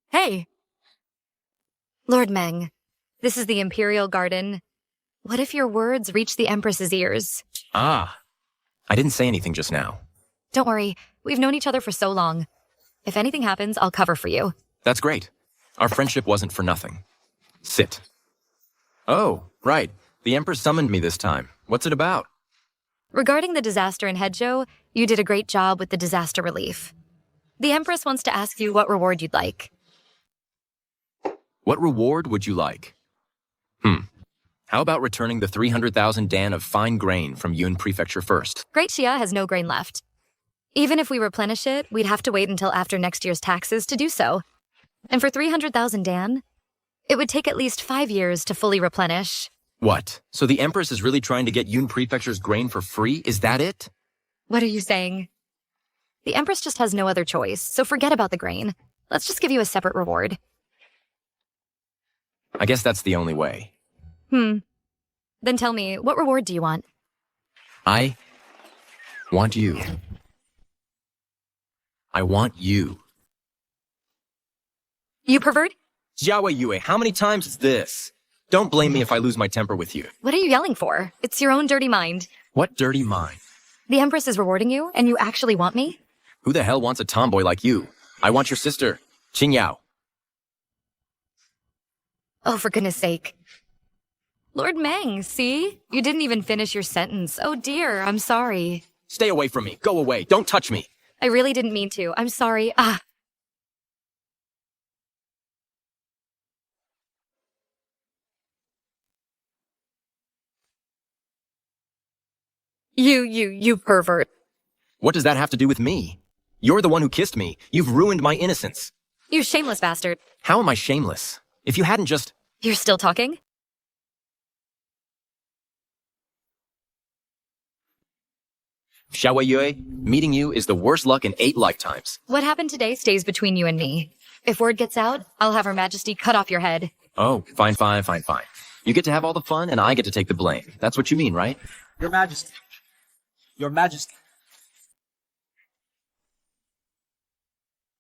Hey! Lord Meng, this is the Imperial Garden. What if your words reach the Empress's ears? I didn't say anything just now. Don't worry, we've known each other for so long. If anything happens, I'll cover for you. That's great. Our friendship wasn't for nothing. Sit. Oh, right. The Empress summoned me this time. What's it about? Regarding the disaster in Hedjo, you did a great job with the disaster relief. The Empress wants to ask you what reward you'd like. What reward would you like? How about returning the 300,000 dan of fine grain from Yun Prefecture first? Great Xia has no grain left. Even if we replenish it, we'd have to wait until after next year's taxes to do so. And for 300,000 dan, it would take at least 5 years to fully replenish. What? So the Empress is really trying to get Yun Prefecture's grain for free? Is that it? What are you saying? The Empress just has no other choice, so forget about the grain. Let's just give you a separate reward. I guess that's the only way. Then tell me, what reward do you want? I want you. I want you. You pervert? Jiaowei Yue, how many times is this? Don't blame me if I lose my temper with you. What are you yelling for? It's your own dirty mind. What dirty mind? The Empress is rewarding you, and you actually want me? Who the hell wants a tomboy like you? I want your sister, Qing Yao. Oh, for goodness sake. Lord Meng, see? You didn't even finish your sentence. Oh dear, I'm sorry. Stay away from me. Go away. Don't touch me. I really didn't mean to. I'm sorry. You pervert. What does that have to do with me? You're the one who kissed me. You've ruined my innocence. You shameless bastard. How am I shameless? If you hadn't just... You're still talking? Xiaowei Yue, meeting you is the worst luck in 8 lifetimes. What happened today stays between you and me. If word gets out, I'll have Her Majesty cut off your head. Oh, fine. You get to have all the fun, and I get to take the blame. That's what you mean, right? Your Majesty. Your Majesty.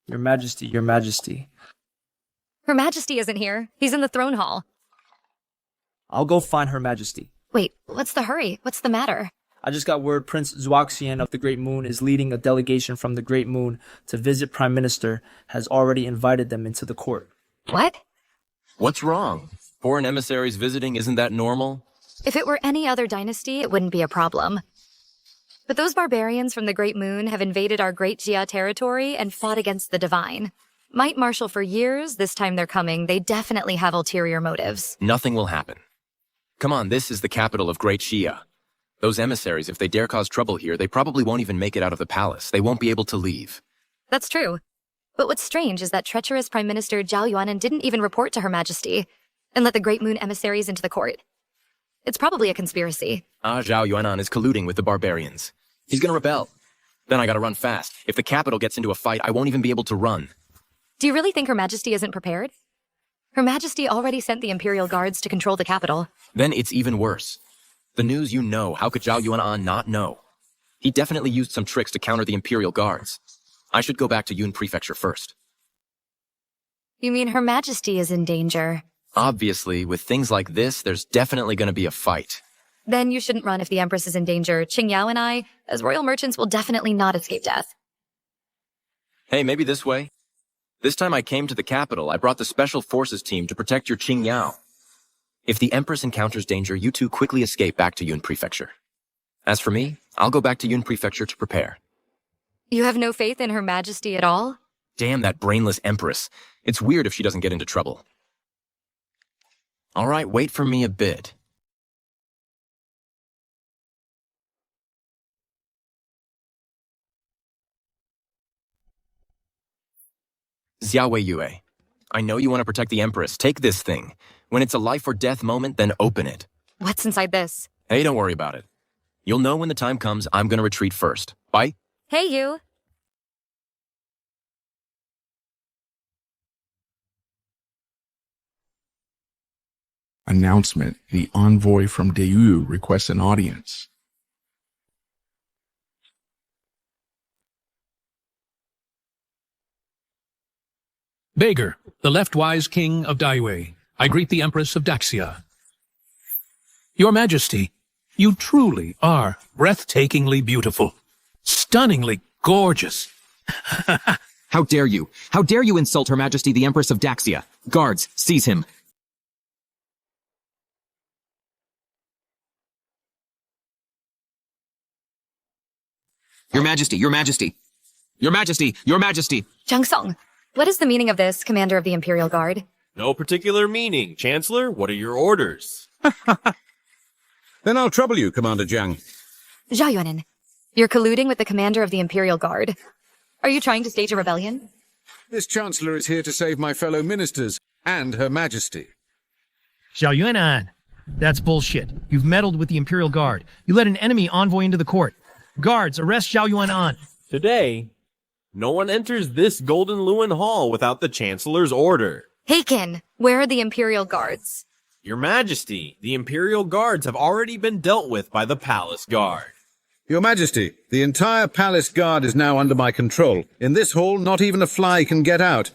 Your Majesty, Your Majesty. Her Majesty isn't here. He's in the throne hall. I'll go find Her Majesty. Wait, what's the hurry? What's the matter? I just got word Prince Xuaxian of the Great Moon is leading a delegation from the Great Moon to visit Prime Minister, has already invited them into the court. What? What's wrong? Foreign emissaries visiting, isn't that normal? If it were any other dynasty, it wouldn't be a problem. But those barbarians from the Great Moon have invaded our Great Jia territory and fought against the Divine. Might marshal for years, this time they're coming, they definitely have ulterior motives. Nothing will happen. Come on, this is the capital of Great Xia. Those emissaries, if they dare cause trouble here, they probably won't even make it out of the palace. They won't be able to leave. That's true. But what's strange is that treacherous Prime Minister Zhao Yuanan didn't even report to Her Majesty and let the Great Moon emissaries into the court. It's probably a conspiracy. Zhao Yuanan is colluding with the barbarians. He's gonna rebel. Then I gotta run fast. If the capital gets into a fight, I won't even be able to run. Do you really think Her Majesty isn't prepared? Her Majesty already sent the Imperial Guards to control the capital. Then it's even worse. The news you know, how could Zhao Yuanan not know? He definitely used some tricks to counter the Imperial Guards. I should go back to Yun Prefecture first. You mean Her Majesty is in danger? Obviously, with things like this, there's definitely gonna be a fight. Then you shouldn't run if the Empress is in danger. Qing Yao and I, as royal merchants, will definitely not escape death. Hey, maybe this way. This time I came to the capital, I brought the Special Forces team to protect your Qing Yao. If the Empress encounters danger, you two quickly escape back to Yun Prefecture. As for me, I'll go back to Yun Prefecture to prepare. You have no faith in Her Majesty at all? Damn that brainless Empress. It's weird if she doesn't get into trouble. All right, wait for me a bit. Xiaowei Yue, I know you want to protect the Empress. Take this thing. When it's a life or death moment, then open it. What's inside this? Hey, don't worry about it. You'll know when the time comes. I'm gonna retreat first. Bye. Hey, you. Announcement. The envoy from Dayu requests an audience. Bager, the left-wise king of Daiwei, I greet the Empress of Daxia. Your Majesty, you truly are breathtakingly beautiful, stunningly gorgeous. How dare you? How dare you insult Her Majesty the Empress of Daxia? Guards, seize him. Your Majesty, Your Majesty. Your Majesty, Your Majesty. Zhang Song, what is the meaning of this, Commander of the Imperial Guard? No particular meaning. Chancellor, what are your orders? Then I'll trouble you, Commander Jiang. Zhao Yuanan, you're colluding with the Commander of the Imperial Guard. Are you trying to stage a rebellion? This Chancellor is here to save my fellow ministers and Her Majesty. Zhao Yuanan, that's bullshit. You've meddled with the Imperial Guard. You let an enemy envoy into the court. Guards, arrest Zhao Yuanan. Today, No one enters this Golden Lewin Hall without the Chancellor's order. Haken, where are the Imperial Guards? Your Majesty, the Imperial Guards have already been dealt with by the Palace Guard. Your Majesty, the entire palace guard is now under my control. In this hall, not even a fly can get out.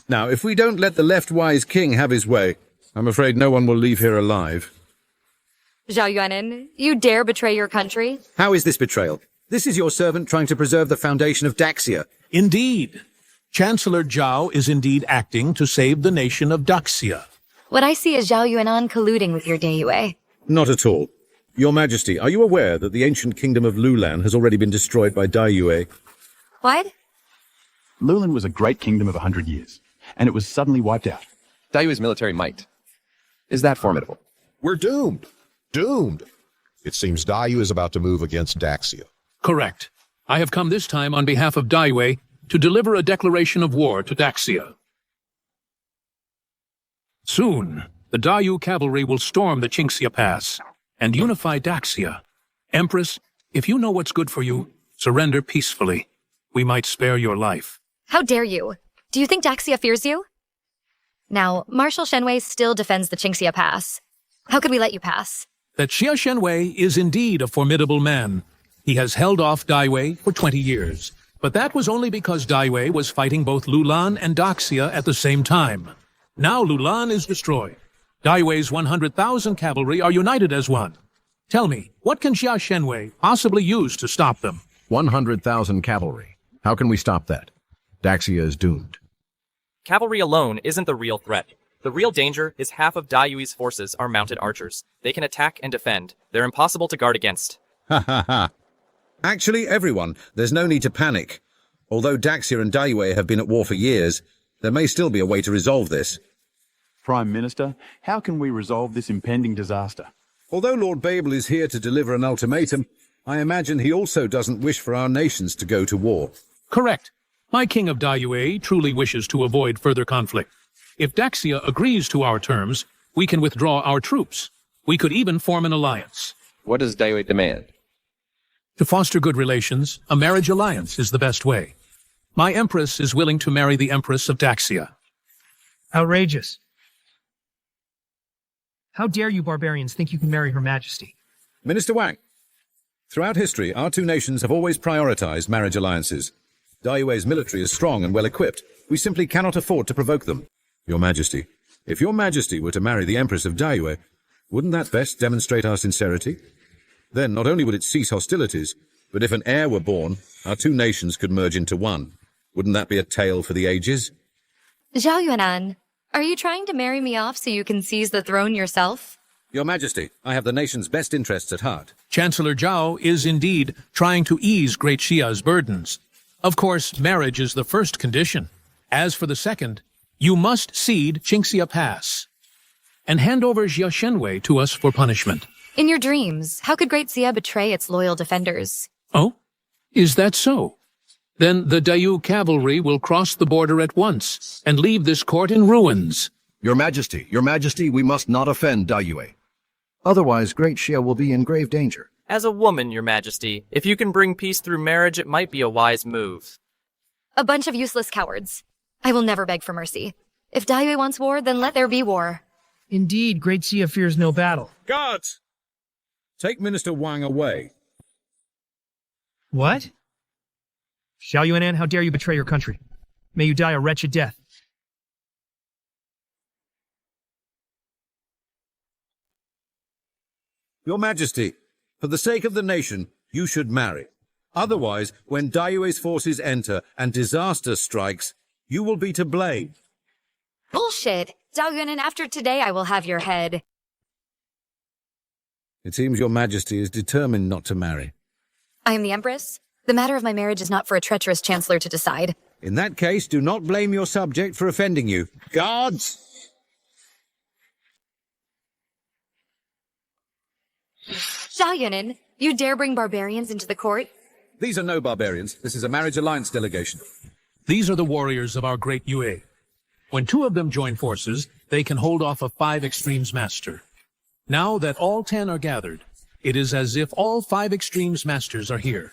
Now, if we don't let the left-wise king have his way, I'm afraid no one will leave here alive. Zhao Yuanin, you dare betray your country? How is this betrayal? This is your servant trying to preserve the foundation of Daxia. Indeed. Chancellor Zhao is indeed acting to save the nation of Daxia. What I see is Zhao Yuanan colluding with your Daiyue. Not at all. Your Majesty, are you aware that the ancient kingdom of Lulan has already been destroyed by Daiyue? What? Lulan was a great kingdom of 100 years, and it was suddenly wiped out. Daiyue's military might. Is that formidable? We're doomed. Doomed. It seems Daiyue is about to move against Daxia. Correct. I have come this time on behalf of Daiyue to deliver a declaration of war to Daxia. Soon, the Daiyue cavalry will storm the Qingxia Pass and unify Daxia. Empress, if you know what's good for you, surrender peacefully. We might spare your life. How dare you? Do you think Daxia fears you? Now, Marshal Shenwei still defends the Qingxia Pass. How could we let you pass? That Xia Shenwei is indeed a formidable man. He has held off Daiyue for 20 years. But that was only because Daiyue was fighting both Lulan and Daxia at the same time. Now Lulan is destroyed. Daiyue's 100,000 cavalry are united as one. Tell me, what can Xia Shenwei possibly use to stop them? 100,000 cavalry. How can we stop that? Daxia is doomed. Cavalry alone isn't the real threat. The real danger is half of Daiyue's forces are mounted archers. They can attack and defend. They're impossible to guard against. Ha ha ha. Actually, everyone, there's no need to panic. Although Daxia and Daiyue have been at war for years, there may still be a way to resolve this. Prime Minister, how can we resolve this impending disaster? Although Lord Babel is here to deliver an ultimatum, I imagine he also doesn't wish for our nations to go to war. Correct. My king of Daiyue truly wishes to avoid further conflict. If Daxia agrees to our terms, we can withdraw our troops. We could even form an alliance. What does Daiyue demand? To foster good relations, a marriage alliance is the best way. My Empress is willing to marry the Empress of Daxia. Outrageous. How dare you barbarians think you can marry Her Majesty? Minister Wang, throughout history, our two nations have always prioritized marriage alliances. Daiyue's military is strong and well-equipped. We simply cannot afford to provoke them. Your Majesty, if Your Majesty were to marry the Empress of Daiyue, wouldn't that best demonstrate our sincerity? Then not only would it cease hostilities, but if an heir were born, our two nations could merge into one. Wouldn't that be a tale for the ages? Zhao Yuanan, are you trying to marry me off so you can seize the throne yourself? Your Majesty, I have the nation's best interests at heart. Chancellor Zhao is indeed trying to ease Great Xia's burdens. Of course, marriage is the first condition. As for the second, you must cede Qingxia Pass and hand over Xia Shenwei to us for punishment. In your dreams, how could Great Xia betray its loyal defenders? Oh? Is that so? Then the Daiyue cavalry will cross the border at once and leave this court in ruins. Your Majesty, we must not offend Daiyue. Otherwise, Great Xia will be in grave danger. As a woman, Your Majesty, if you can bring peace through marriage, it might be a wise move. A bunch of useless cowards. I will never beg for mercy. If Daiyue wants war, then let there be war. Indeed, Great Xia fears no battle. Guards! Take Minister Wang away. What? Zhao Yuanan, how dare you betray your country? May you die a wretched death. Your Majesty, for the sake of the nation, you should marry. Otherwise, when Daiyue's forces enter and disaster strikes, you will be to blame. Bullshit! Zhao Yuanan, after today I will have your head. It seems Your Majesty is determined not to marry. I am the Empress. The matter of my marriage is not for a treacherous chancellor to decide. In that case, do not blame your subject for offending you. Guards! Zhao Yuanan, you dare bring barbarians into the court? These are no barbarians. This is a marriage alliance delegation. These are the warriors of our great Yue. When two of them join forces, they can hold off a 5 Extremes Master. Now that all 10 are gathered, it is as if all 5 Extremes Masters are here.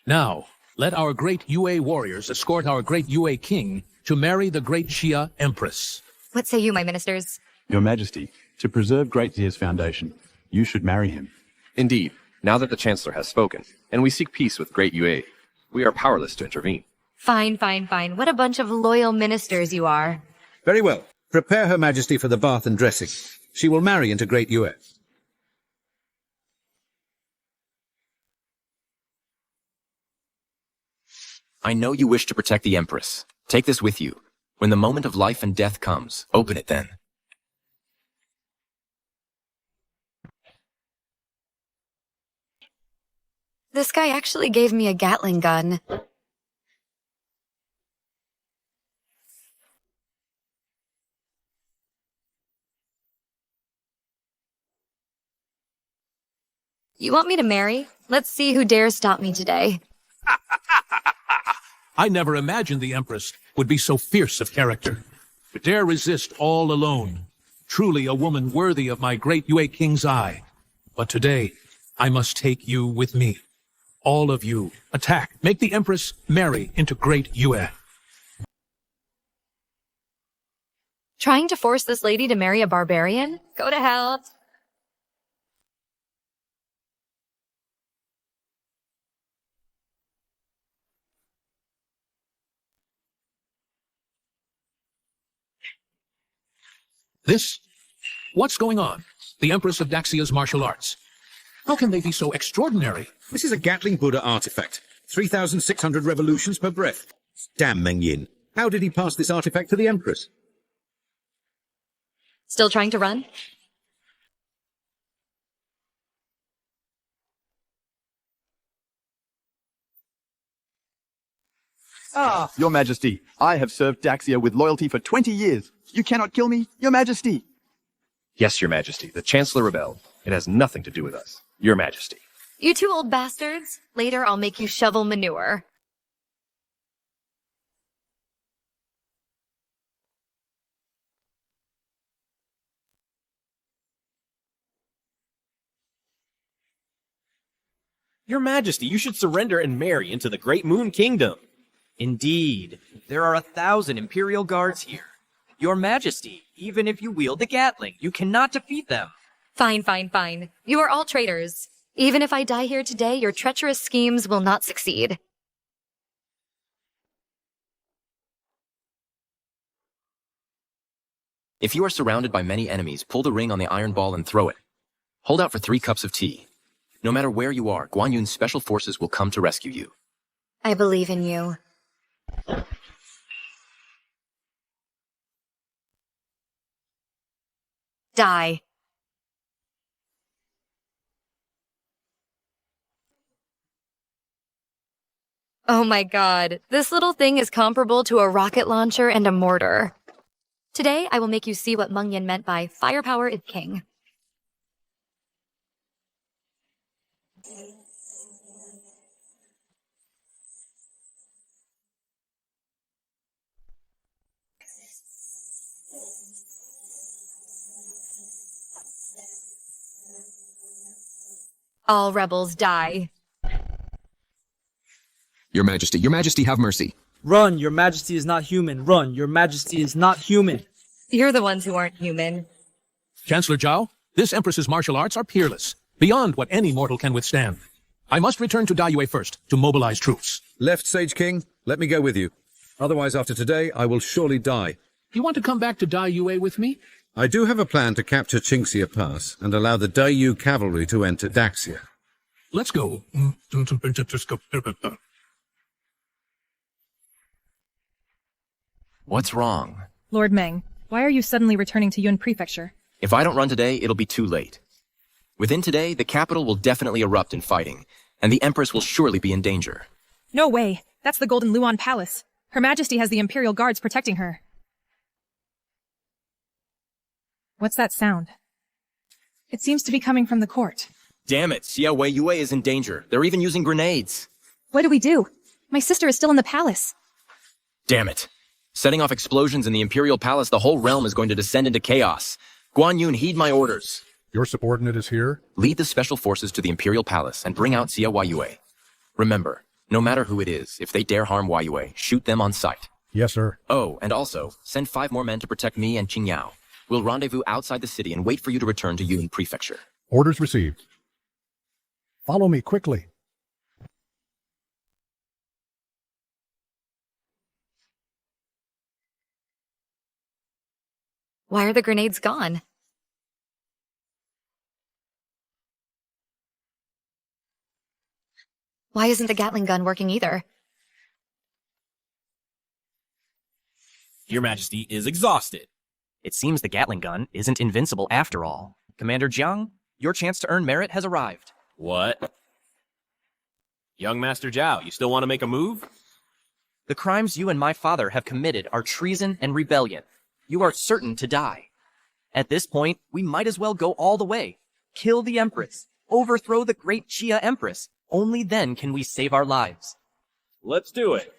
Now, Let our great Yue warriors escort our great Yue king to marry the great Xia Empress. What say you, my ministers? Your Majesty, to preserve Great Xia's foundation, you should marry him. Indeed, now that the Chancellor has spoken, and we seek peace with Great Yue, we are powerless to intervene. Fine, fine, fine. What a bunch of loyal ministers you are. Very well. Prepare Her Majesty for the bath and dressing. She will marry into Great Yue. I know you wish to protect the Empress. Take this with you. When the moment of life and death comes, open it then. This guy actually gave me a Gatling gun. You want me to marry? Let's see who dares stop me today. I never imagined the Empress would be so fierce of character, to dare resist all alone. Truly a woman worthy of my great Yue King's eye. But today, I must take you with me. All of you, attack. Make the Empress marry into great Yue. Trying to force this lady to marry a barbarian? Go to hell. This? What's going on? The Empress of Daxia's martial arts. How can they be so extraordinary? This is a Gatling Buddha artifact. 3,600 revolutions per breath. Damn Meng Yin. How did he pass this artifact to the Empress? Still trying to run? Ah, Your Majesty, I have served Daxia with loyalty for 20 years. You cannot kill me, Your Majesty. Yes, Your Majesty, the Chancellor rebelled. It has nothing to do with us. Your Majesty. You two old bastards. Later I'll make you shovel manure. Your Majesty, you should surrender and marry into the Great Moon Kingdom. Indeed, there are 1,000 Imperial Guards here. Your Majesty, even if you wield the Gatling, you cannot defeat them. Fine, fine, fine. You are all traitors. Even if I die here today, your treacherous schemes will not succeed. If you are surrounded by many enemies, pull the ring on the iron ball and throw it. Hold out for 3 cups of tea. No matter where you are, Guan Yun's special forces will come to rescue you. I believe in you. Die. Oh my god, this little thing is comparable to a rocket launcher and a mortar. Today, I will make you see what Meng Yin meant by firepower is king. All rebels die. Your Majesty, have mercy. Run, Your Majesty is not human. Run, Your Majesty is not human. You're the ones who aren't human. Chancellor Zhao, this Empress's martial arts are peerless, beyond what any mortal can withstand. I must return to Daiyue first to mobilize troops. Left, Sage King. Let me go with you. Otherwise, after today, I will surely die. You want to come back to Daiyue with me? I do have a plan to capture Qingxia Pass and allow the Dayu cavalry to enter Daxia. Let's go. What's wrong? Lord Meng, why are you suddenly returning to Yun Prefecture? If I don't run today, it'll be too late. Within today, the capital will definitely erupt in fighting, and the Empress will surely be in danger. No way. That's the Golden Luan Palace. Her Majesty has the Imperial Guards protecting her. What's that sound? It seems to be coming from the court. Damn it, Xia Wei Yue is in danger. They're even using grenades. What do we do? My sister is still in the palace. Damn it. Setting off explosions in the Imperial Palace, the whole realm is going to descend into chaos. Guan Yun, heed my orders. Your subordinate is here? Lead the special forces to the Imperial Palace and bring out Xia Wei Yue. Remember, No matter who it is, if they dare harm Yue, shoot them on sight. Yes, sir. Oh, and also, send 5 more men to protect me and Qingyao. We'll rendezvous outside the city and wait for you to return to Yun Prefecture. Orders received. Follow me quickly. Why are the grenades gone? Why isn't the Gatling gun working either? Your Majesty is exhausted. It seems the Gatling gun isn't invincible after all. Commander Jiang, your chance to earn merit has arrived. What? Young Master Zhao, you still want to make a move? The crimes you and my father have committed are treason and rebellion. You are certain to die. At this point, we might as well go all the way. Kill the Empress. Overthrow the great Xia Empress. Only then can we save our lives. Let's do it.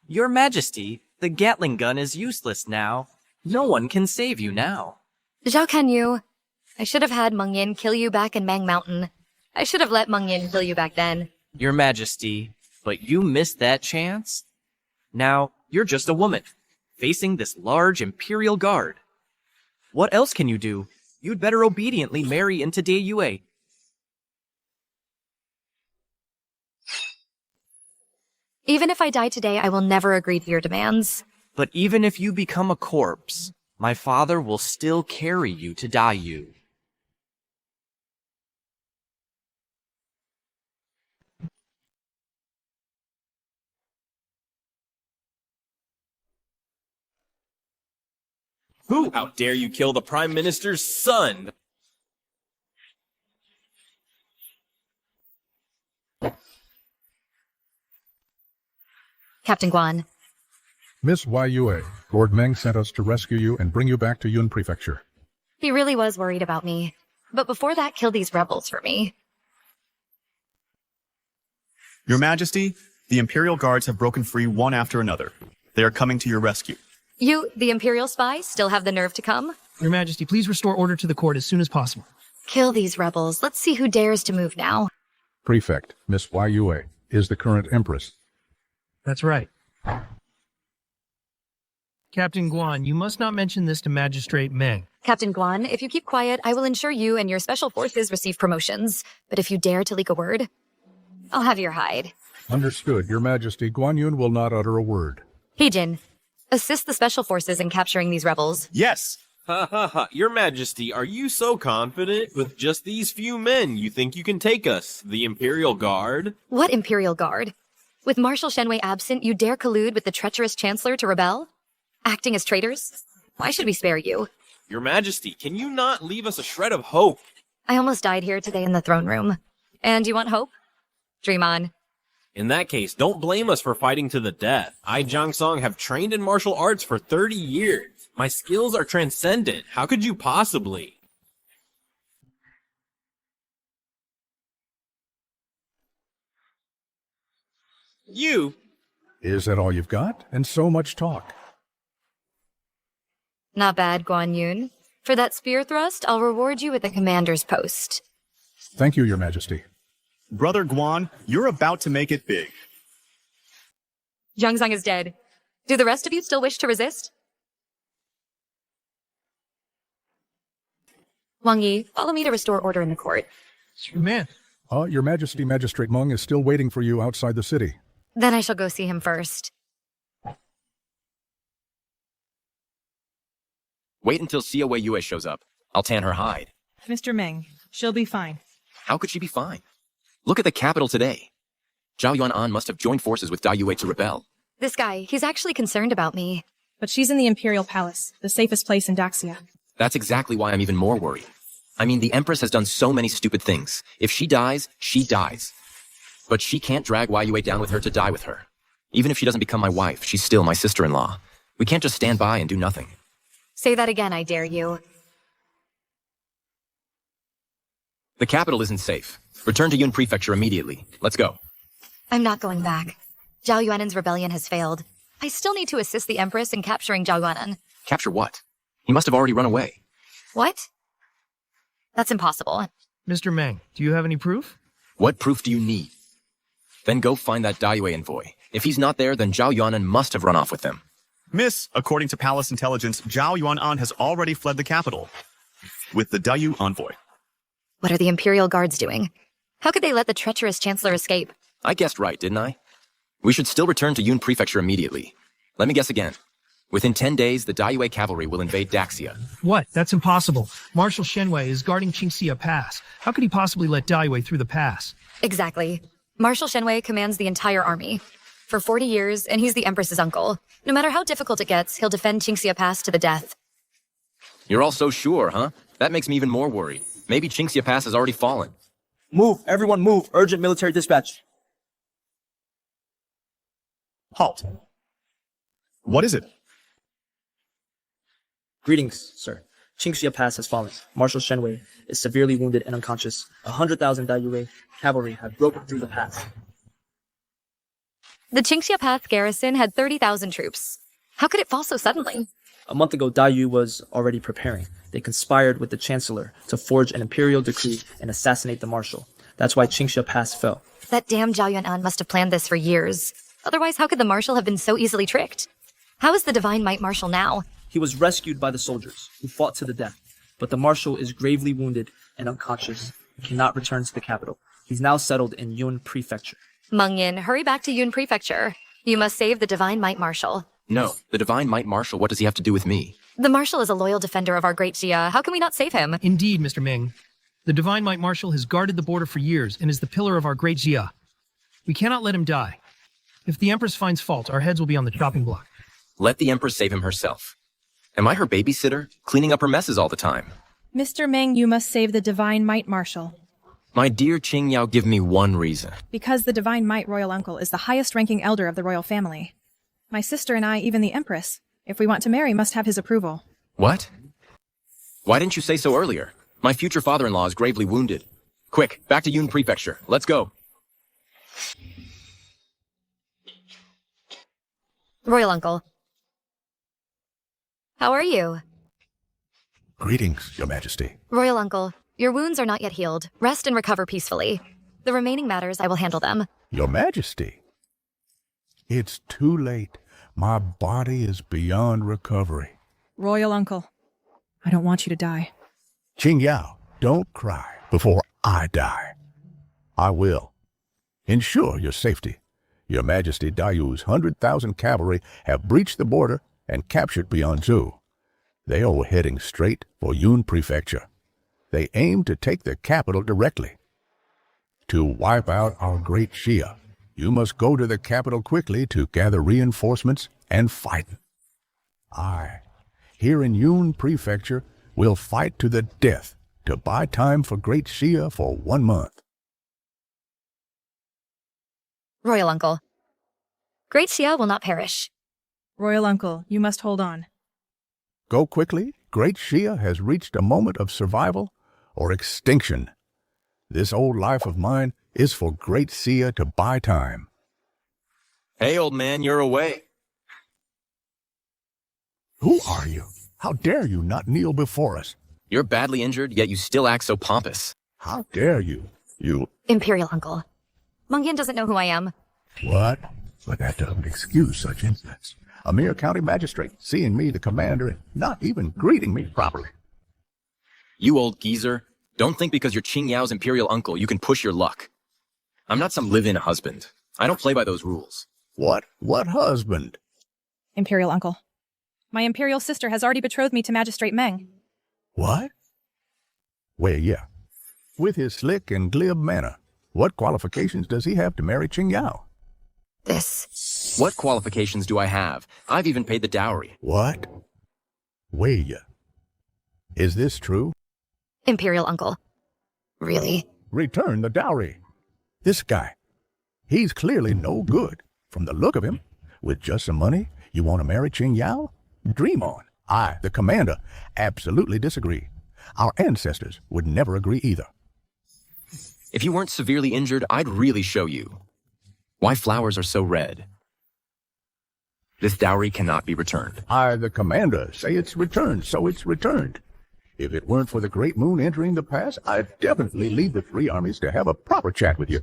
Your Majesty, the Gatling gun is useless now. No one can save you now. Zhao Kanyu, I should have had Meng Yin kill you back in Mang Mountain. I should have let Meng Yin kill you back then. Your Majesty, but you missed that chance. Now, you're just a woman, facing this large Imperial Guard. What else can you do? You'd better obediently marry into Yue. Even if I die today, I will never agree to your demands. But even if you become a corpse, my father will still carry you to Dayu. Who? How dare you kill the Prime Minister's son? Captain Guan. Miss Yue, Lord Meng sent us to rescue you and bring you back to Yun Prefecture. He really was worried about me. But before that, kill these rebels for me. Your Majesty, the Imperial Guards have broken free one after another. They are coming to your rescue. You, the Imperial spy, still have the nerve to come? Your Majesty, please restore order to the court as soon as possible. Kill these rebels. Let's see who dares to move now. Prefect, Miss Yue, is the current Empress. That's right. Captain Guan, you must not mention this to Magistrate Meng. Captain Guan, if you keep quiet, I will ensure you and your special forces receive promotions. But if you dare to leak a word, I'll have your hide. Understood, Your Majesty. Guan Yun will not utter a word. Heijin, assist the special forces in capturing these rebels. Yes! Ha ha ha, Your Majesty, are you so confident? With just these few men, you think you can take us? The Imperial Guard? What Imperial Guard? With Marshal Shenwei absent, you dare collude with the treacherous Chancellor to rebel? Acting as traitors? Why should we spare you? Your Majesty, can you not leave us a shred of hope? I almost died here today in the throne room. And you want hope? Dream on. In that case, don't blame us for fighting to the death. I, Zhang Song, have trained in martial arts for 30 years. My skills are transcendent. How could you possibly? You? Is that all you've got? And so much talk. Not bad, Guan Yun. For that spear thrust, I'll reward you with a commander's post. Thank you, Your Majesty. Brother Guan, you're about to make it big. Zhang Zhang is dead. Do the rest of you still wish to resist? Wang Yi, follow me to restore order in the court. Man. Your Majesty, Magistrate Meng is still waiting for you outside the city. Then I shall go see him first. Wait until Xia Yue shows up. I'll tan her hide. Mr. Meng, she'll be fine. How could she be fine? Look at the capital today. Zhao Yuan must have joined forces with Yue to rebel. This guy, he's actually concerned about me. But she's in the Imperial Palace, the safest place in Daxia. That's exactly why I'm even more worried. I mean, the Empress has done so many stupid things. If she dies, she dies. But she can't drag Yue down with her to die with her. Even if she doesn't become my wife, she's still my sister-in-law. We can't just stand by and do nothing. Say that again, I dare you. The capital isn't safe. Return to Yun Prefecture immediately. Let's go. I'm not going back. Zhao Yuan'an's rebellion has failed. I still need to assist the Empress in capturing Zhao Yuan'an. Capture what? He must have already run away. What? That's impossible. Mr. Meng, do you have any proof? What proof do you need? Then go find that Daiyue envoy. If he's not there, then Zhao Yuanan must have run off with them. Miss, according to palace intelligence, Zhao Yuanan has already fled the capital with the Dayu envoy. What are the Imperial Guards doing? How could they let the treacherous Chancellor escape? I guessed right, didn't I? We should still return to Yun Prefecture immediately. Let me guess again. Within 10 days, the Daiyue cavalry will invade Daxia. What? That's impossible. Marshal Shenwei is guarding Qingxia Pass. How could he possibly let Daiyue through the pass? Exactly. Marshal Shenwei commands the entire army. For 40 years, and he's the Empress's uncle. No matter how difficult it gets, he'll defend Qingxia Pass to the death. You're all so sure, huh? That makes me even more worried. Maybe Qingxia Pass has already fallen. Move! Everyone move! Urgent military dispatch. Halt. What is it? Greetings, sir. Qingxia Pass has fallen. Marshal Shenwei is severely wounded and unconscious. 100,000 Daiyue cavalry have broken through the pass. The Qingxia Pass garrison had 30,000 troops. How could it fall so suddenly? A month ago, Dayu was already preparing. They conspired with the Chancellor to forge an imperial decree and assassinate the Marshal. That's why Qingxia Pass fell. That damn Zhao Yuanan must have planned this for years. Otherwise, how could the Marshal have been so easily tricked? How is the Divine Might Marshal now? He was rescued by the soldiers, who fought to the death. But the Marshal is gravely wounded and unconscious. He cannot return to the capital. He's now settled in Yun Prefecture. Meng Yin, hurry back to Yun Prefecture. You must save the Divine Might Marshal. No, the Divine Might Marshal, what does he have to do with me? The Marshal is a loyal defender of our great Jia. How can we not save him? Indeed, Mr. Ming. The Divine Might Marshal has guarded the border for years and is the pillar of our great Jia. We cannot let him die. If the Empress finds fault, our heads will be on the chopping block. Let the Empress save him herself. Am I her babysitter, cleaning up her messes all the time? Mr. Meng, you must save the Divine Might Marshal. My dear Qing Yao, give me one reason. Because the Divine Might Royal Uncle is the highest-ranking elder of the royal family. My sister and I, even the Empress, if we want to marry, must have his approval. What? Why didn't you say so earlier? My future father-in-law is gravely wounded. Quick, back to Yun Prefecture. Let's go. Royal Uncle. How are you? Greetings, Your Majesty. Royal Uncle, your wounds are not yet healed. Rest and recover peacefully. The remaining matters, I will handle them. Your Majesty. It's too late. My body is beyond recovery. Royal Uncle, I don't want you to die. Qing Yao, don't cry before I die. I will ensure your safety. Your Majesty Dayu's 100,000 cavalry have breached the border and captured Bianzhou. They are heading straight for Yun Prefecture. They aim to take the capital directly. To wipe out our great Xia, you must go to the capital quickly to gather reinforcements and fight. I, here in Yun Prefecture, will fight to the death to buy time for great Xia for 1 month. Royal Uncle. Great Xia will not perish. Royal Uncle, you must hold on. Go quickly. Great Xia has reached a moment of survival or extinction. This old life of mine is for great Xia to buy time. Hey, old man, you're away. Who are you? How dare you not kneel before us? You're badly injured, yet you still act so pompous. How dare you? You... Imperial Uncle. Meng Yin doesn't know who I am. What? But that doesn't excuse such insolence. A mere county magistrate, seeing me, the commander, and not even greeting me properly. You old geezer. Don't think because you're Qing Yao's imperial uncle you can push your luck. I'm not some live-in husband. I don't play by those rules. What? What husband? Imperial Uncle. My Imperial sister has already betrothed me to Magistrate Meng. What? Well, yeah. With his slick and glib manner, what qualifications does he have to marry Qing Yao? What qualifications do I have? I've even paid the dowry. What? Wait. Is this true? Imperial Uncle. Really? Return the dowry. This guy, he's clearly no good. From the look of him, with just some money, you want to marry Qing Yao? Dream on. I, the commander, absolutely disagree. Our ancestors would never agree either. If you weren't severely injured, I'd really show you why flowers are so red. This dowry cannot be returned. I, the commander, say it's returned, so it's returned. If it weren't for the Great Moon entering the pass, I'd definitely lead the three armies to have a proper chat with you.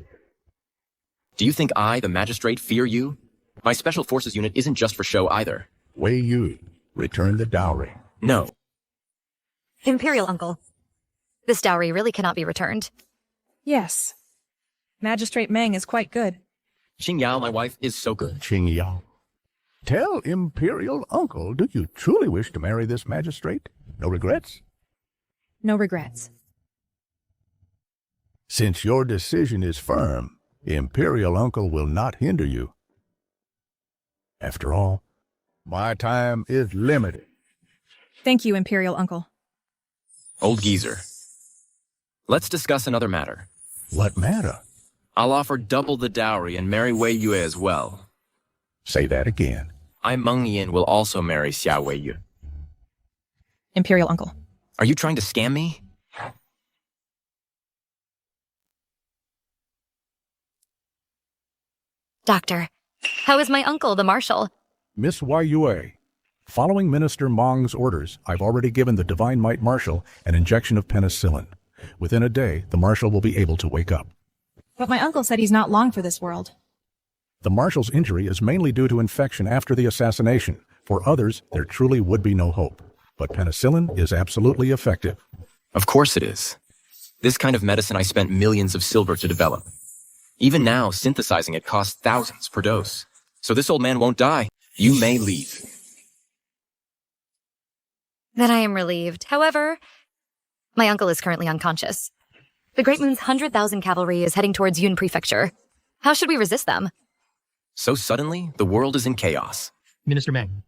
Do you think I, the magistrate, fear you? My special forces unit isn't just for show either. Wei Yu, return the dowry. No. Imperial Uncle. This dowry really cannot be returned. Yes. Magistrate Meng is quite good. Qing Yao, my wife, is so good. Qing Yao. Tell Imperial Uncle, do you truly wish to marry this magistrate? No regrets? No regrets. Since your decision is firm, Imperial Uncle will not hinder you. After all, my time is limited. Thank you, Imperial Uncle. Old geezer. Let's discuss another matter. What matter? I'll offer double the dowry and marry Wei Yue as well. Say that again. I Meng Yin will also marry Xia Wei Yue. Imperial Uncle. Are you trying to scam me? Doctor, how is my uncle, the Marshal? Miss Yue, following Minister Mong's orders, I've already given the Divine Might Marshal an injection of penicillin. Within a day, the Marshal will be able to wake up. But my uncle said he's not long for this world. The Marshal's injury is mainly due to infection after the assassination. For others, there truly would be no hope. But penicillin is absolutely effective. Of course it is. This kind of medicine I spent millions of silver to develop. Even now, synthesizing it costs thousands per dose. So this old man won't die. You may leave. Then I am relieved. However, my uncle is currently unconscious. The Great Moon's 100,000 cavalry is heading towards Yun Prefecture. How should we resist them? So suddenly, the world is in chaos. Minister Meng.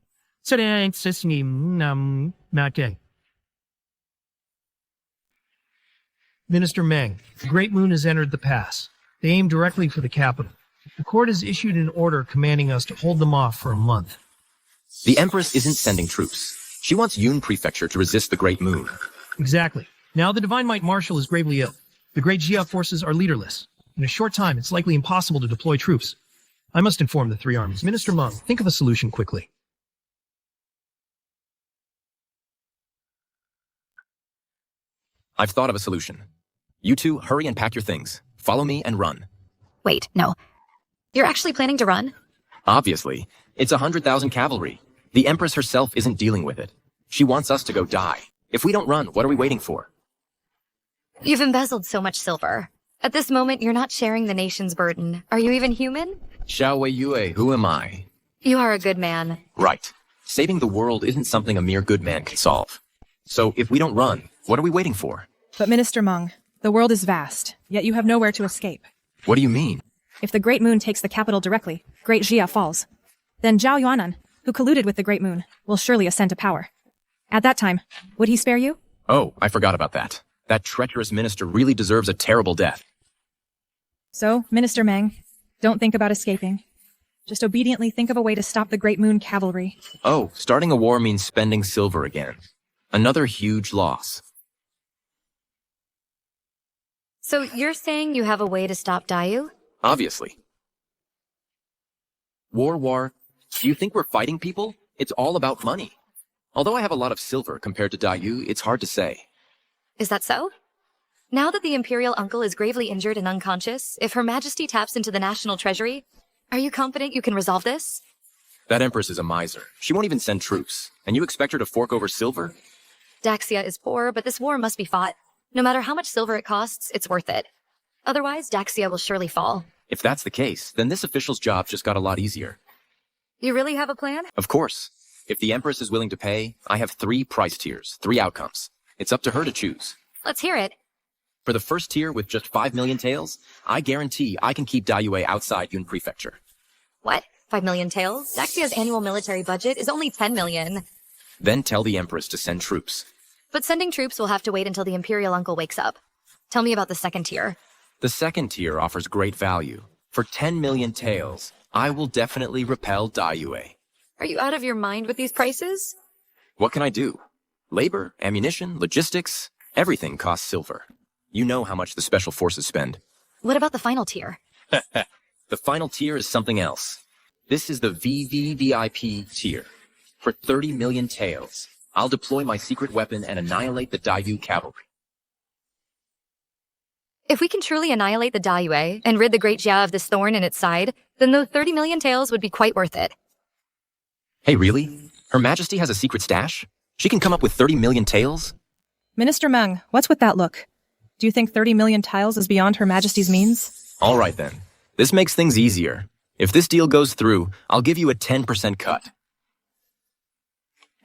Minister Meng, the Great Moon has entered the pass. They aim directly for the capital. The court has issued an order commanding us to hold them off for a month. The Empress isn't sending troops. She wants Yun Prefecture to resist the Great Moon. Exactly. Now the Divine Might Marshal is gravely ill. The Great Jia forces are leaderless. In a short time, it's likely impossible to deploy troops. I must inform the three armies. Minister Meng, think of a solution quickly. I've thought of a solution. You two, hurry and pack your things. Follow me and run. Wait, no. You're actually planning to run? Obviously. It's 100,000 cavalry. The Empress herself isn't dealing with it. She wants us to go die. If we don't run, what are we waiting for? You've embezzled so much silver. At this moment, you're not sharing the nation's burden. Are you even human? Xiao Wei Yue, who am I? You are a good man. Right. Saving the world isn't something a mere good man can solve. So if we don't run, what are we waiting for? But Minister Meng, the world is vast, yet you have nowhere to escape. What do you mean? If the Great Moon takes the capital directly, Great Jia falls. Then Zhao Yuanan, who colluded with the Great Moon, will surely ascend to power. At that time, would he spare you? Oh, I forgot about that. That treacherous minister really deserves a terrible death. So, Minister Meng, don't think about escaping. Just obediently think of a way to stop the Great Moon cavalry. Oh, starting a war means spending silver again. Another huge loss. So you're saying you have a way to stop Dayu? Obviously. War. Do you think we're fighting people? It's all about money. Although I have a lot of silver compared to Dayu, it's hard to say. Is that so? Now that the Imperial Uncle is gravely injured and unconscious, if Her Majesty taps into the national treasury, are you confident you can resolve this? That Empress is a miser. She won't even send troops. And you expect her to fork over silver? Daxia is poor, but this war must be fought. No matter how much silver it costs, it's worth it. Otherwise, Daxia will surely fall. If that's the case, then this official's job just got a lot easier. You really have a plan? Of course. If the Empress is willing to pay, I have 3 price tiers, 3 outcomes. It's up to her to choose. Let's hear it. For the first tier with just 5 million taels, I guarantee I can keep Daiyue outside Yun Prefecture. What? 5 million taels? Daxia's annual military budget is only 10 million. Then tell the Empress to send troops. But sending troops will have to wait until the Imperial Uncle wakes up. Tell me about the second tier. The second tier offers great value. For 10 million taels, I will definitely repel Daiyue. Are you out of your mind with these prices? What can I do? Labor, ammunition, logistics, everything costs silver. You know how much the special forces spend. What about the final tier? The final tier is something else. This is the VVVIP tier. For 30 million taels, I'll deploy my secret weapon and annihilate the Dayu cavalry. If we can truly annihilate the Daiyue and rid the Great Jia of this thorn in its side, then those 30 million taels would be quite worth it. Hey, really? Her Majesty has a secret stash? She can come up with 30 million taels? Minister Meng, what's with that look? Do you think 30 million tiles is beyond Her Majesty's means? All right then. This makes things easier. If this deal goes through, I'll give you a 10% cut.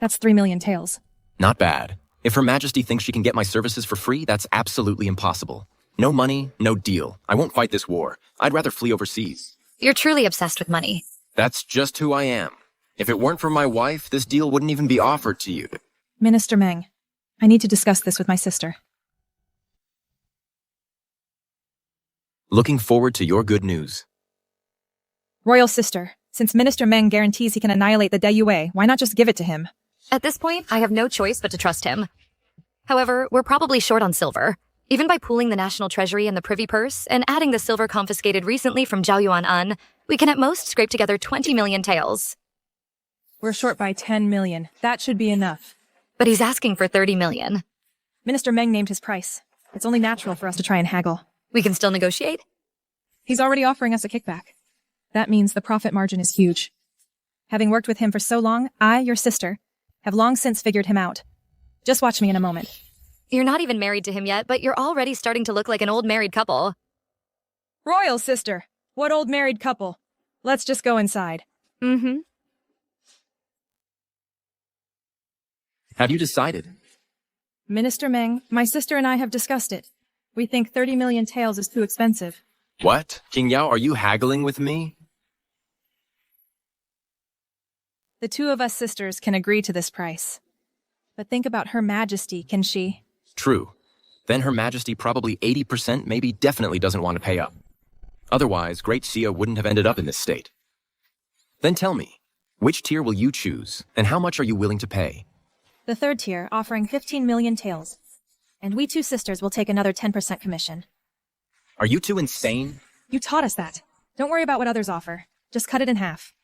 That's 3 million taels. Not bad. If Her Majesty thinks she can get my services for free, that's absolutely impossible. No money, no deal. I won't fight this war. I'd rather flee overseas. You're truly obsessed with money. That's just who I am. If it weren't for my wife, this deal wouldn't even be offered to you. Minister Meng, I need to discuss this with my sister. Looking forward to your good news. Royal sister, since Minister Meng guarantees he can annihilate the Daiyue, why not just give it to him? At this point, I have no choice but to trust him. However, we're probably short on silver. Even by pooling the national treasury and the privy purse, and adding the silver confiscated recently from Zhao Yuan, we can at most scrape together 20 million taels. We're short by 10 million. That should be enough. But he's asking for 30 million. Minister Meng named his price. It's only natural for us to try and haggle. We can still negotiate? He's already offering us a kickback. That means the profit margin is huge. Having worked with him for so long, I, your sister, have long since figured him out. Just watch me in a moment. You're not even married to him yet, but you're already starting to look like an old married couple. Royal sister! What old married couple? Let's just go inside. Mm-hmm. Have you decided? Minister Meng, my sister and I have discussed it. We think 30 million taels is too expensive. What? King Yao, are you haggling with me? The two of us sisters can agree to this price. But think about Her Majesty, can she? True. Then Her Majesty probably 80%, maybe definitely doesn't want to pay up. Otherwise, Great Xia wouldn't have ended up in this state. Then tell me, which tier will you choose, and how much are you willing to pay? The third tier, offering 15 million taels. And we two sisters will take another 10% commission. Are you two insane? You taught us that. Don't worry about what others offer. Just cut it in half.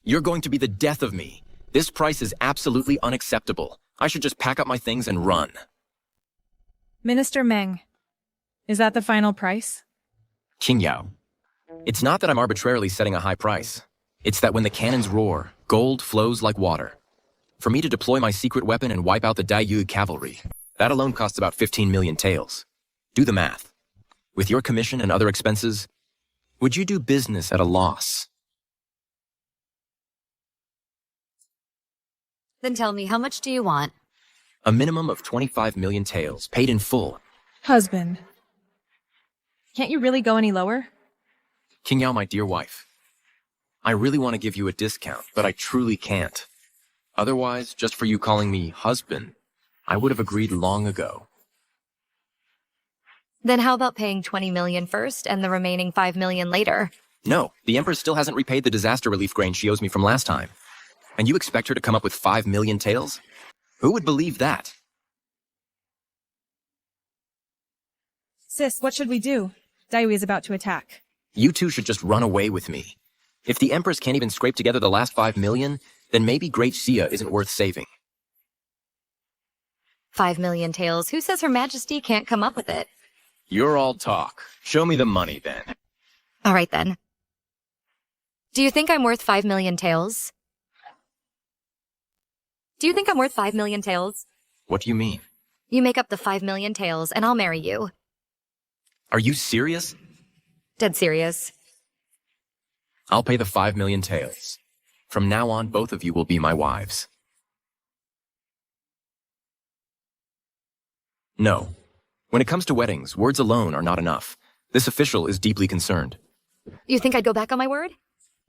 You're going to be the death of me. This price is absolutely unacceptable. I should just pack up my things and run. Minister Meng, is that the final price? King Yao, it's not that I'm arbitrarily setting a high price. It's that when the cannons roar, gold flows like water. For me to deploy my secret weapon and wipe out the Dayu cavalry, that alone costs about 15 million taels. Do the math. With your commission and other expenses, would you do business at a loss? Then tell me, how much do you want? A minimum of 25 million taels, paid in full. Husband. Can't you really go any lower? King Yao, my dear wife, I really want to give you a discount, but I truly can't. Otherwise, just for you calling me husband, I would have agreed long ago. Then how about paying 20 million first and the remaining 5 million later? No, the Empress still hasn't repaid the disaster relief grain she owes me from last time. And you expect her to come up with 5 million taels? Who would believe that? Sis, what should we do? Daiyue is about to attack. You two should just run away with me. If the Empress can't even scrape together the last 5 million, then maybe Great Xia isn't worth saving. 5 million taels. Who says Her Majesty can't come up with it? You're all talk. Show me the money, then. All right, then. Do you think I'm worth 5 million taels? Do you think I'm worth 5 million taels? What do you mean? You make up the 5 million taels, and I'll marry you. Are you serious? Dead serious. I'll pay the 5 million taels. From now on, both of you will be my wives. No. When it comes to weddings, words alone are not enough. This official is deeply concerned. You think I'd go back on my word?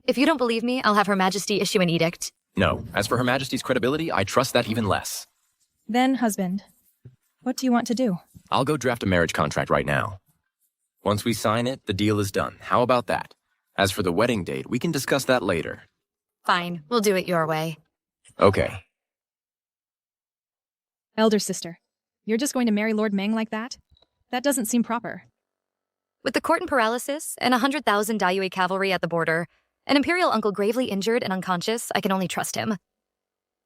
If you don't believe me, I'll have Her Majesty issue an edict. No. As for Her Majesty's credibility, I trust that even less. Then, husband, what do you want to do? I'll go draft a marriage contract right now. Once we sign it, the deal is done. How about that? As for the wedding date, we can discuss that later. Fine, we'll do it your way. Okay. Elder sister, you're just going to marry Lord Meng like that? That doesn't seem proper. With the court in paralysis and 100,000 Daiyue cavalry at the border, an imperial uncle gravely injured and unconscious, I can only trust him.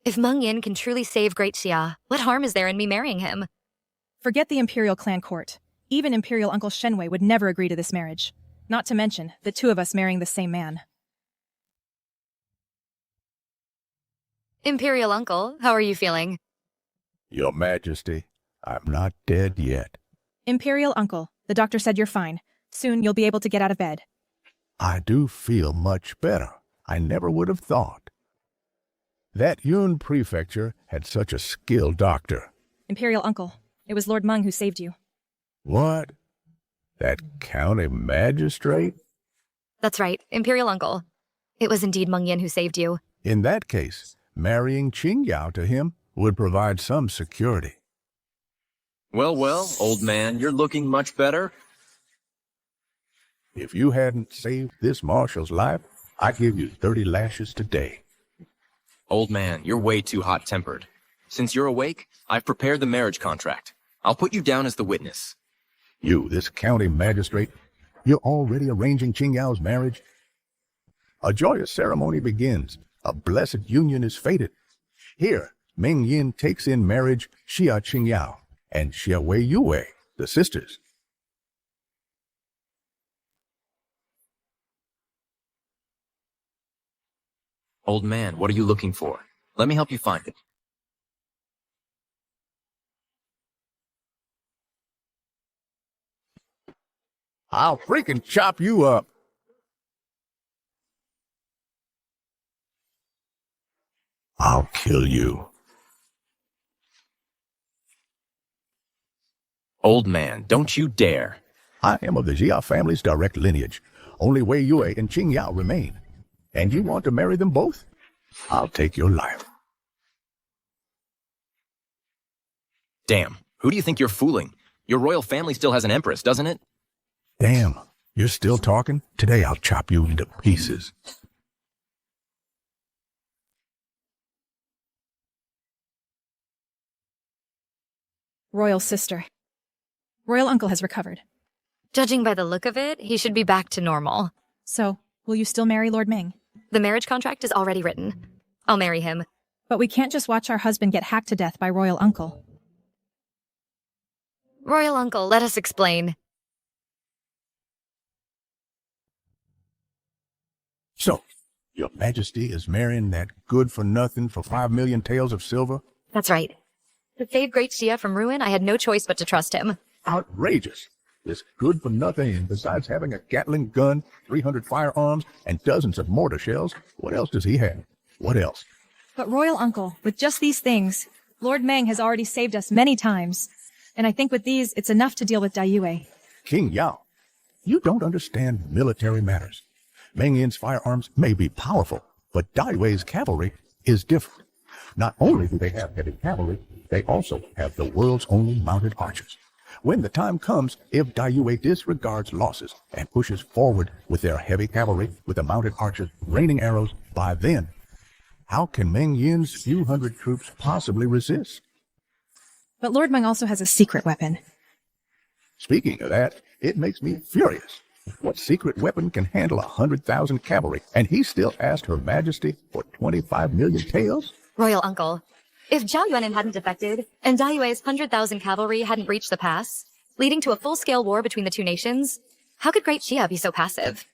If Meng Yin can truly save Great Xia, what harm is there in me marrying him? Forget the Imperial clan court. Even Imperial Uncle Shenwei would never agree to this marriage. Not to mention, the two of us marrying the same man. Imperial Uncle, how are you feeling? Your Majesty, I'm not dead yet. Imperial Uncle, the doctor said you're fine. Soon you'll be able to get out of bed. I do feel much better. I never would have thought. That Yun Prefecture had such a skilled doctor. Imperial Uncle, it was Lord Meng who saved you. What? That county magistrate? That's right, Imperial Uncle. It was indeed Meng Yin who saved you. In that case, marrying Qingyao to him would provide some security. Well, old man, you're looking much better. If you hadn't saved this marshal's life, I'd give you 30 lashes today. Old man, you're way too hot-tempered. Since you're awake, I've prepared the marriage contract. I'll put you down as the witness. You, this county magistrate, you're already arranging Qingyao's marriage? A joyous ceremony begins. A blessed union is fated. Here, Meng Yin takes in marriage Xia Qingyao and Xia Wei Yue, the sisters. Old man, what are you looking for? Let me help you find it. I'll freaking chop you up. I'll kill you. Old man, don't you dare. I am of the Jia family's direct lineage. Only Wei Yue and Qingyao remain. And you want to marry them both? I'll take your life. Damn, who do you think you're fooling? Your royal family still has an empress, doesn't it? Damn, you're still talking? Today I'll chop you into pieces. Royal sister. Royal Uncle has recovered. Judging by the look of it, he should be back to normal. So, will you still marry Lord Ming? The marriage contract is already written. I'll marry him. But we can't just watch our husband get hacked to death by Royal Uncle. Royal Uncle, let us explain. So, Your Majesty is marrying that good-for-nothing for 5 million taels of silver? That's right. To save Great Xia from ruin, I had no choice but to trust him. Outrageous. This good-for-nothing, and besides having a Gatling gun, 300 firearms, and dozens of mortar shells, what else does he have? What else? But Royal Uncle, with just these things, Lord Meng has already saved us many times. And I think with these, it's enough to deal with Daiyue. King Yao, you don't understand military matters. Meng Yin's firearms may be powerful, but Daiyue's cavalry is different. Not only do they have heavy cavalry, they also have the world's only mounted archers. When the time comes, if Daiyue disregards losses and pushes forward with their heavy cavalry with the mounted archers raining arrows, by then, how can Meng Yin's few hundred troops possibly resist? But Lord Meng also has a secret weapon. Speaking of that, it makes me furious. What secret weapon can handle 100,000 cavalry, and he still asked Her Majesty for 25 million taels? Royal Uncle, if Zhao Yuanin hadn't defected, and Daiyue's 100,000 cavalry hadn't reached the pass, leading to a full-scale war between the two nations, how could Great Xia be so passive?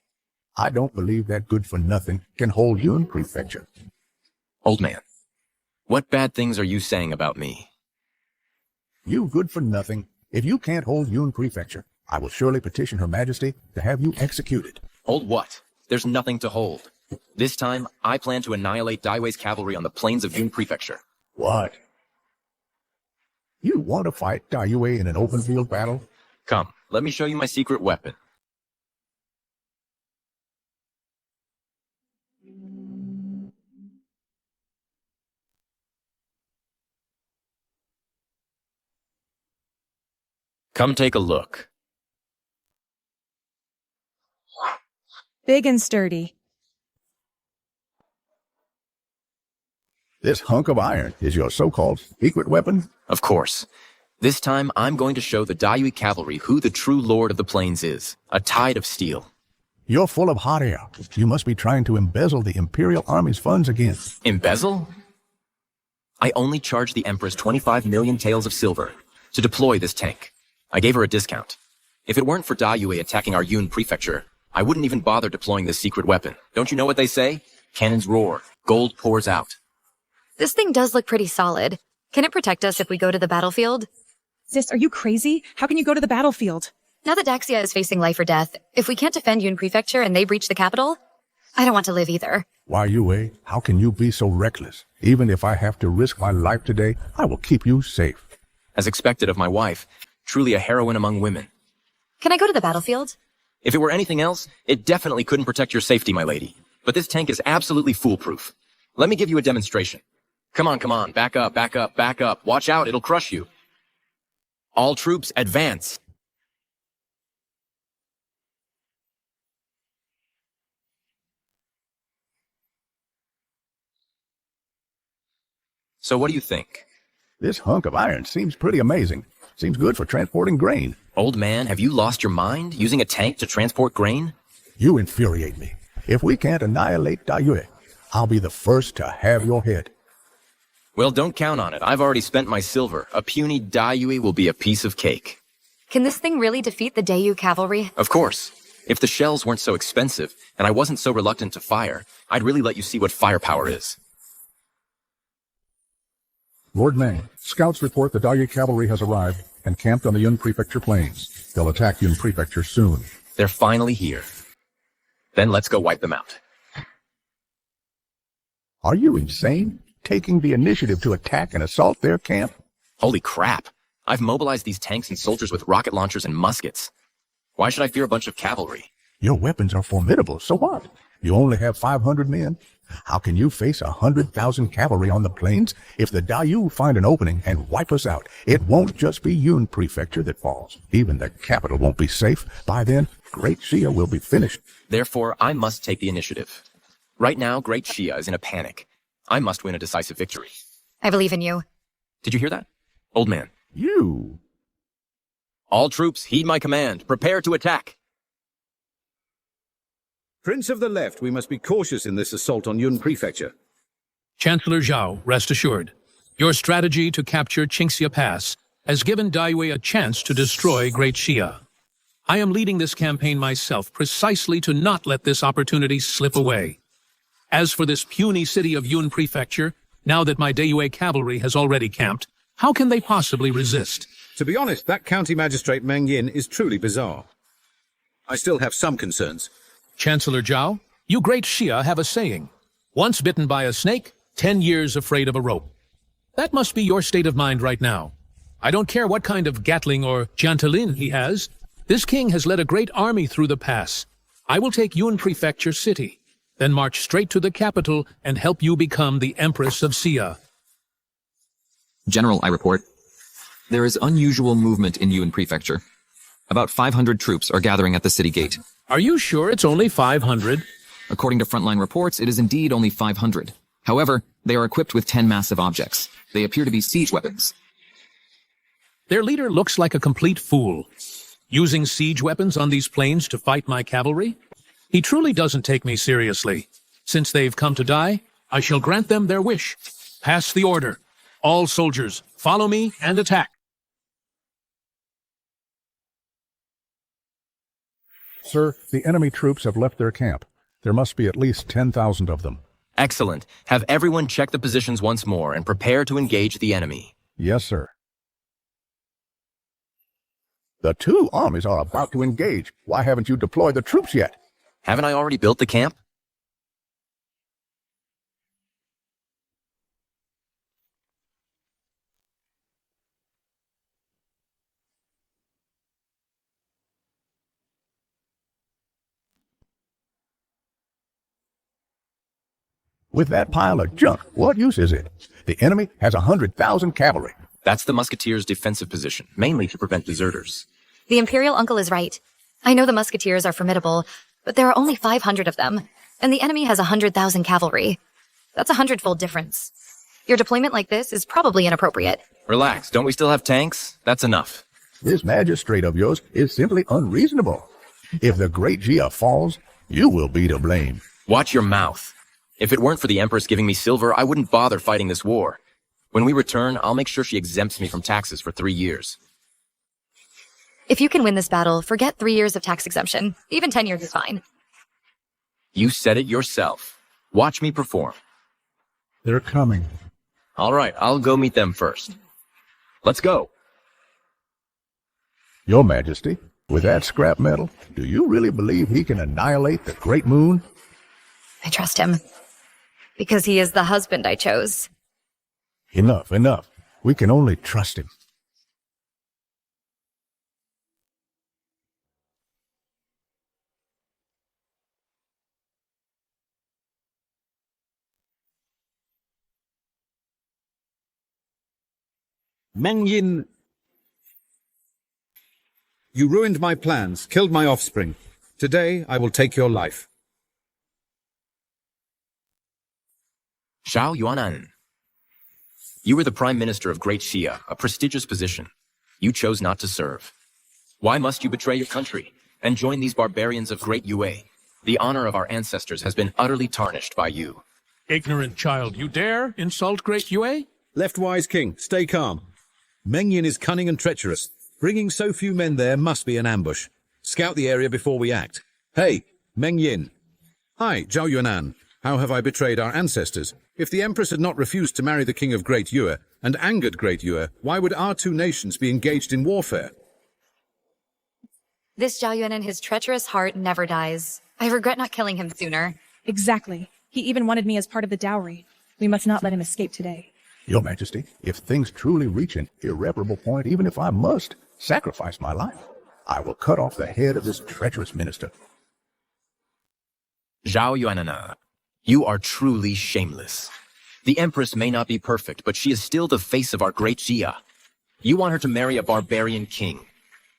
I don't believe that good-for-nothing can hold Yun Prefecture. Old man, what bad things are you saying about me? You good-for-nothing. If you can't hold Yun Prefecture, I will surely petition Her Majesty to have you executed. Hold what? There's nothing to hold. This time, I plan to annihilate Daiyue's cavalry on the plains of Yun Prefecture. What? You want to fight Daiyue in an open field battle? Come, let me show you my secret weapon. Come take a look. Big and sturdy. This hunk of iron is your so-called secret weapon? Of course. This time, I'm going to show the Daiyue cavalry who the true lord of the plains is. A tide of steel. You're full of hot air. You must be trying to embezzle the Imperial Army's funds again. Embezzle? I only charged the Empress 25 million taels of silver to deploy this tank. I gave her a discount. If it weren't for Dayue attacking our Yun prefecture, I wouldn't even bother deploying this secret weapon. Don't you know what they say? Cannons roar, gold pours out. This thing does look pretty solid. Can it protect us if we go to the battlefield? Sis, are you crazy? How can you go to the battlefield? Now that Daxia is facing life or death, if we can't defend Yun Prefecture and they breach the capital, I don't want to live either. Why, Yue, how can you be so reckless? Even if I have to risk my life today, I will keep you safe. As expected of my wife, truly a heroine among women. Can I go to the battlefield? If it were anything else, it definitely couldn't protect your safety, my lady. But this tank is absolutely foolproof. Let me give you a demonstration. Come on, back up, back up, back up. Watch out, it'll crush you. All troops, advance. So what do you think? This hunk of iron seems pretty amazing. Seems good for transporting grain. Old man, have you lost your mind, using a tank to transport grain? You infuriate me. If we can't annihilate Dayue, I'll be the first to have your head. Well, don't count on it. I've already spent my silver. A puny Dayue will be a piece of cake. Can this thing really defeat the Dayu cavalry? Of course. If the shells weren't so expensive, and I wasn't so reluctant to fire, I'd really let you see what firepower is. Lord Meng, scouts report the Dayue cavalry has arrived and camped on the Yun Prefecture plains. They'll attack Yun Prefecture soon. They're finally here. Then let's go wipe them out. Are you insane? Taking the initiative to attack and assault their camp? Holy crap. I've mobilized these tanks and soldiers with rocket launchers and muskets. Why should I fear a bunch of cavalry? Your weapons are formidable, so what? You only have 500 men. How can you face 100,000 cavalry on the plains? If the Dayu find an opening and wipe us out, it won't just be Yun Prefecture that falls. Even the capital won't be safe. By then, Great Xia will be finished. Therefore, I must take the initiative. Right now, Great Xia is in a panic. I must win a decisive victory. I believe in you. Did you hear that? Old man. You. All troops, heed my command. Prepare to attack. Prince of the Left, we must be cautious in this assault on Yun Prefecture. Chancellor Zhao, rest assured. Your strategy to capture Qingxia Pass has given Daiwei a chance to destroy Great Xia. I am leading this campaign myself precisely to not let this opportunity slip away. As for this puny city of Yun Prefecture, now that my Dayue cavalry has already camped, how can they possibly resist? To be honest, that county magistrate Meng Yin is truly bizarre. I still have some concerns. Chancellor Zhao, you Great Xia have a saying, once bitten by a snake, 10 years afraid of a rope. That must be your state of mind right now. I don't care what kind of Gatling or Jantalin he has. This king has led a great army through the pass. I will take Yun Prefecture City, then march straight to the capital and help you become the Empress of Xia. General, I report. There is unusual movement in Yun Prefecture. About 500 troops are gathering at the city gate. Are you sure it's only 500? According to frontline reports, it is indeed only 500. However, they are equipped with 10 massive objects. They appear to be siege weapons. Their leader looks like a complete fool. Using siege weapons on these plains to fight my cavalry? He truly doesn't take me seriously. Since they've come to die, I shall grant them their wish. Pass the order. All soldiers, follow me and attack. Sir, the enemy troops have left their camp. There must be at least 10,000 of them. Excellent. Have everyone check the positions once more and prepare to engage the enemy. Yes, sir. The two armies are about to engage. Why haven't you deployed the troops yet? Haven't I already built the camp? With that pile of junk, what use is it? The enemy has 100,000 cavalry. That's the musketeers' defensive position, mainly to prevent deserters. The Imperial uncle is right. I know the musketeers are formidable, but there are only 500 of them, and the enemy has 100,000 cavalry. That's a 100-fold difference. Your deployment like this is probably inappropriate. Relax, don't we still have tanks? That's enough. This magistrate of yours is simply unreasonable. If the Great Xia falls, you will be to blame. Watch your mouth. If it weren't for the Empress giving me silver, I wouldn't bother fighting this war. When we return, I'll make sure she exempts me from taxes for 3 years. If you can win this battle, forget 3 years of tax exemption. Even 10 years is fine. You said it yourself. Watch me perform. They're coming. All right, I'll go meet them first. Let's go. Your Majesty, with that scrap metal, do you really believe he can annihilate the Great Moon? I trust him. Because he is the husband I chose. Enough, enough. We can only trust him. Meng Yin, you ruined my plans, killed my offspring. Today, I will take your life. Zhao Yuanan. You were the Prime Minister of Great Xia, a prestigious position. You chose not to serve. Why must you betray your country and join these barbarians of Great Yue? The honor of our ancestors has been utterly tarnished by you. Ignorant child, you dare insult Great Yue? Left-wise king, stay calm. Meng Yin is cunning and treacherous. Bringing so few men there must be an ambush. Scout the area before we act. Hey, Meng Yin. Hi, Zhao Yuanan. How have I betrayed our ancestors? If the Empress had not refused to marry the king of Great Yue and angered Great Yue, why would our two nations be engaged in warfare? This Zhao Yuan and his treacherous heart never dies. I regret not killing him sooner. Exactly. He even wanted me as part of the dowry. We must not let him escape today. Your Majesty, if things truly reach an irreparable point, even if I must sacrifice my life, I will cut off the head of this treacherous minister. Zhao Yuanana, you are truly shameless. The Empress may not be perfect, but she is still the face of our great Xia. You want her to marry a barbarian king.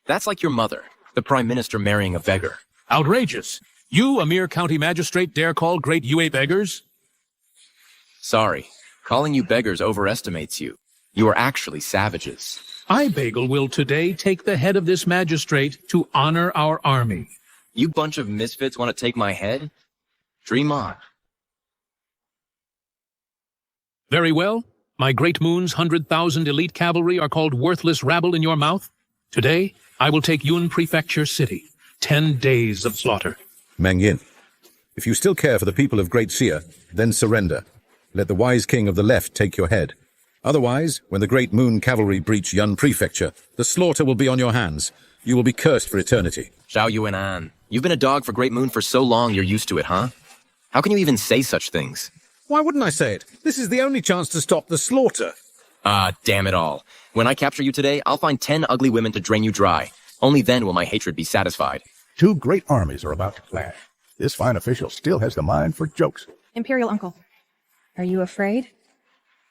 That's like your mother, the Prime Minister marrying a beggar. Outrageous. You, a mere county magistrate, dare call Great Yue beggars? Sorry. Calling you beggars overestimates you. You are actually savages. I, Bagel, will today take the head of this magistrate to honor our army. You bunch of misfits want to take my head? Dream on. Very well. My Great Moon's 100,000 elite cavalry are called worthless rabble in your mouth. Today, I will take Yun Prefecture City. 10 days of slaughter. Meng Yin, if you still care for the people of Great Xia, then surrender. Let the wise king of the left take your head. Otherwise, when the Great Moon cavalry breach Yun Prefecture, the slaughter will be on your hands. You will be cursed for eternity. Zhao Yuanan, you've been a dog for Great Moon for so long you're used to it, huh? How can you even say such things? Why wouldn't I say it? This is the only chance to stop the slaughter. Ah, damn it all. When I capture you today, I'll find 10 ugly women to drain you dry. Only then will my hatred be satisfied. Two great armies are about to clash. This fine official still has the mind for jokes. Imperial Uncle, are you afraid?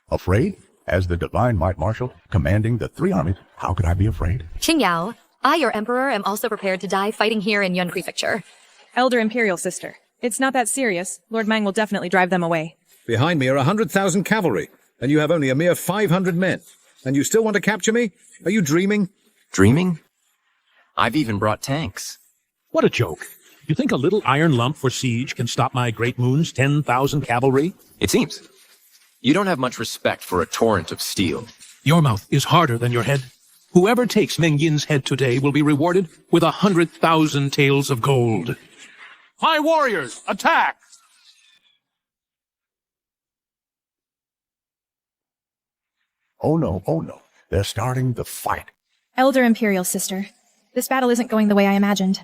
Afraid? As the divine might marshal, commanding the three armies, how could I be afraid? Qingyao, I, your emperor, am also prepared to die fighting here in Yun Prefecture. Elder Imperial Sister, it's not that serious. Lord Mang will definitely drive them away. Behind me are 100,000 cavalry, and you have only a mere 500 men. And you still want to capture me? Are you dreaming? Dreaming? I've even brought tanks. What a joke. You think a little iron lump for siege can stop my Great Moon's 10,000 cavalry? It seems. You don't have much respect for a torrent of steel. Your mouth is harder than your head. Whoever takes Meng Yin's head today will be rewarded with 100,000 taels of gold. My warriors, attack! Oh no, they're starting the fight. Elder Imperial Sister, this battle isn't going the way I imagined.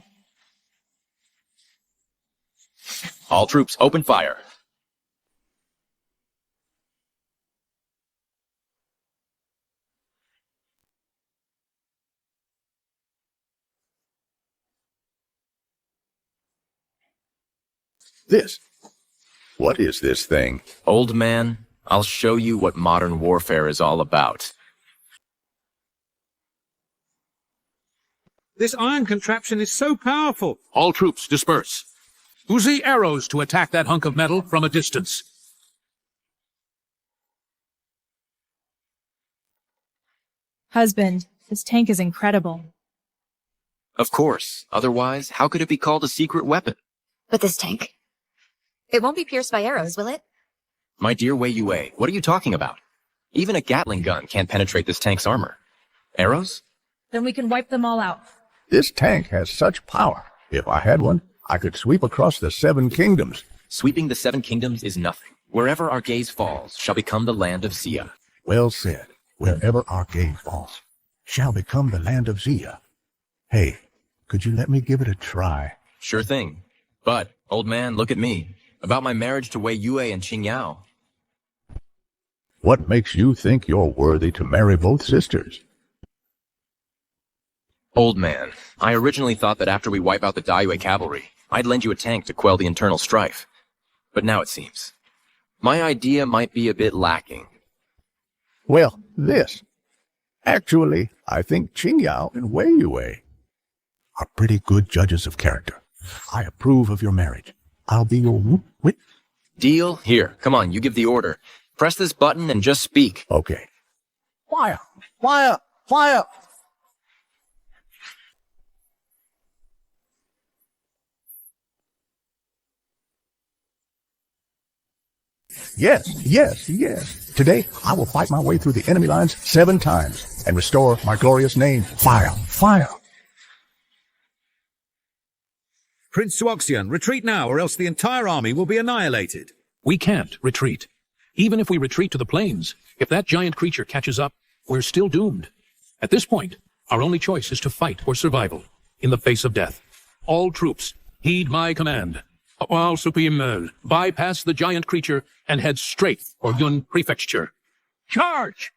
All troops, open fire. What is this thing? Old man, I'll show you what modern warfare is all about. This iron contraption is so powerful. All troops, disperse. Uzi arrows to attack that hunk of metal from a distance. Husband, this tank is incredible. Of course. Otherwise, how could it be called a secret weapon? But this tank, it won't be pierced by arrows, will it? My dear Wei Yue, what are you talking about? Even a Gatling gun can't penetrate this tank's armor. Arrows? Then we can wipe them all out. This tank has such power. If I had one, I could sweep across the 7 kingdoms. Sweeping the 7 kingdoms is nothing. Wherever our gaze falls shall become the land of Zia. Well said. Wherever our gaze falls shall become the land of Zia. Hey, could you let me give it a try? Sure thing. But, old man, look at me. About my marriage to Wei Yue and Qing Yao. What makes you think you're worthy to marry both sisters? Old man, I originally thought that after we wipe out the Daiyue cavalry, I'd lend you a tank to quell the internal strife. But now it seems my idea might be a bit lacking. Well, this. Actually, I think Qing Yao and Wei Yue are pretty good judges of character. I approve of your marriage. I'll be your wit. Deal? Here, come on, you give the order. Press this button and just speak. Okay. Fire! Fire! Fire! Yes, yes, yes. Today, I will fight my way through the enemy lines 7 times and restore my glorious name. Fire! Fire! Prince Suoxian, retreat now, or else the entire army will be annihilated. We can't retreat. Even if we retreat to the plains, if that giant creature catches up, we're still doomed. At this point, our only choice is to fight for survival, in the face of death. All troops, heed my command. Bypass the giant creature and head straight for Yun Prefecture. Charge!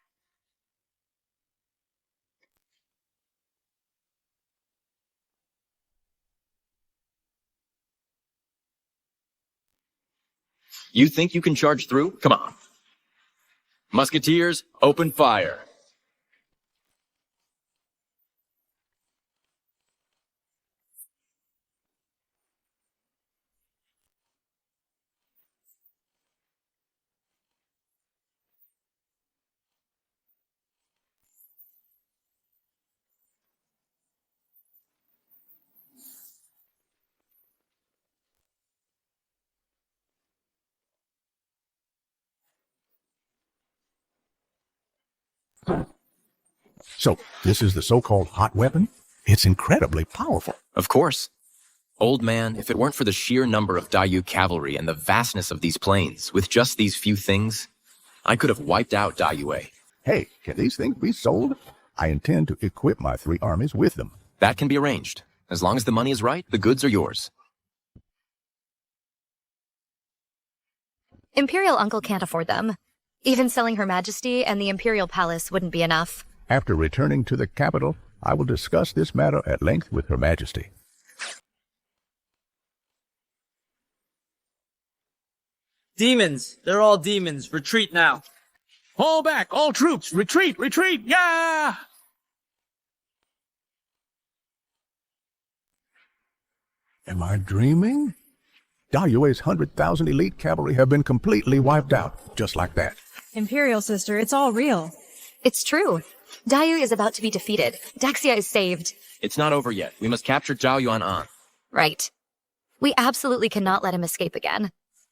You think you can charge through? Come on. Musketeers, open fire. So, this is the so-called hot weapon? It's incredibly powerful. Of course. Old man, if it weren't for the sheer number of Dayu cavalry and the vastness of these plains, with just these few things, I could have wiped out Daiyue. Hey, can these things be sold? I intend to equip my 3 armies with them. That can be arranged. As long as the money is right, the goods are yours. Imperial Uncle can't afford them. Even selling Her Majesty and the Imperial Palace wouldn't be enough. After returning to the capital, I will discuss this matter at length with Her Majesty. Demons! They're all demons. Retreat now. Fall back, all troops! Retreat! Retreat! Yeah! Am I dreaming? Daiyue's 100,000 elite cavalry have been completely wiped out, just like that. Imperial sister, it's all real. It's true. Dayu is about to be defeated. Daxia is saved. It's not over yet. We must capture Zhao Yuan. Right. We absolutely cannot let him escape again.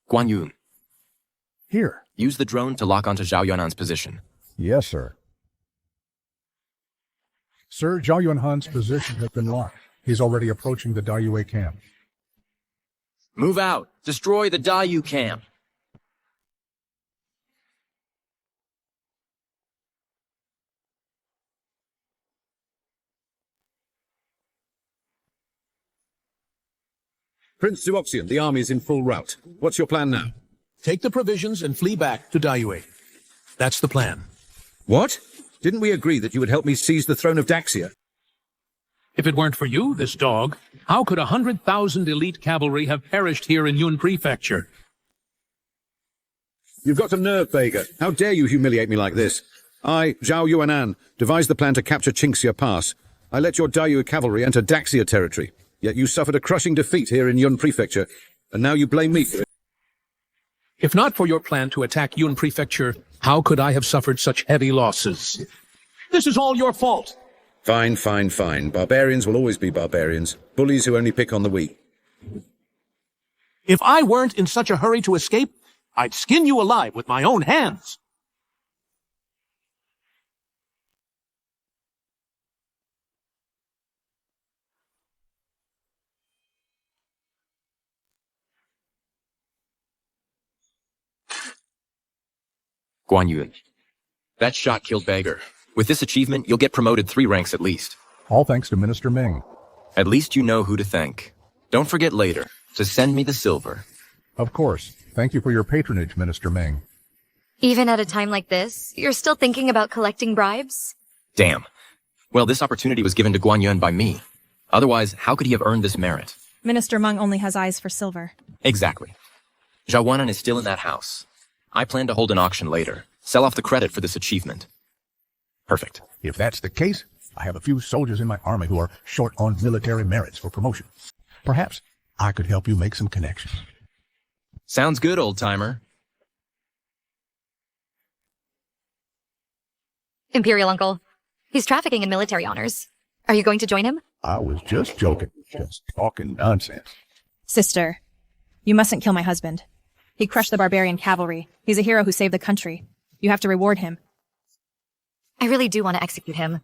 Guan Yun. Here. Use the drone to lock onto Zhao Yuan's position. Yes, sir. Sir, Zhao Yunhan's position has been locked. He's already approaching the Daiyue camp. Move out. Destroy the Dayu camp. Prince Suoxian, the army is in full rout. What's your plan now? Take the provisions and flee back to Daiyue. That's the plan. What? Didn't we agree that you would help me seize the throne of Daxia? If it weren't for you, this dog, how could 100,000 elite cavalry have perished here in Yun Prefecture? You've got some nerve, Vega. How dare you humiliate me like this? I, Zhao Yuanan, devised the plan to capture Qingxia Pass. I let your Daiyue cavalry enter Daxia territory. Yet you suffered a crushing defeat here in Yun Prefecture, and now you blame me for it. If not for your plan to attack Yun Prefecture, how could I have suffered such heavy losses? This is all your fault! Fine, fine, fine. Barbarians will always be barbarians. Bullies who only pick on the weak. If I weren't in such a hurry to escape, I'd skin you alive with my own hands. Guan Yun. That shot killed Beggar. With this achievement, you'll get promoted 3 ranks at least. All thanks to Minister Ming. At least you know who to thank. Don't forget later to send me the silver. Of course. Thank you for your patronage, Minister Ming. Even at a time like this, you're still thinking about collecting bribes? Damn. Well, this opportunity was given to Guan Yun by me. Otherwise, how could he have earned this merit? Minister Meng only has eyes for silver. Exactly. Zhao Wanan is still in that house. I plan to hold an auction later. Sell off the credit for this achievement. Perfect. If that's the case, I have a few soldiers in my army who are short on military merits for promotion. Perhaps I could help you make some connections. Sounds good, old-timer. Imperial Uncle. He's trafficking in military honors. Are you going to join him? I was just joking, just talking nonsense. Sister, you mustn't kill my husband. He crushed the barbarian cavalry. He's a hero who saved the country. You have to reward him. I really do want to execute him.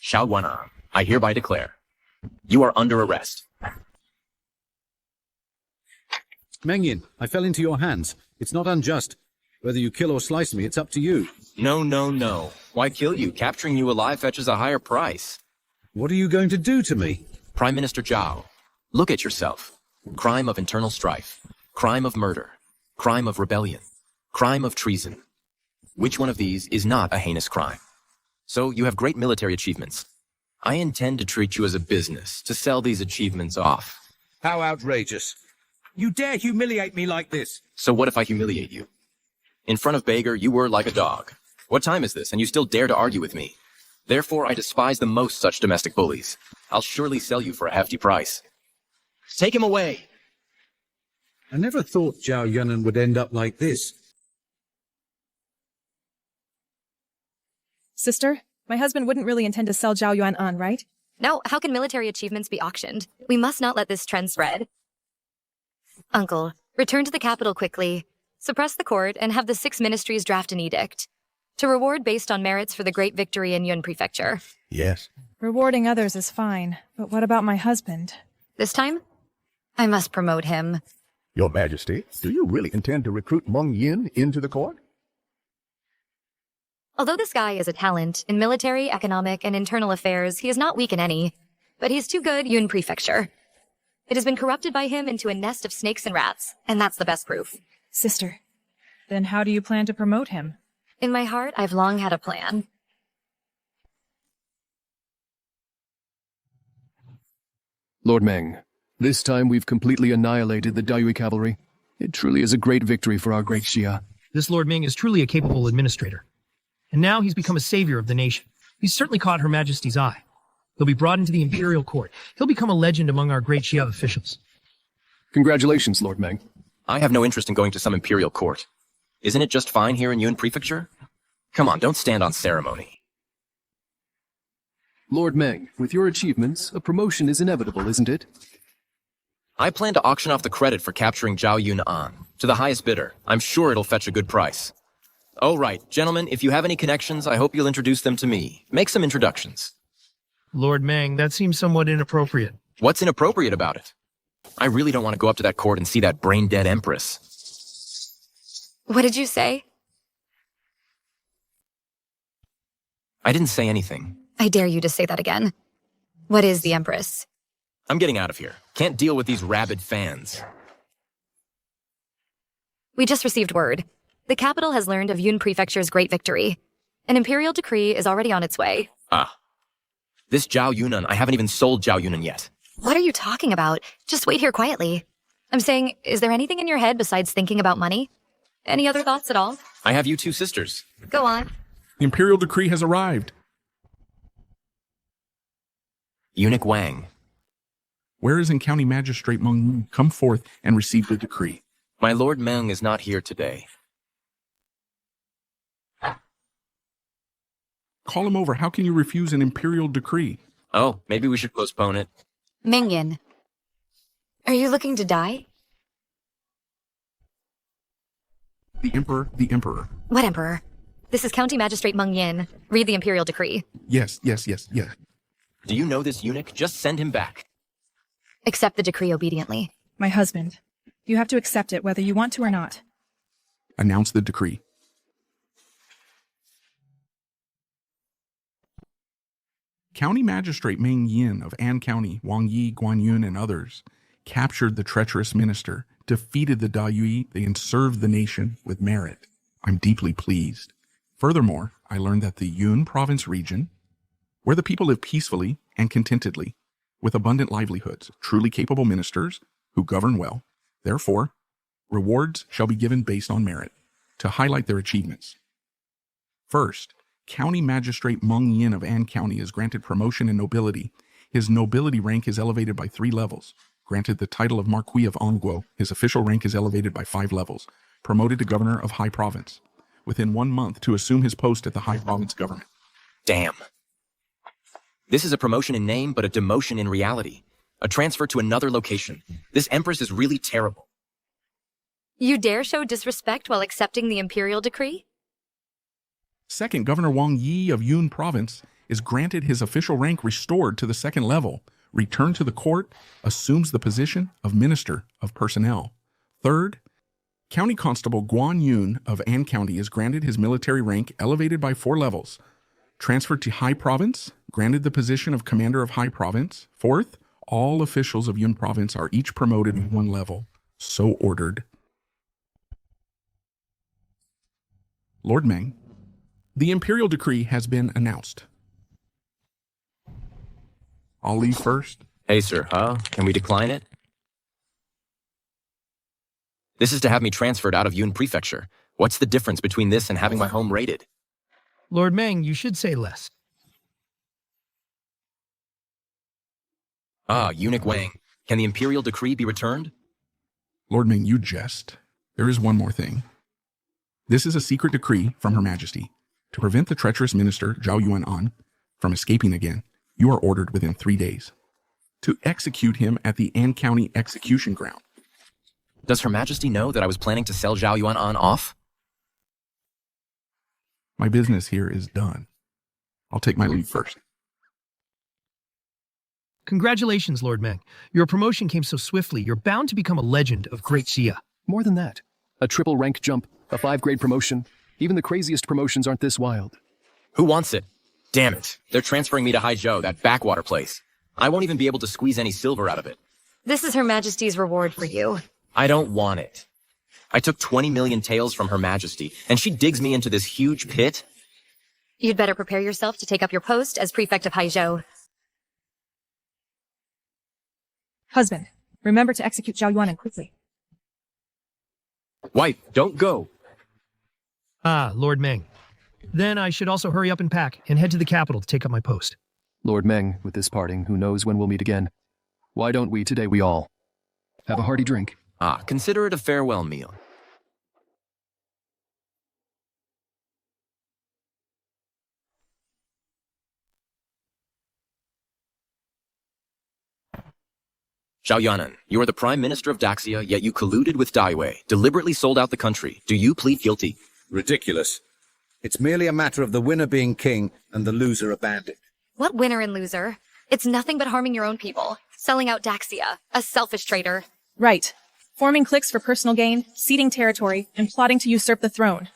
Xiao Wanan, I hereby declare, you are under arrest. Meng Yin, I fell into your hands. It's not unjust. Whether you kill or slice me, it's up to you. No, no, no. Why kill you? Capturing you alive fetches a higher price. What are you going to do to me? Prime Minister Zhao, look at yourself. Crime of internal strife. Crime of murder. Crime of rebellion. Crime of treason. Which one of these is not a heinous crime? So you have great military achievements. I intend to treat you as a business, to sell these achievements off. How outrageous. You dare humiliate me like this? So what if I humiliate you? In front of Beggar, you were like a dog. What time is this, and you still dare to argue with me? Therefore, I despise the most such domestic bullies. I'll surely sell you for a hefty price. Take him away! I never thought Zhao Yunan would end up like this. Sister, my husband wouldn't really intend to sell Zhao Yuan on, right? No, how can military achievements be auctioned? We must not let this trend spread. Uncle, return to the capital quickly. Suppress the court and have the 6 ministries draft an edict. To reward based on merits for the great victory in Yun Prefecture. Yes. Rewarding others is fine, but what about my husband? This time, I must promote him. Your Majesty, do you really intend to recruit Meng Yin into the court? Although this guy is a talent in military, economic, and internal affairs, he is not weak in any. But he's too good Yun Prefecture. It has been corrupted by him into a nest of snakes and rats, and that's the best proof. Sister, then how do you plan to promote him? In my heart, I've long had a plan. Lord Meng, this time we've completely annihilated the Daiyue cavalry. It truly is a great victory for our great Xia. This Lord Ming is truly a capable administrator. And now he's become a savior of the nation. He's certainly caught Her Majesty's eye. He'll be brought into the imperial court. He'll become a legend among our great Xia officials. Congratulations, Lord Meng. I have no interest in going to some imperial court. Isn't it just fine here in Yun Prefecture? Come on, don't stand on ceremony. Lord Meng, with your achievements, a promotion is inevitable, isn't it? I plan to auction off the credit for capturing Zhao Yunan to the highest bidder. I'm sure it'll fetch a good price. Oh, right. Gentlemen, if you have any connections, I hope you'll introduce them to me. Make some introductions. Lord Meng, that seems somewhat inappropriate. What's inappropriate about it? I really don't want to go up to that court and see that brain-dead Empress. What did you say? I didn't say anything. I dare you to say that again. What is the Empress? I'm getting out of here. Can't deal with these rabid fans. We just received word. The capital has learned of Yun Prefecture's great victory. An imperial decree is already on its way. Ah. This Zhao Yunan, I haven't even sold Zhao Yunan yet. What are you talking about? Just wait here quietly. I'm saying, is there anything in your head besides thinking about money? Any other thoughts at all? I have you 2 sisters. Go on. The imperial decree has arrived. Eunuch Wang. Where is in County Magistrate Meng? Come forth and receive the decree. My Lord Meng is not here today. Call him over. How can you refuse an imperial decree? Oh, maybe we should postpone it. Mingyan. Are you looking to die? The Emperor. What Emperor? This is County Magistrate Meng Yin. Read the imperial decree. Yes. Do you know this eunuch? Just send him back. Accept the decree obediently. My husband. You have to accept it whether you want to or not. Announce the decree. County Magistrate Meng Yin of An County, Wang Yi, Guan Yun, and others captured the treacherous minister, defeated the Dayui, and served the nation with merit. I'm deeply pleased. Furthermore, I learned that the Yun province region, where the people live peacefully and contentedly, with abundant livelihoods, truly capable ministers who govern well. Therefore, rewards shall be given based on merit, to highlight their achievements. First, County Magistrate Meng Yin of An County is granted promotion and nobility. His nobility rank is elevated by 3 levels. Granted the title of Marquis of Ongguo, his official rank is elevated by 5 levels. Promoted to Governor of High Province. Within 1 month to assume his post at the High Province government. Damn. This is a promotion in name, but a demotion in reality. A transfer to another location. This Empress is really terrible. You dare show disrespect while accepting the imperial decree? Second, Governor Wang Yi of Yun Province is granted his official rank restored to the 2nd level, returned to the court, assumes the position of Minister of Personnel. Third, County Constable Guan Yun of An County is granted his military rank elevated by 4 levels, transferred to High Province, granted the position of Commander of High Province. Fourth, all officials of Yun Province are each promoted 1 level. So ordered. Lord Meng, the imperial decree has been announced. I'll leave first. Hey, sir, Can we decline it? This is to have me transferred out of Yun Prefecture. What's the difference between this and having my home raided? Lord Meng, you should say less. Eunuch Wang. Can the imperial decree be returned? Lord Meng, you jest. There is one more thing. This is a secret decree from Her Majesty. To prevent the treacherous minister, Zhao Yuan from escaping again, you are ordered within 3 days to execute him at the An County execution ground. Does Her Majesty know that I was planning to sell Zhao Yuan off? My business here is done. I'll take my leave first. Congratulations, Lord Meng. Your promotion came so swiftly, you're bound to become a legend of Great Xia. More than that. A triple rank jump, a 5-grade promotion. Even the craziest promotions aren't this wild. Who wants it? Damn it. They're transferring me to Haizhou, that backwater place. I won't even be able to squeeze any silver out of it. This is Her Majesty's reward for you. I don't want it. I took 20 million taels from Her Majesty, and she digs me into this huge pit? You'd better prepare yourself to take up your post as Prefect of Haizhou. Husband, remember to execute Zhao Yuan quickly. Wife, don't go. Lord Meng. Then I should also hurry up and pack and head to the capital to take up my post. Lord Meng, with this parting, who knows when we'll meet again. Why don't we today we all have a hearty drink? Consider it a farewell meal. Zhao Yuan, you are the Prime Minister of Daxia, yet you colluded with Daiwei, deliberately sold out the country. Do you plead guilty? Ridiculous. It's merely a matter of the winner being king and the loser a bandit. What winner and loser? It's nothing but harming your own people, selling out Daxia, a selfish traitor. Right. Forming cliques for personal gain, ceding territory, and plotting to usurp the throne.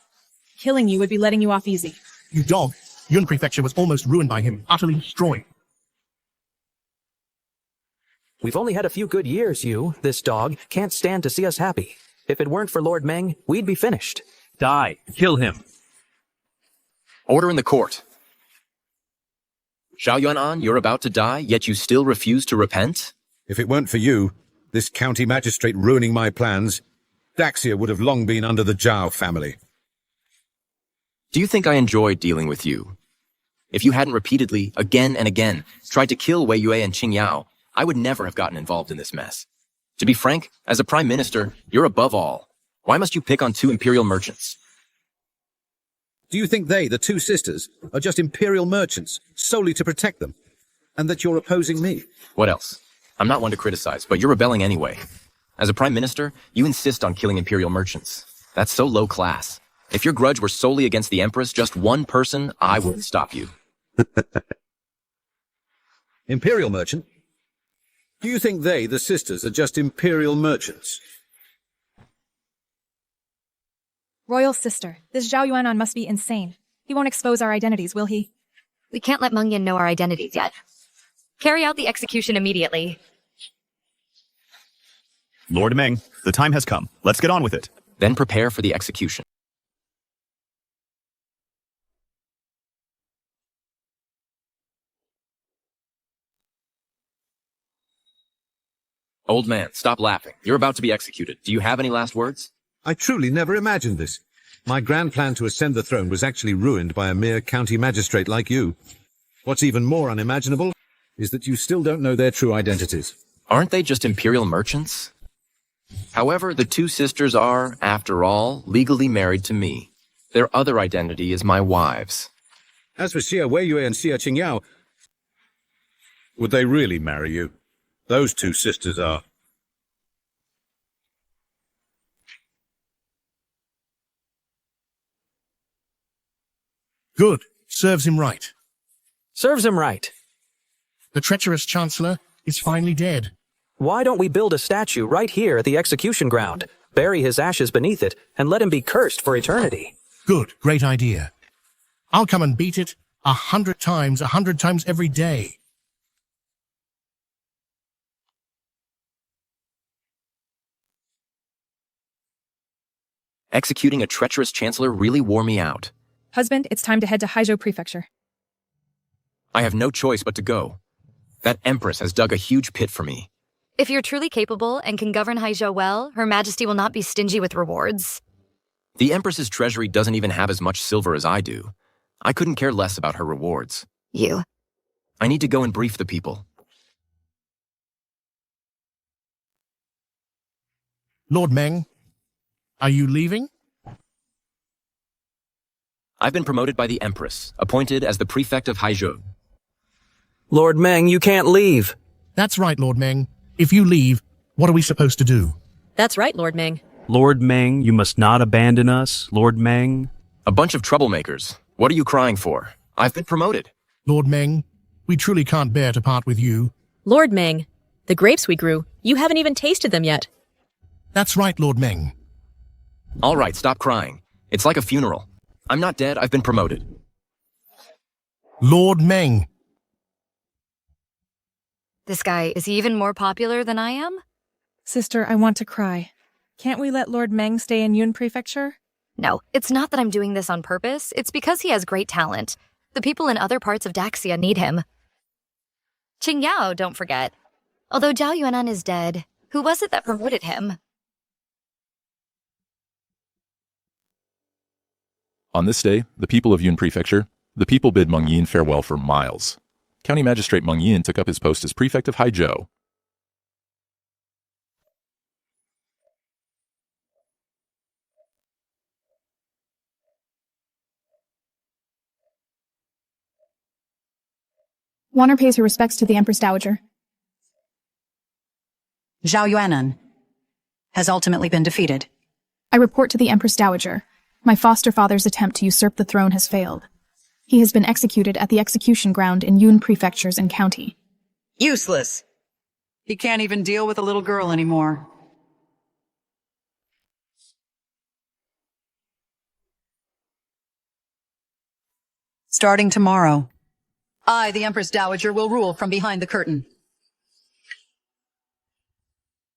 Killing you would be letting you off easy. You dog. Yun Prefecture was almost ruined by him, utterly destroyed. We've only had a few good years, you, this dog, can't stand to see us happy. If it weren't for Lord Meng, we'd be finished. Die. Kill him. Order in the court. Zhao Yuan, you're about to die, yet you still refuse to repent? If it weren't for you, this county magistrate ruining my plans, Daxia would have long been under the Zhao family. Do you think I enjoyed dealing with you? If you hadn't repeatedly, again and again, tried to kill Wei Yue and Qing Yao, I would never have gotten involved in this mess. To be frank, as a prime minister, you're above all. Why must you pick on 2 imperial merchants? Do you think they, the 2 sisters, are just imperial merchants, solely to protect them? And that you're opposing me? What else? I'm not one to criticize, but you're rebelling anyway. As a prime minister, you insist on killing imperial merchants. That's so low class. If your grudge were solely against the Empress, just one person, I wouldn't stop you. Imperial merchant? Do you think they, the sisters, are just imperial merchants? Royal sister, this Zhao Yuanan must be insane. He won't expose our identities, will he? We can't let Meng Yin know our identities yet. Carry out the execution immediately. Lord Meng, the time has come. Let's get on with it. Then prepare for the execution. Old man, stop laughing. You're about to be executed. Do you have any last words? I truly never imagined this. My grand plan to ascend the throne was actually ruined by a mere county magistrate like you. What's even more unimaginable is that you still don't know their true identities. Aren't they just imperial merchants? However, the two sisters are, after all, legally married to me. Their other identity is my wives. As for Xia Weiyue and Xia Qingyao, would they really marry you? Those two sisters are. Good. Serves him right. Serves him right. The treacherous Chancellor is finally dead. Why don't we build a statue right here at the execution ground, bury his ashes beneath it, and let him be cursed for eternity? Good. Great idea. I'll come and beat it 100 times every day. Executing a treacherous chancellor really wore me out. Husband, it's time to head to Haizhou Prefecture. I have no choice but to go. That Empress has dug a huge pit for me. If you're truly capable and can govern Haizhou well, Her Majesty will not be stingy with rewards. The Empress's treasury doesn't even have as much silver as I do. I couldn't care less about her rewards. You. I need to go and brief the people. Lord Meng, are you leaving? I've been promoted by the Empress, appointed as the prefect of Haizhou. Lord Meng, you can't leave. That's right, Lord Meng. If you leave, what are we supposed to do? That's right, Lord Meng. Lord Meng, you must not abandon us, Lord Meng. A bunch of troublemakers. What are you crying for? I've been promoted. Lord Meng, we truly can't bear to part with you. Lord Meng, the grapes we grew, you haven't even tasted them yet. That's right, Lord Meng. All right, stop crying. It's like a funeral. I'm not dead, I've been promoted. Lord Meng. This guy, is he even more popular than I am? Sister, I want to cry. Can't we let Lord Meng stay in Yun Prefecture? No, it's not that I'm doing this on purpose. It's because he has great talent. The people in other parts of Daxia need him. Qingyao, don't forget. Although Zhao Yuanan is dead, who was it that promoted him? On this day, the people of Yun Prefecture, the people bid Meng Yin farewell for miles. County Magistrate Meng Yin took up his post as prefect of Haizhou. Honor pays her respects to the Empress Dowager. Zhao Yuanan has ultimately been defeated. I report to the Empress Dowager. My foster father's attempt to usurp the throne has failed. He has been executed at the execution ground in Yun Prefectures and County. Useless. He can't even deal with a little girl anymore. Starting tomorrow, I, the Empress Dowager, will rule from behind the curtain.